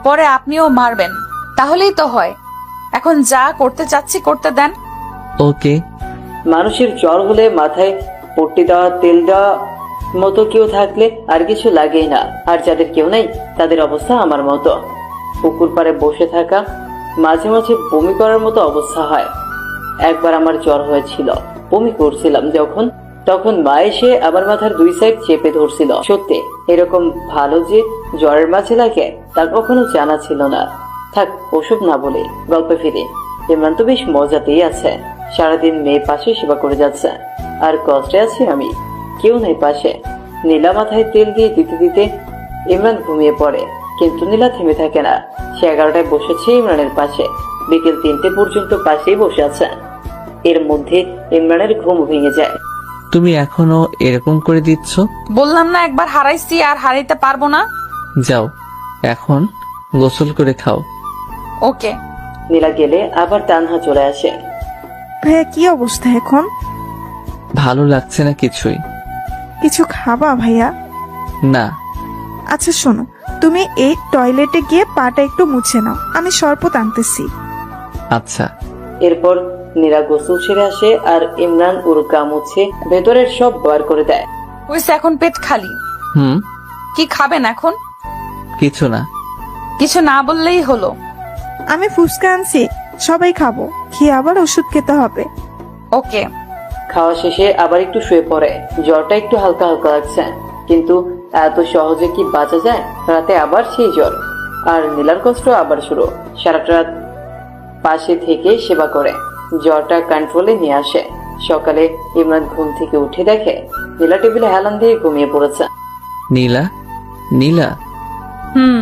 পরে আপনিও মারবেন, তাহলেই তো হয়। এখন যা করতে চাচ্ছি করতে দেন। ওকে। মানুষের জ্বর হলে মাথায় পট্টি দেওয়া, তেল দেওয়া মতো কেউ থাকলে আর কিছু লাগেই না। আর যাদের কেউ নেই তাদের অবস্থা আমার মতো। পুকুর পাড়ে বসে থাকা, মাঝে মাঝে বমি করার মতো অবস্থা হয়। একবার আমার জ্বর হয়েছিল, বমি করছিলাম যখন, তখন মা এসে আমার মাথার 2 সাইড চেপে ধরছিল। সত্যি এরকম ভালো যে জ্বরের মাঝে লাগে তা কখনো জানা ছিল না। থাক, ওসব না বলে গল্পে ফিরে। ইমরান তো বেশ মজাতেই আছে। সারাদিন মেয়ে পাশে সেবা করে যাচ্ছে, আর কষ্টে আছি আমি, কেউ নেই পাশে। নীলা মাথায় তেল দিয়ে দিতে দিতে ইমরান ঘুমিয়ে পড়ে, কিন্তু নীলা থেমে থাকে না। সে 11টায় বসেছে ইমরানের পাশে, বিকেল 3টে পর্যন্ত পাশেই বসে আছে। এর মধ্যে ইমরানের ঘুম ভেঙে যায়। তুমি এখনো এরকম করে দিচ্ছ? বললাম না একবার হারাইছি, আর হারাইতে পারবো না। যাও, এখন গোসল করে খাও। ওকে। নীলা গেলে আবার তানহা চলে আসে। ভাইয়া কি অবস্থা এখন? ভালো লাগছে না কিছুই। কিছু খাবা ভাইয়া? না। আচ্ছা শোনো, তুমি এই টয়লেটে গিয়ে পাটা একটু মুছে নাও, আমি শরবত আনতেছি। আচ্ছা। এরপর নীলা গোসল সেরে আসে আর ইমরান ওর গা মুছে ভেতরের সব বার করে দেয়। হয়েছে, এখন পেট খালি। হুম, কি খাবেন এখন? কিছু না। কিছু না বললেই হলো। আমি ফুচকা আনছি, সবাই খাবো, খেয়ে আবার ওষুধ খেতে হবে। ওকে। খাওয়া শেষে আবার একটু শুয়ে পড়ে। জ্বরটা একটু হালকা হালকা লাগছে, কিন্তু এত সহজে কি বাঁচা যায়? রাতে আবার সেই জ্বর, আর নীলার কষ্ট আবার শুরু। সারাটা রাত পাশে থেকে সেবা করে জ্বরটা কন্ট্রোলে নিয়ে আসে। সকালে ইমরান ঘুম থেকে উঠে দেখে নীলা টেবিলে হেলান দিয়ে ঘুমিয়ে পড়েছে। নীলা, নীলা। হুম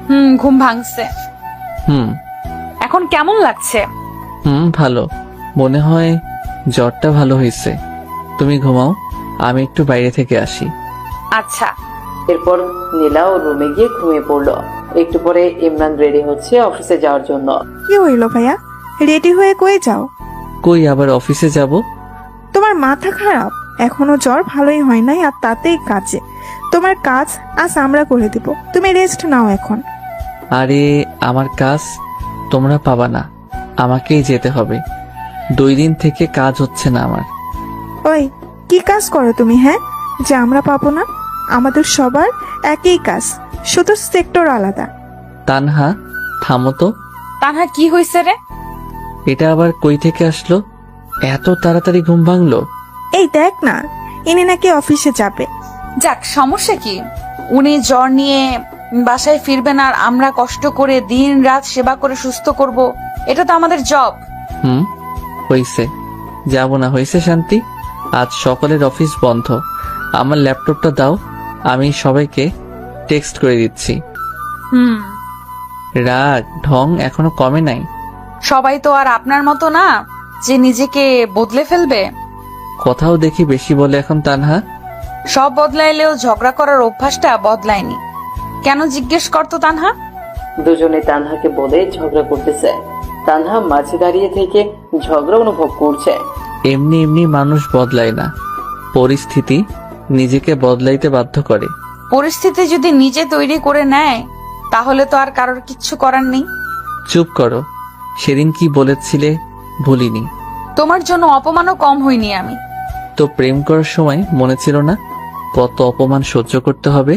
হুম, ঘুম ভাঙছে। হুম এখন কেমন লাগছে? ভালো। মনে হয় জ্বরটা ভালো হয়েছে। তুমি ঘুমাও, আমি একটু বাইরে থেকে আসি। আচ্ছা। এরপর নীলা ও রুমে গিয়ে ঘুমিয়ে পড়লো। একটু পরে ইমরান রেডি হচ্ছে অফিসে যাওয়ার জন্য। কি হইলো ভাইয়া, রেডি হয়ে কই যাও? কই আবার অফিসে যাব? তোমার মাথা খারাপ? এখনো জ্বর ভালোই হয় নাই, আর তাতেই কাজে। তোমার কাজ আজ আমরা করে দিব, তুমি রেস্ট নাও এখন। আরে আমার কাজ তোমরা পাবা না, আমাকেই যেতে হবে। 2 দিন থেকে কাজ হচ্ছে না আমার। ওই কি কাজ করো তুমি, হ্যাঁ, যে আমরা পাবো না? আমাদের সবার একই কাজ, শুধু সেক্টর আলাদা। তানহা, থামো তো। তানহা, কি হয়েছে রে? এটা আবার কই থেকে আসলো? এত তাড়াতাড়ি ঘুম ভাঙলো? এই দেখ না, ইনি নাকি অফিসে যাবে। যাক, সমস্যা কি? উনি জ্বর নিয়ে বাসায় ফিরবেন আর আমরা কষ্ট করে দিন রাত সেবা করে সুস্থ করব। এটা তো আমাদের জব। হইছে, যাব না। হইছে শান্তি, আজ সকলের অফিস বন্ধ। আমার ল্যাপটপটা দাও, আমি সবাইকে টেক্সট করে দিচ্ছি। রাগ ঢং এখনো কমে নাই। সবাই তো আর আপনার মতো না যে নিজেকে বদলে ফেলবে। কথাও দেখি বেশি বলে এখন তানহা। সব বদলাইলেও ঝগড়া করার অভ্যাসটা বদলায়নি। কেন জিজ্ঞেস করতো তানহা? দুজনে তানহাকে বলে ঝগড়া করতেছে। তানহা মাঝে দাঁড়িয়ে থেকে ঝগড়া অনুভব করছে। এমনি এমনি মানুষ বদলায় না, পরিস্থিতি নিজেকে বদলাইতে বাধ্য করে। পরিস্থিতি যদি নিজে তৈরি করে নেয় তাহলে তো আর কারোর কিচ্ছু করার নেই। চুপ করো, সেদিন কি বলেছিলে ভুলিনি। তোমার জন্য অপমানও কম হইনি আমি। তো প্রেম করার সময় মনে ছিল না কত অপমান সহ্য করতে হবে?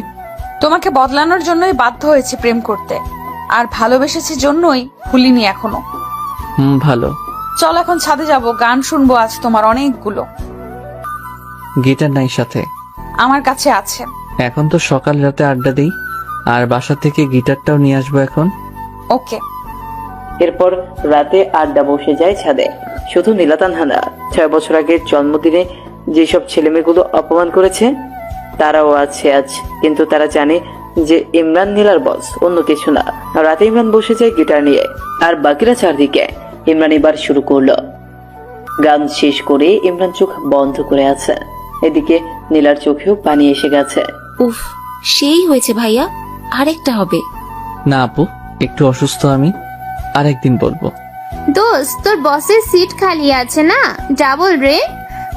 তোমাকে বদলানোর জন্যই বাধ্য হয়েছে প্রেম করতে, আর ভালোবেসেছি জন্যই ভুলিনি এখনো। ভালো। চল এখন ছাদে যাব, গান শুনবো আজ তোমার অনেকগুলো। গিটার নাই সাথে? আমার কাছে আছে। এখন তো সকাল রাতে আড্ডা দেই, আর বাসা থেকে গিটারটাও নিয়ে আসবো এখন। ওকে। এরপর রাতে আড্ডা বসে যায় ছাদে। শুধু নীলা তানহা না, 6 বছর আগের জন্মদিনে যেসব ছেলেমেয়েগুলো অপমান করেছে তারাও আছে আজ। কিন্তু তারা জানে যে ইমরান নীলার বস, অন্য কিছু না। রাতে ইমরান বসে যায় গিটার নিয়ে, আর বাকিরা চারদিকে। ইমরান এবার শুরু করলো। গান শেষ করে ইমরান চোখ বন্ধ করে আছে। এদিকে নীলার চোখেও পানি এসে গেছে। উফ, সেই হয়েছে ভাইয়া, আরেকটা হবে। না আপু, একটু অসুস্থ আমি, আরেকদিন বলবো। দোস্ত, তোর বসের সিট খালি আছে না, ডাবল রে।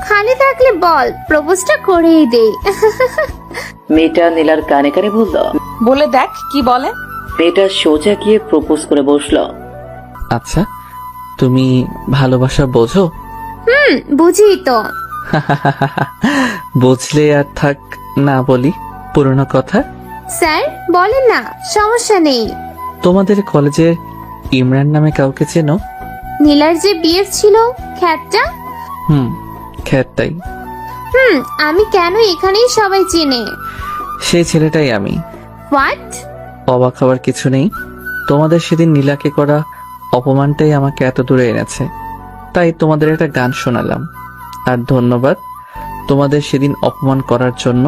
খালি থাকলে বল, প্রপোজটা করেই দে। মেয়েটা নীলার কানে কানে বলল। বলে দেখ কি বলে। মেয়েটা সোজা গিয়ে প্রপোজ করে বসলো। আচ্ছা, তুমি ভালোবাসা বোঝো? বুঝি তো। বুঝলে আর থাক না বলি পুরনো কথা। স্যার বলেন না, সমস্যা নেই। তোমাদের কলেজের ইমরান নামে কাউকে চেনো? নীলার যে বিয়ে ছিল, খ্যাতটা। খ্যাতটাই। আমি কেন, এখানেই সবাই চেনে। সেই ছেলেটাই আমি। হোয়াট? অবাক হওয়ার কিছু নেই। তোমাদের সেদিন নীলাকে করা অপমানটাই আমাকে এত দূরে এনেছে, তাই তোমাদের একটা গান শোনালাম। আর ধন্যবাদ তোমাদের সেদিন অপমান করার জন্য।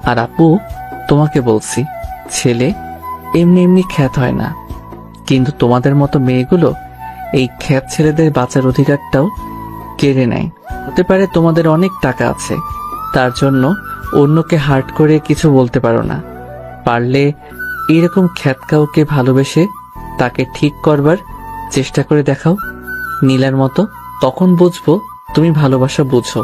আর আপু, তোমাকে বলছি, ছেলে এমনি এমনি খ্যাত হয় না, কিন্তু তোমাদের মতো মেয়েগুলো এই খ্যাত ছেলেদের বাঁচার অধিকারটাও কেড়ে নেয়। হতে পারে তোমাদের অনেক টাকা আছে, তার জন্য অন্যকে হার্ট করে কিছু বলতে পারো না। পারলে এরকম খ্যাত কাউকে ভালোবেসে তাকে ঠিক করবার চেষ্টা করে দেখাও নীলার মতো, তখন বুঝবো তুমি ভালোবাসা বুঝো।